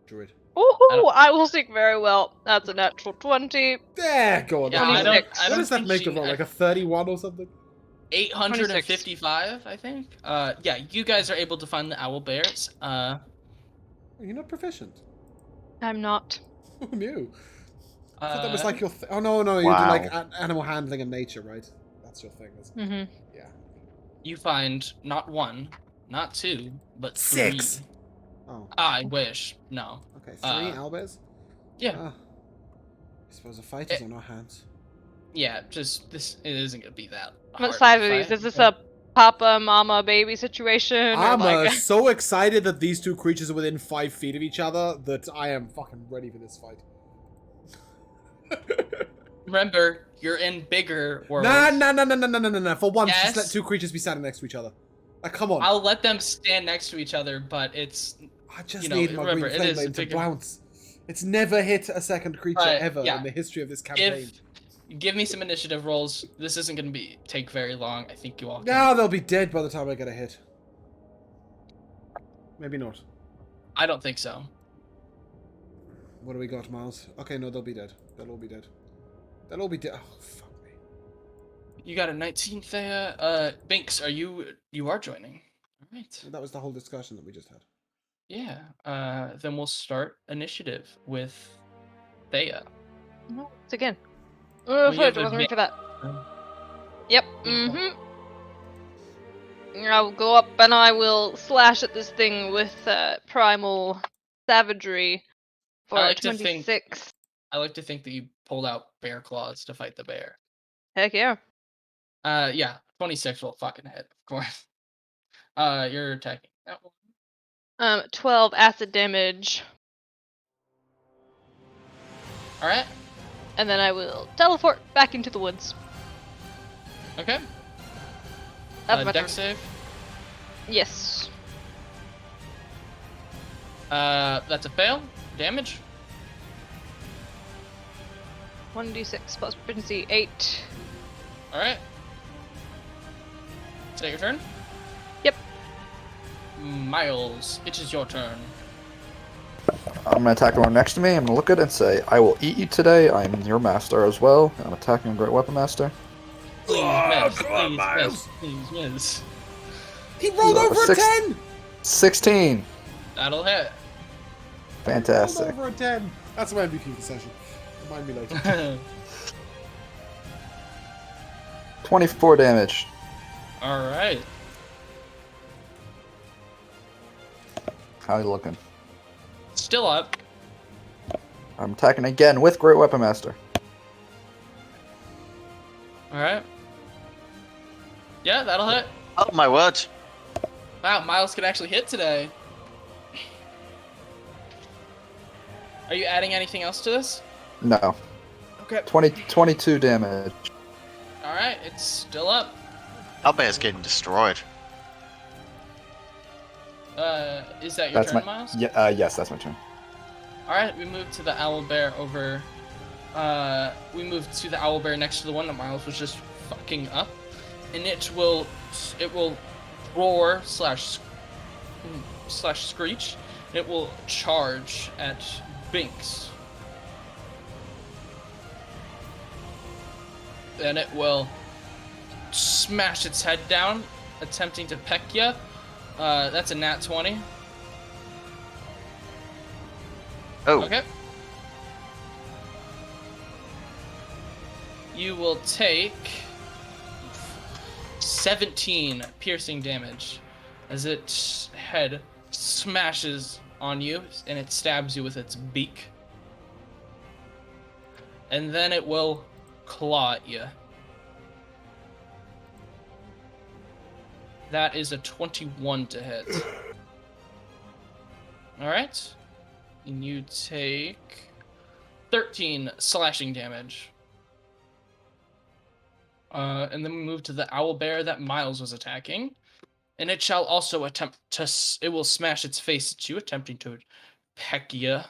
Druid. Ooh, I will seek very well. That's a natural 20. There, go on. Yeah, I don't- What does that think make she- a roll? Like a 31 or something? 855, I think. Yeah, you guys are able to find the owl bears. You're not proficient. I'm not. Who knew? I thought that was like your oh, no, you do Wow. like animal handling and nature, right? That's your thing, isn't it? Mm-hmm. Yeah. You find not one, not two, but 6. three. Oh, I wish. No. okay. 3 owlbears? Yeah. I suppose a fight is on our hands. Yeah, just it isn't gonna be that. What hard size to are these? fight. Is this a papa, mama, baby situation? Or I'm like... so excited that these two creatures are within 5 feet of each other that I am fucking ready for this fight. Remember, you're in bigger worlds. Nah. For once, just let Yes. two creatures be standing next to each other. Come on. I'll let them stand next to each other, but it's... I just you know, need my remember, green it flame is blade to bigger. bounce. It's never hit a second creature But, ever yeah. in the history of this campaign. Give me some initiative rolls. This isn't going to take very long. I think you all can. Now they'll be dead by the time I get a hit. Maybe not. I don't think so. What do we got, Miles? Okay, no, they'll be dead. They'll all be dead. They'll all be dead. Oh, fuck me. You got a 19, Thea. Binks, you are joining. All right. That was the whole discussion that we just had. Yeah. Then we'll start initiative with Thea. No, it's again. Well, Oh, you I have wasn't ready for that. Um, Yep. I'll go up and I will slash at this thing with primal savagery for I like to think- 26. I like to think that you pulled out bear claws to fight the bear. Heck yeah. Yeah. 26 will fucking hit, of course. You're attacking. That one. 12 acid damage, All right. and then I will teleport back into the woods. Okay. That's my Dex turn. save. Yes. That's a fail. Damage. 1d6 plus proficiency 8. All right. Is that your turn? Yep. Miles, it is your turn. I'm gonna attack the one next to me. I'm gonna look at it and say, "I will eat you today. I'm your master as well." I'm attacking Great Weapon Master. Please miss. come on, Please Miles. miss. Please miss. He rolled So, over a 10! 16. That'll hit. Fantastic. Rolled over a 10. That's my MVP for the session. Remind me later. 24 damage. All right. How you looking? Still up. I'm attacking again with Great Weapon Master. All right. Yeah, that'll hit. Oh my word! Wow, Miles can actually hit today. Are you adding anything else to this? No. Okay. 22 damage. All right, it's still up. Our bear's getting destroyed. Is that your That's turn, my Miles? yes, that's my turn. All right, we move to the owl bear over. We move to the owl bear next to the one that Miles was just fucking up, and it will roar slash screech. And it will charge at Binks. Then it will smash its head down, attempting to peck ya. That's a nat 20. Oh, Okay. You will take 17 piercing damage as its head smashes on you and it stabs you with its beak. And then it will claw at you. That is a 21 to hit. Alright. And you take 13 slashing damage. And then we move to the owl bear that Miles was attacking. And it shall also attempt to... It will smash its face at you, attempting to peck you.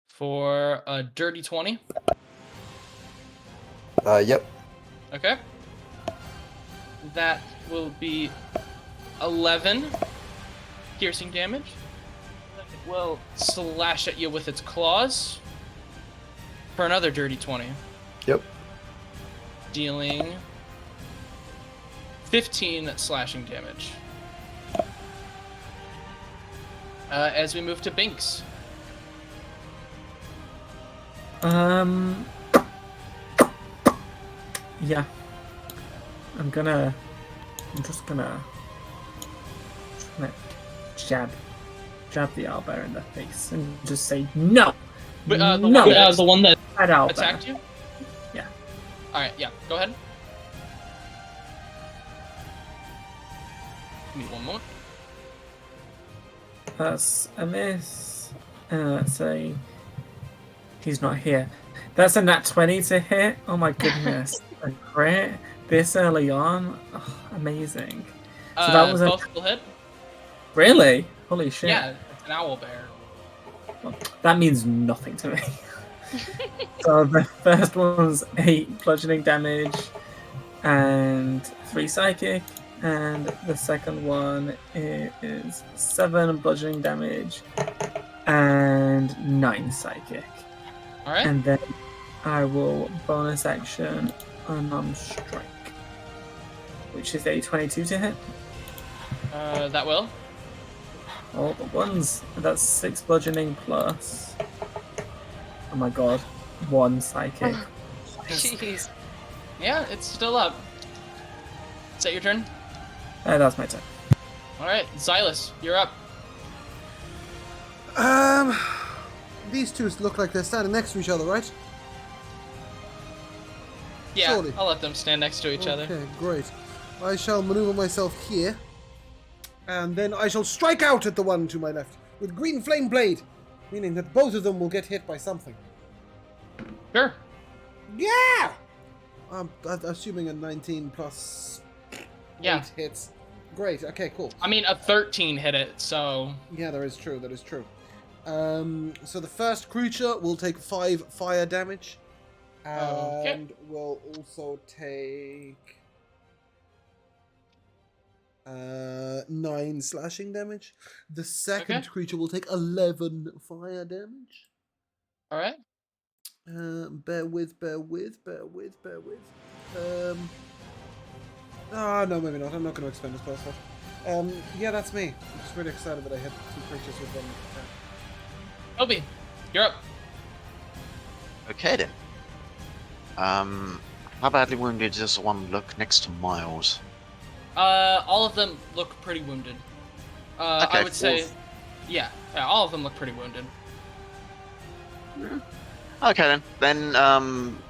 For a dirty 20. Yep. Okay. That will be 11 piercing damage. It will slash at you with its claws for another dirty 20. Yep. Dealing 15 slashing damage. As we move to Binks. Yeah. I'm just gonna jab the owlbear in the face and just say no. But, no. the one that That owlbear. attacked you? Yeah. Alright, yeah, go ahead. Give me one moment. That's a miss. Let's say he's not here. That's a nat 20 to hit. Oh my goodness. A crit this early on. Oh, amazing. So that was Both will hit. Really? Holy shit. Yeah, it's an owl bear. That means nothing to me. So the first one's 8 bludgeoning damage and 3 psychic, and the second one is 7 bludgeoning damage and 9 psychic. All right. And then I will bonus action unarmed strike, which is a 22 to hit. That will. All the ones. That's 6 bludgeoning plus. Oh my god, 1 psychic. Jeez. Yeah, it's still up. Is that your turn? That's my turn. All right, Xylus, you're up. These two look like they're standing next to each other, right? Yeah, Surely. I'll let them stand next to each other. Okay, great. I shall maneuver myself here, and then I shall strike out at the one to my left with green flame blade, meaning that both of them will get hit by something. Sure. Yeah! Assuming a 19 plus 8 hits. Great, okay, cool. I mean, a 13 hit it, so... Yeah, that is true, that is true. So the first creature will take 5 fire damage, and will also take 9 slashing damage. The second creature will take 11 fire damage. All right. Bear with. No, maybe not. I'm not going to expend this spell slot. Yeah, that's me. I'm just really excited that I hit 2 creatures with 1 attack. Obi, you're up. Okay then. How badly wounded does one look next to Miles? All of them look pretty wounded. Okay, I would say, yeah, all of them look pretty wounded. Okay then. Then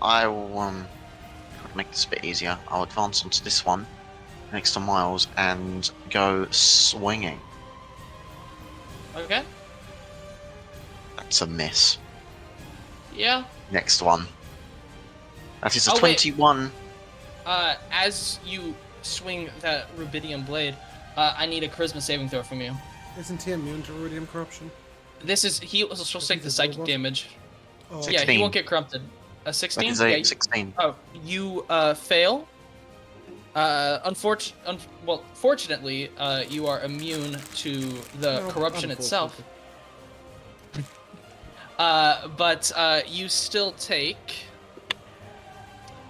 I will try to make this a bit easier. I'll advance onto this one next to Miles and go swinging. Okay. That's a miss. Yeah. Next one. That is a Oh, wait. 21. As you swing that rubidium blade, I need a charisma saving throw from you. Isn't he immune to rubidium corruption? He will still take the psychic damage. Oh, Yeah, he 16. won't get corrupted. A That 16? is Yeah, a 16. Oh, you fail. Fortunately, you are immune to the No, corruption itself. unfortunately. But you still take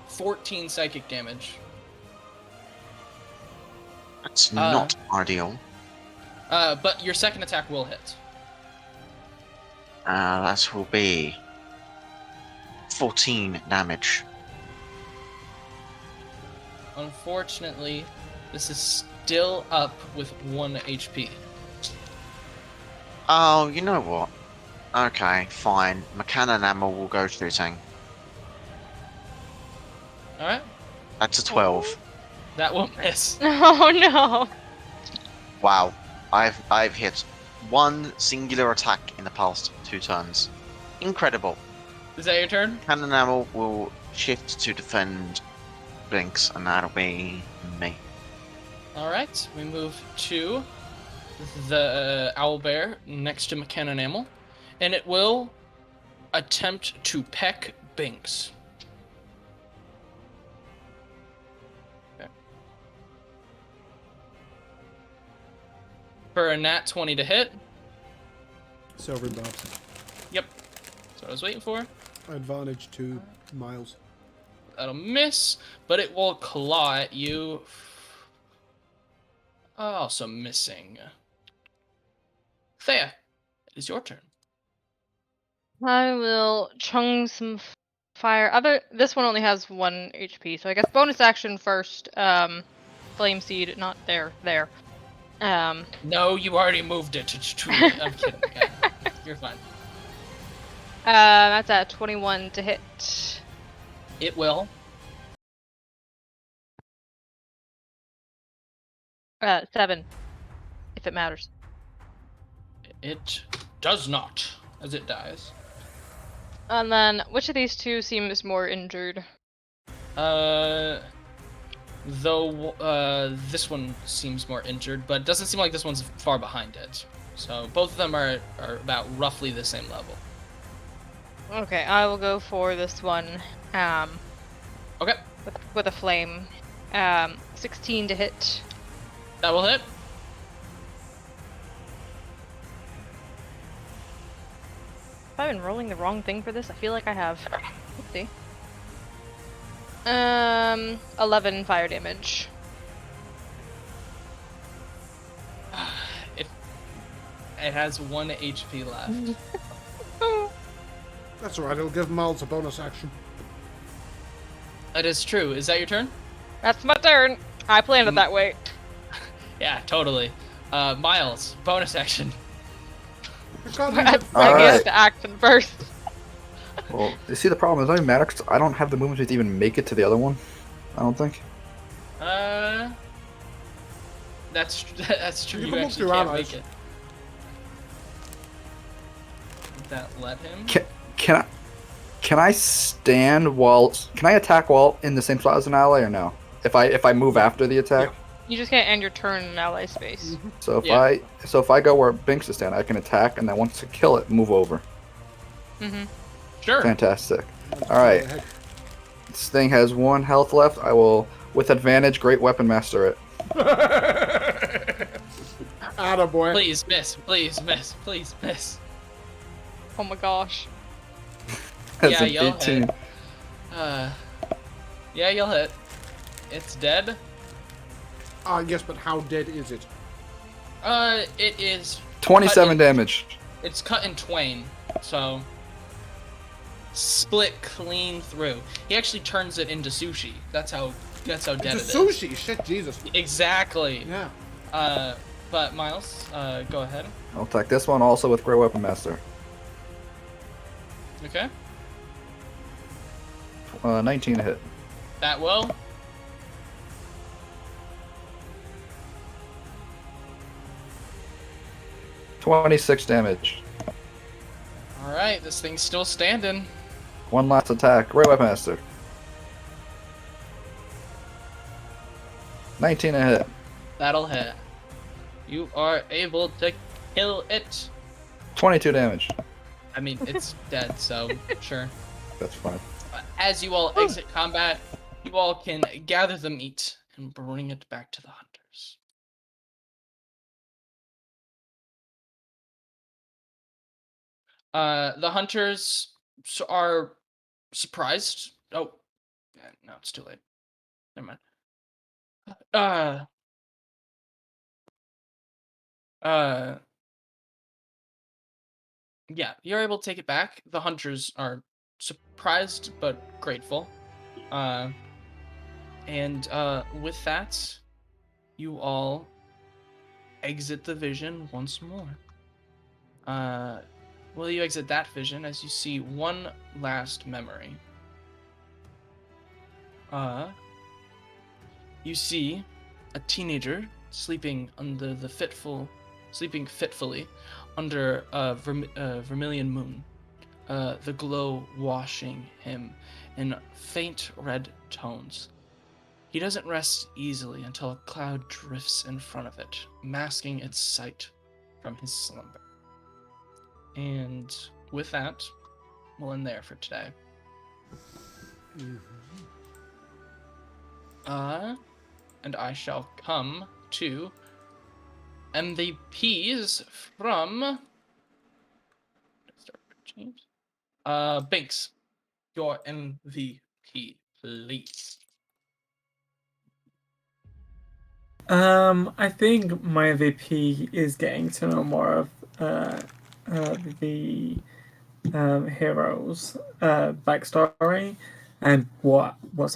14 psychic damage. That's not ideal. But your second attack will hit. That will be 14 damage. Unfortunately, this is still up with 1 HP. Oh, you know what? Okay, fine. McCann Ammo will go shooting. Alright? That's a 12. That will miss. Oh no. Wow. I've hit 1 singular attack in the past 2 turns. Incredible. Is that your turn? Cannon Ammo will shift to defend Blinks, and that'll be me. Alright, we move to the owlbear next to McKenna Enamel, and it will attempt to peck Binks. Okay. For a nat 20 to hit. Silver Bobs. Yep. That's what I was waiting for. Advantage to Miles. That'll miss, but it will claw at you. Also missing. Thea, it is your turn. I will chung some fire. This one only has 1 HP, so I guess bonus action first. Flame seed, not there. There. No, you already moved it. I'm kidding. Yeah, you're fine. That's a 21 to hit. It will. 7. if it matters. It does not, as it dies. And then, which of these two seems more injured? This one seems more injured, but it doesn't seem like this one's far behind it. So both of them are about roughly the same level. Okay, I will go for this one. Okay, With a flame. 16 to hit. that will hit. Have I been rolling the wrong thing for this? I feel like I have. Oopsie. 11 fire damage. It has 1 HP left. That's alright, it'll give Miles a bonus action. That is true. Is that your turn? That's my turn. I planned it that way. Yeah, totally. Miles, bonus action. I can't use I it. Alright. guess the action first. Well, you see the problem is it doesn't matter 'cause I don't have the movement to even make it to the other one. I don't think. That's true. You You can look actually through can't allies. make it. That let him. Can I stand while? Can I attack while in the same spot as an ally or no? If I move after the attack. You just can't end your turn in ally space. So if Yeah. I go where Binks is standing, I can attack, and then once I kill it, move over. Mm-hmm. Sure. Fantastic. All right. This thing has 1 health left. I will, with advantage, Great Weapon Master it. Attaboy. Please miss. Please miss. Please miss. Oh my gosh. That's Yeah, an you'll 18. hit. Yeah, you'll hit. It's dead. Yes, but how dead is it? It is 27 damage. It's cut in twain, so split clean through. He actually turns it into sushi. That's how dead It's it a is. sushi. Shit, Jesus. Exactly. Yeah. But Miles, go ahead. I'll attack this one also with Great Weapon Master. Okay. 19 to hit. That will. $26 damage. All right, this thing's still standing. 1 last attack. Great Weapon Master. 19 to hit. That'll hit. You are able to kill it. 22 damage. I mean, it's dead, so sure. That's fine. As you all exit combat, you all can gather the meat and bring it back to the hunters. The hunters are surprised. Oh, no, it's too late. Never mind. Yeah, you're able to take it back. The hunters are surprised but grateful. And with that, you all exit the vision once more. Will you exit that vision as you see one last memory? You see a teenager sleeping fitfully under a vermilion moon, the glow washing him in faint red tones. He doesn't rest easily until a cloud drifts in front of it, masking its sight from his slumber. And with that, we'll end there for today. And I shall come to MVPs from Binks, your MVP, please. I think my MVP is getting to know more of the hero's backstory and what's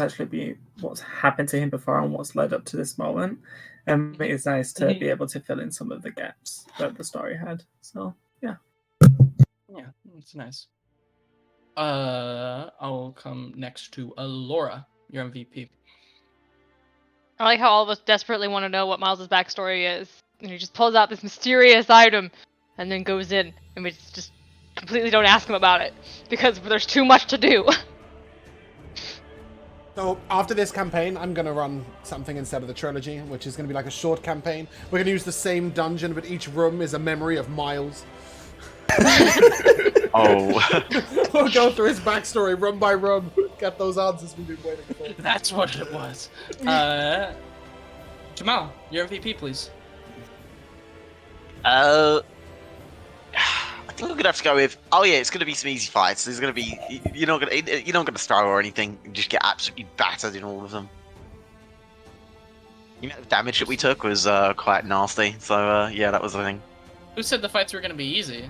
happened to him before and what's led up to this moment. It's nice to be able to fill in some of the gaps that the story had. So yeah, it's nice. I'll come next to Laura, your MVP. I like how all of us desperately want to know what Miles' backstory is. And he just pulls out this mysterious item, and then goes in, and we just completely don't ask him about it because there's too much to do. So after this campaign, I'm going to run something instead of the trilogy, which is going to be like a short campaign. We're going to use the same dungeon, but each room is a memory of Miles. Oh. We'll go through his backstory room by room, get those answers we've been waiting for. That's what it was. Jamal, your MVP, please. I think I'm gonna have to go with. Oh yeah, it's gonna be some easy fights. There's gonna be. You're not gonna struggle or anything. You just get absolutely battered in all of them. You know, the damage that we took was quite nasty. So yeah, that was the thing. Who said the fights were gonna be easy?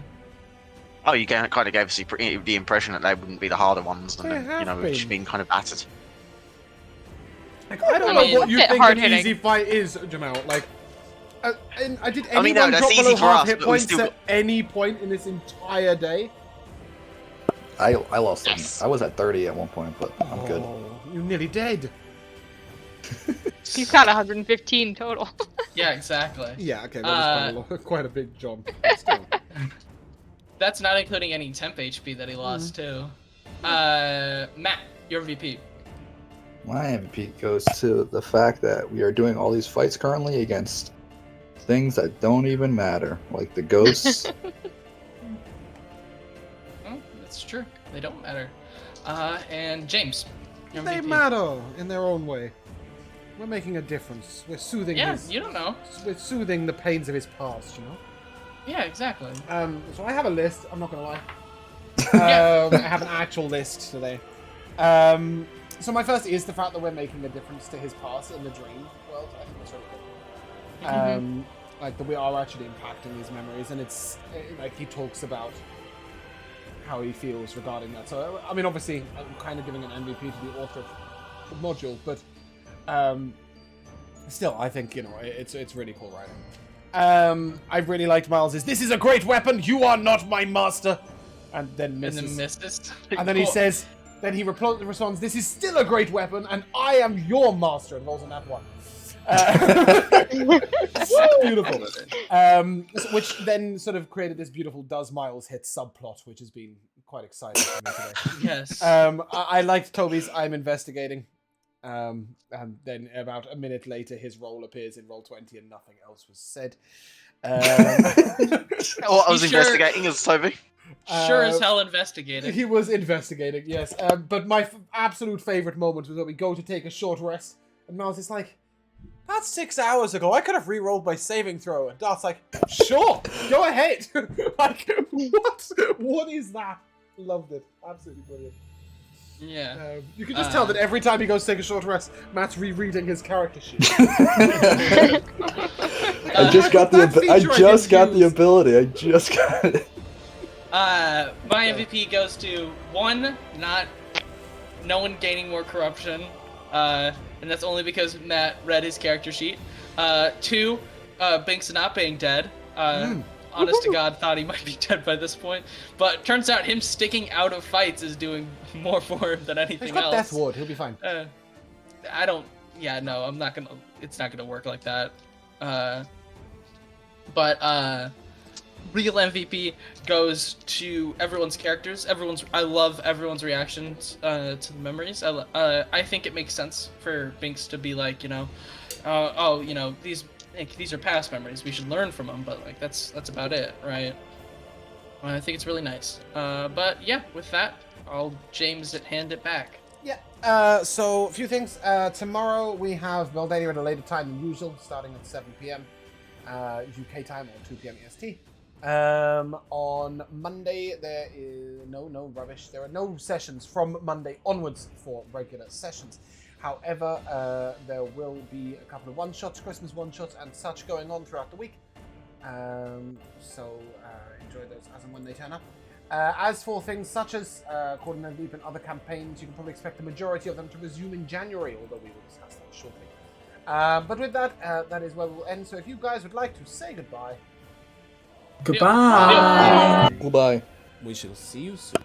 Oh, you kind of gave us the impression that they wouldn't be the harder ones, and They have we've just been kind of battered. Like, I don't I know mean, what you a bit think an hard-hitting. easy fight is, Jamal. Like, I did anyone I mean, no, that's drop easy below for half us, hit but we points still at any point in this entire day? I lost some. Yes. I was at 30 at one point, but I'm good. Oh, you're nearly dead. He's got 115 total. Yeah, exactly. Yeah, okay, that was quite a big jump. But still. That's not including any temp HP that he lost too. Matt, your MVP. My MVP goes to the fact that we are doing all these fights currently against things that don't even matter, like the ghosts. Well, that's true. They don't matter. And James, your They MVP. matter in their own way. We're making a difference. We're soothing Yeah, his. you don't know. We're soothing the pains of his past, you know. Yeah, exactly. So I have a list. I'm not gonna lie. Yeah. I have an actual list today. So my first is the fact that we're making a difference to his past in the dream world. I think that's really cool. Like that we are actually impacting his memories, and it's like he talks about how he feels regarding that. So I mean, obviously, I'm kind of giving an MVP to the author of the module, but still, I think it's really cool writing. I really liked Miles's. This is a great weapon. You are not my master. And then misses. And then misses. And then he says, then he responds, this is still a great weapon, and I am your master, and rolls on that one. Beautiful. Which then sort of created this beautiful Does Miles Hit subplot, which has been quite exciting for me today. Yes. I liked Toby's I'm investigating. And then about a minute later, his role appears in Roll20 and nothing else was said. Oh, I was Sure. investigating as Toby. Sure as hell investigating. He was investigating, yes. But my absolute favourite moment was when we go to take a short rest, and Miles is like, that's 6 hours ago. I could have re-rolled my saving throw. And Dart's like, sure, go ahead. Like, what? What is that? Loved it. Absolutely brilliant. Yeah. You can just tell that every time he goes to take a short rest, Matt's rereading his character sheet. I just got that feature the ability. I just got it. My MVP goes to one, no one gaining more corruption, and that's only because Matt read his character sheet. Two, Binks not being dead. Honest to God, thought he might be dead by this point, but turns out him sticking out of fights is doing more for him than anything He's got else. Death Ward. He'll be fine. I don't. Yeah, no, I'm not gonna. It's not gonna work like that. But real MVP goes to everyone's characters. I love everyone's reactions to the memories. I think it makes sense for Binks to be like, these are past memories. We should learn from them. But like that's about it, right? I think it's really nice. But yeah, with that, I'll James hand it back. Yeah. So a few things. Tomorrow we have Meldania at a later time than usual, starting at 7 p.m. UK time or 2 p.m. EST. On Monday there is no rubbish. There are no sessions from Monday onwards for regular sessions. However, there will be a couple of one-shots, Christmas one-shots and such going on throughout the week. So enjoy those as and when they turn up. As for things such as Caught in Netherdeep and other campaigns, you can probably expect the majority of them to resume in January, although we will discuss that shortly. But with that, that is where we'll end. So if you guys would like to say goodbye, Goodbye. Goodbye. we shall see you soon.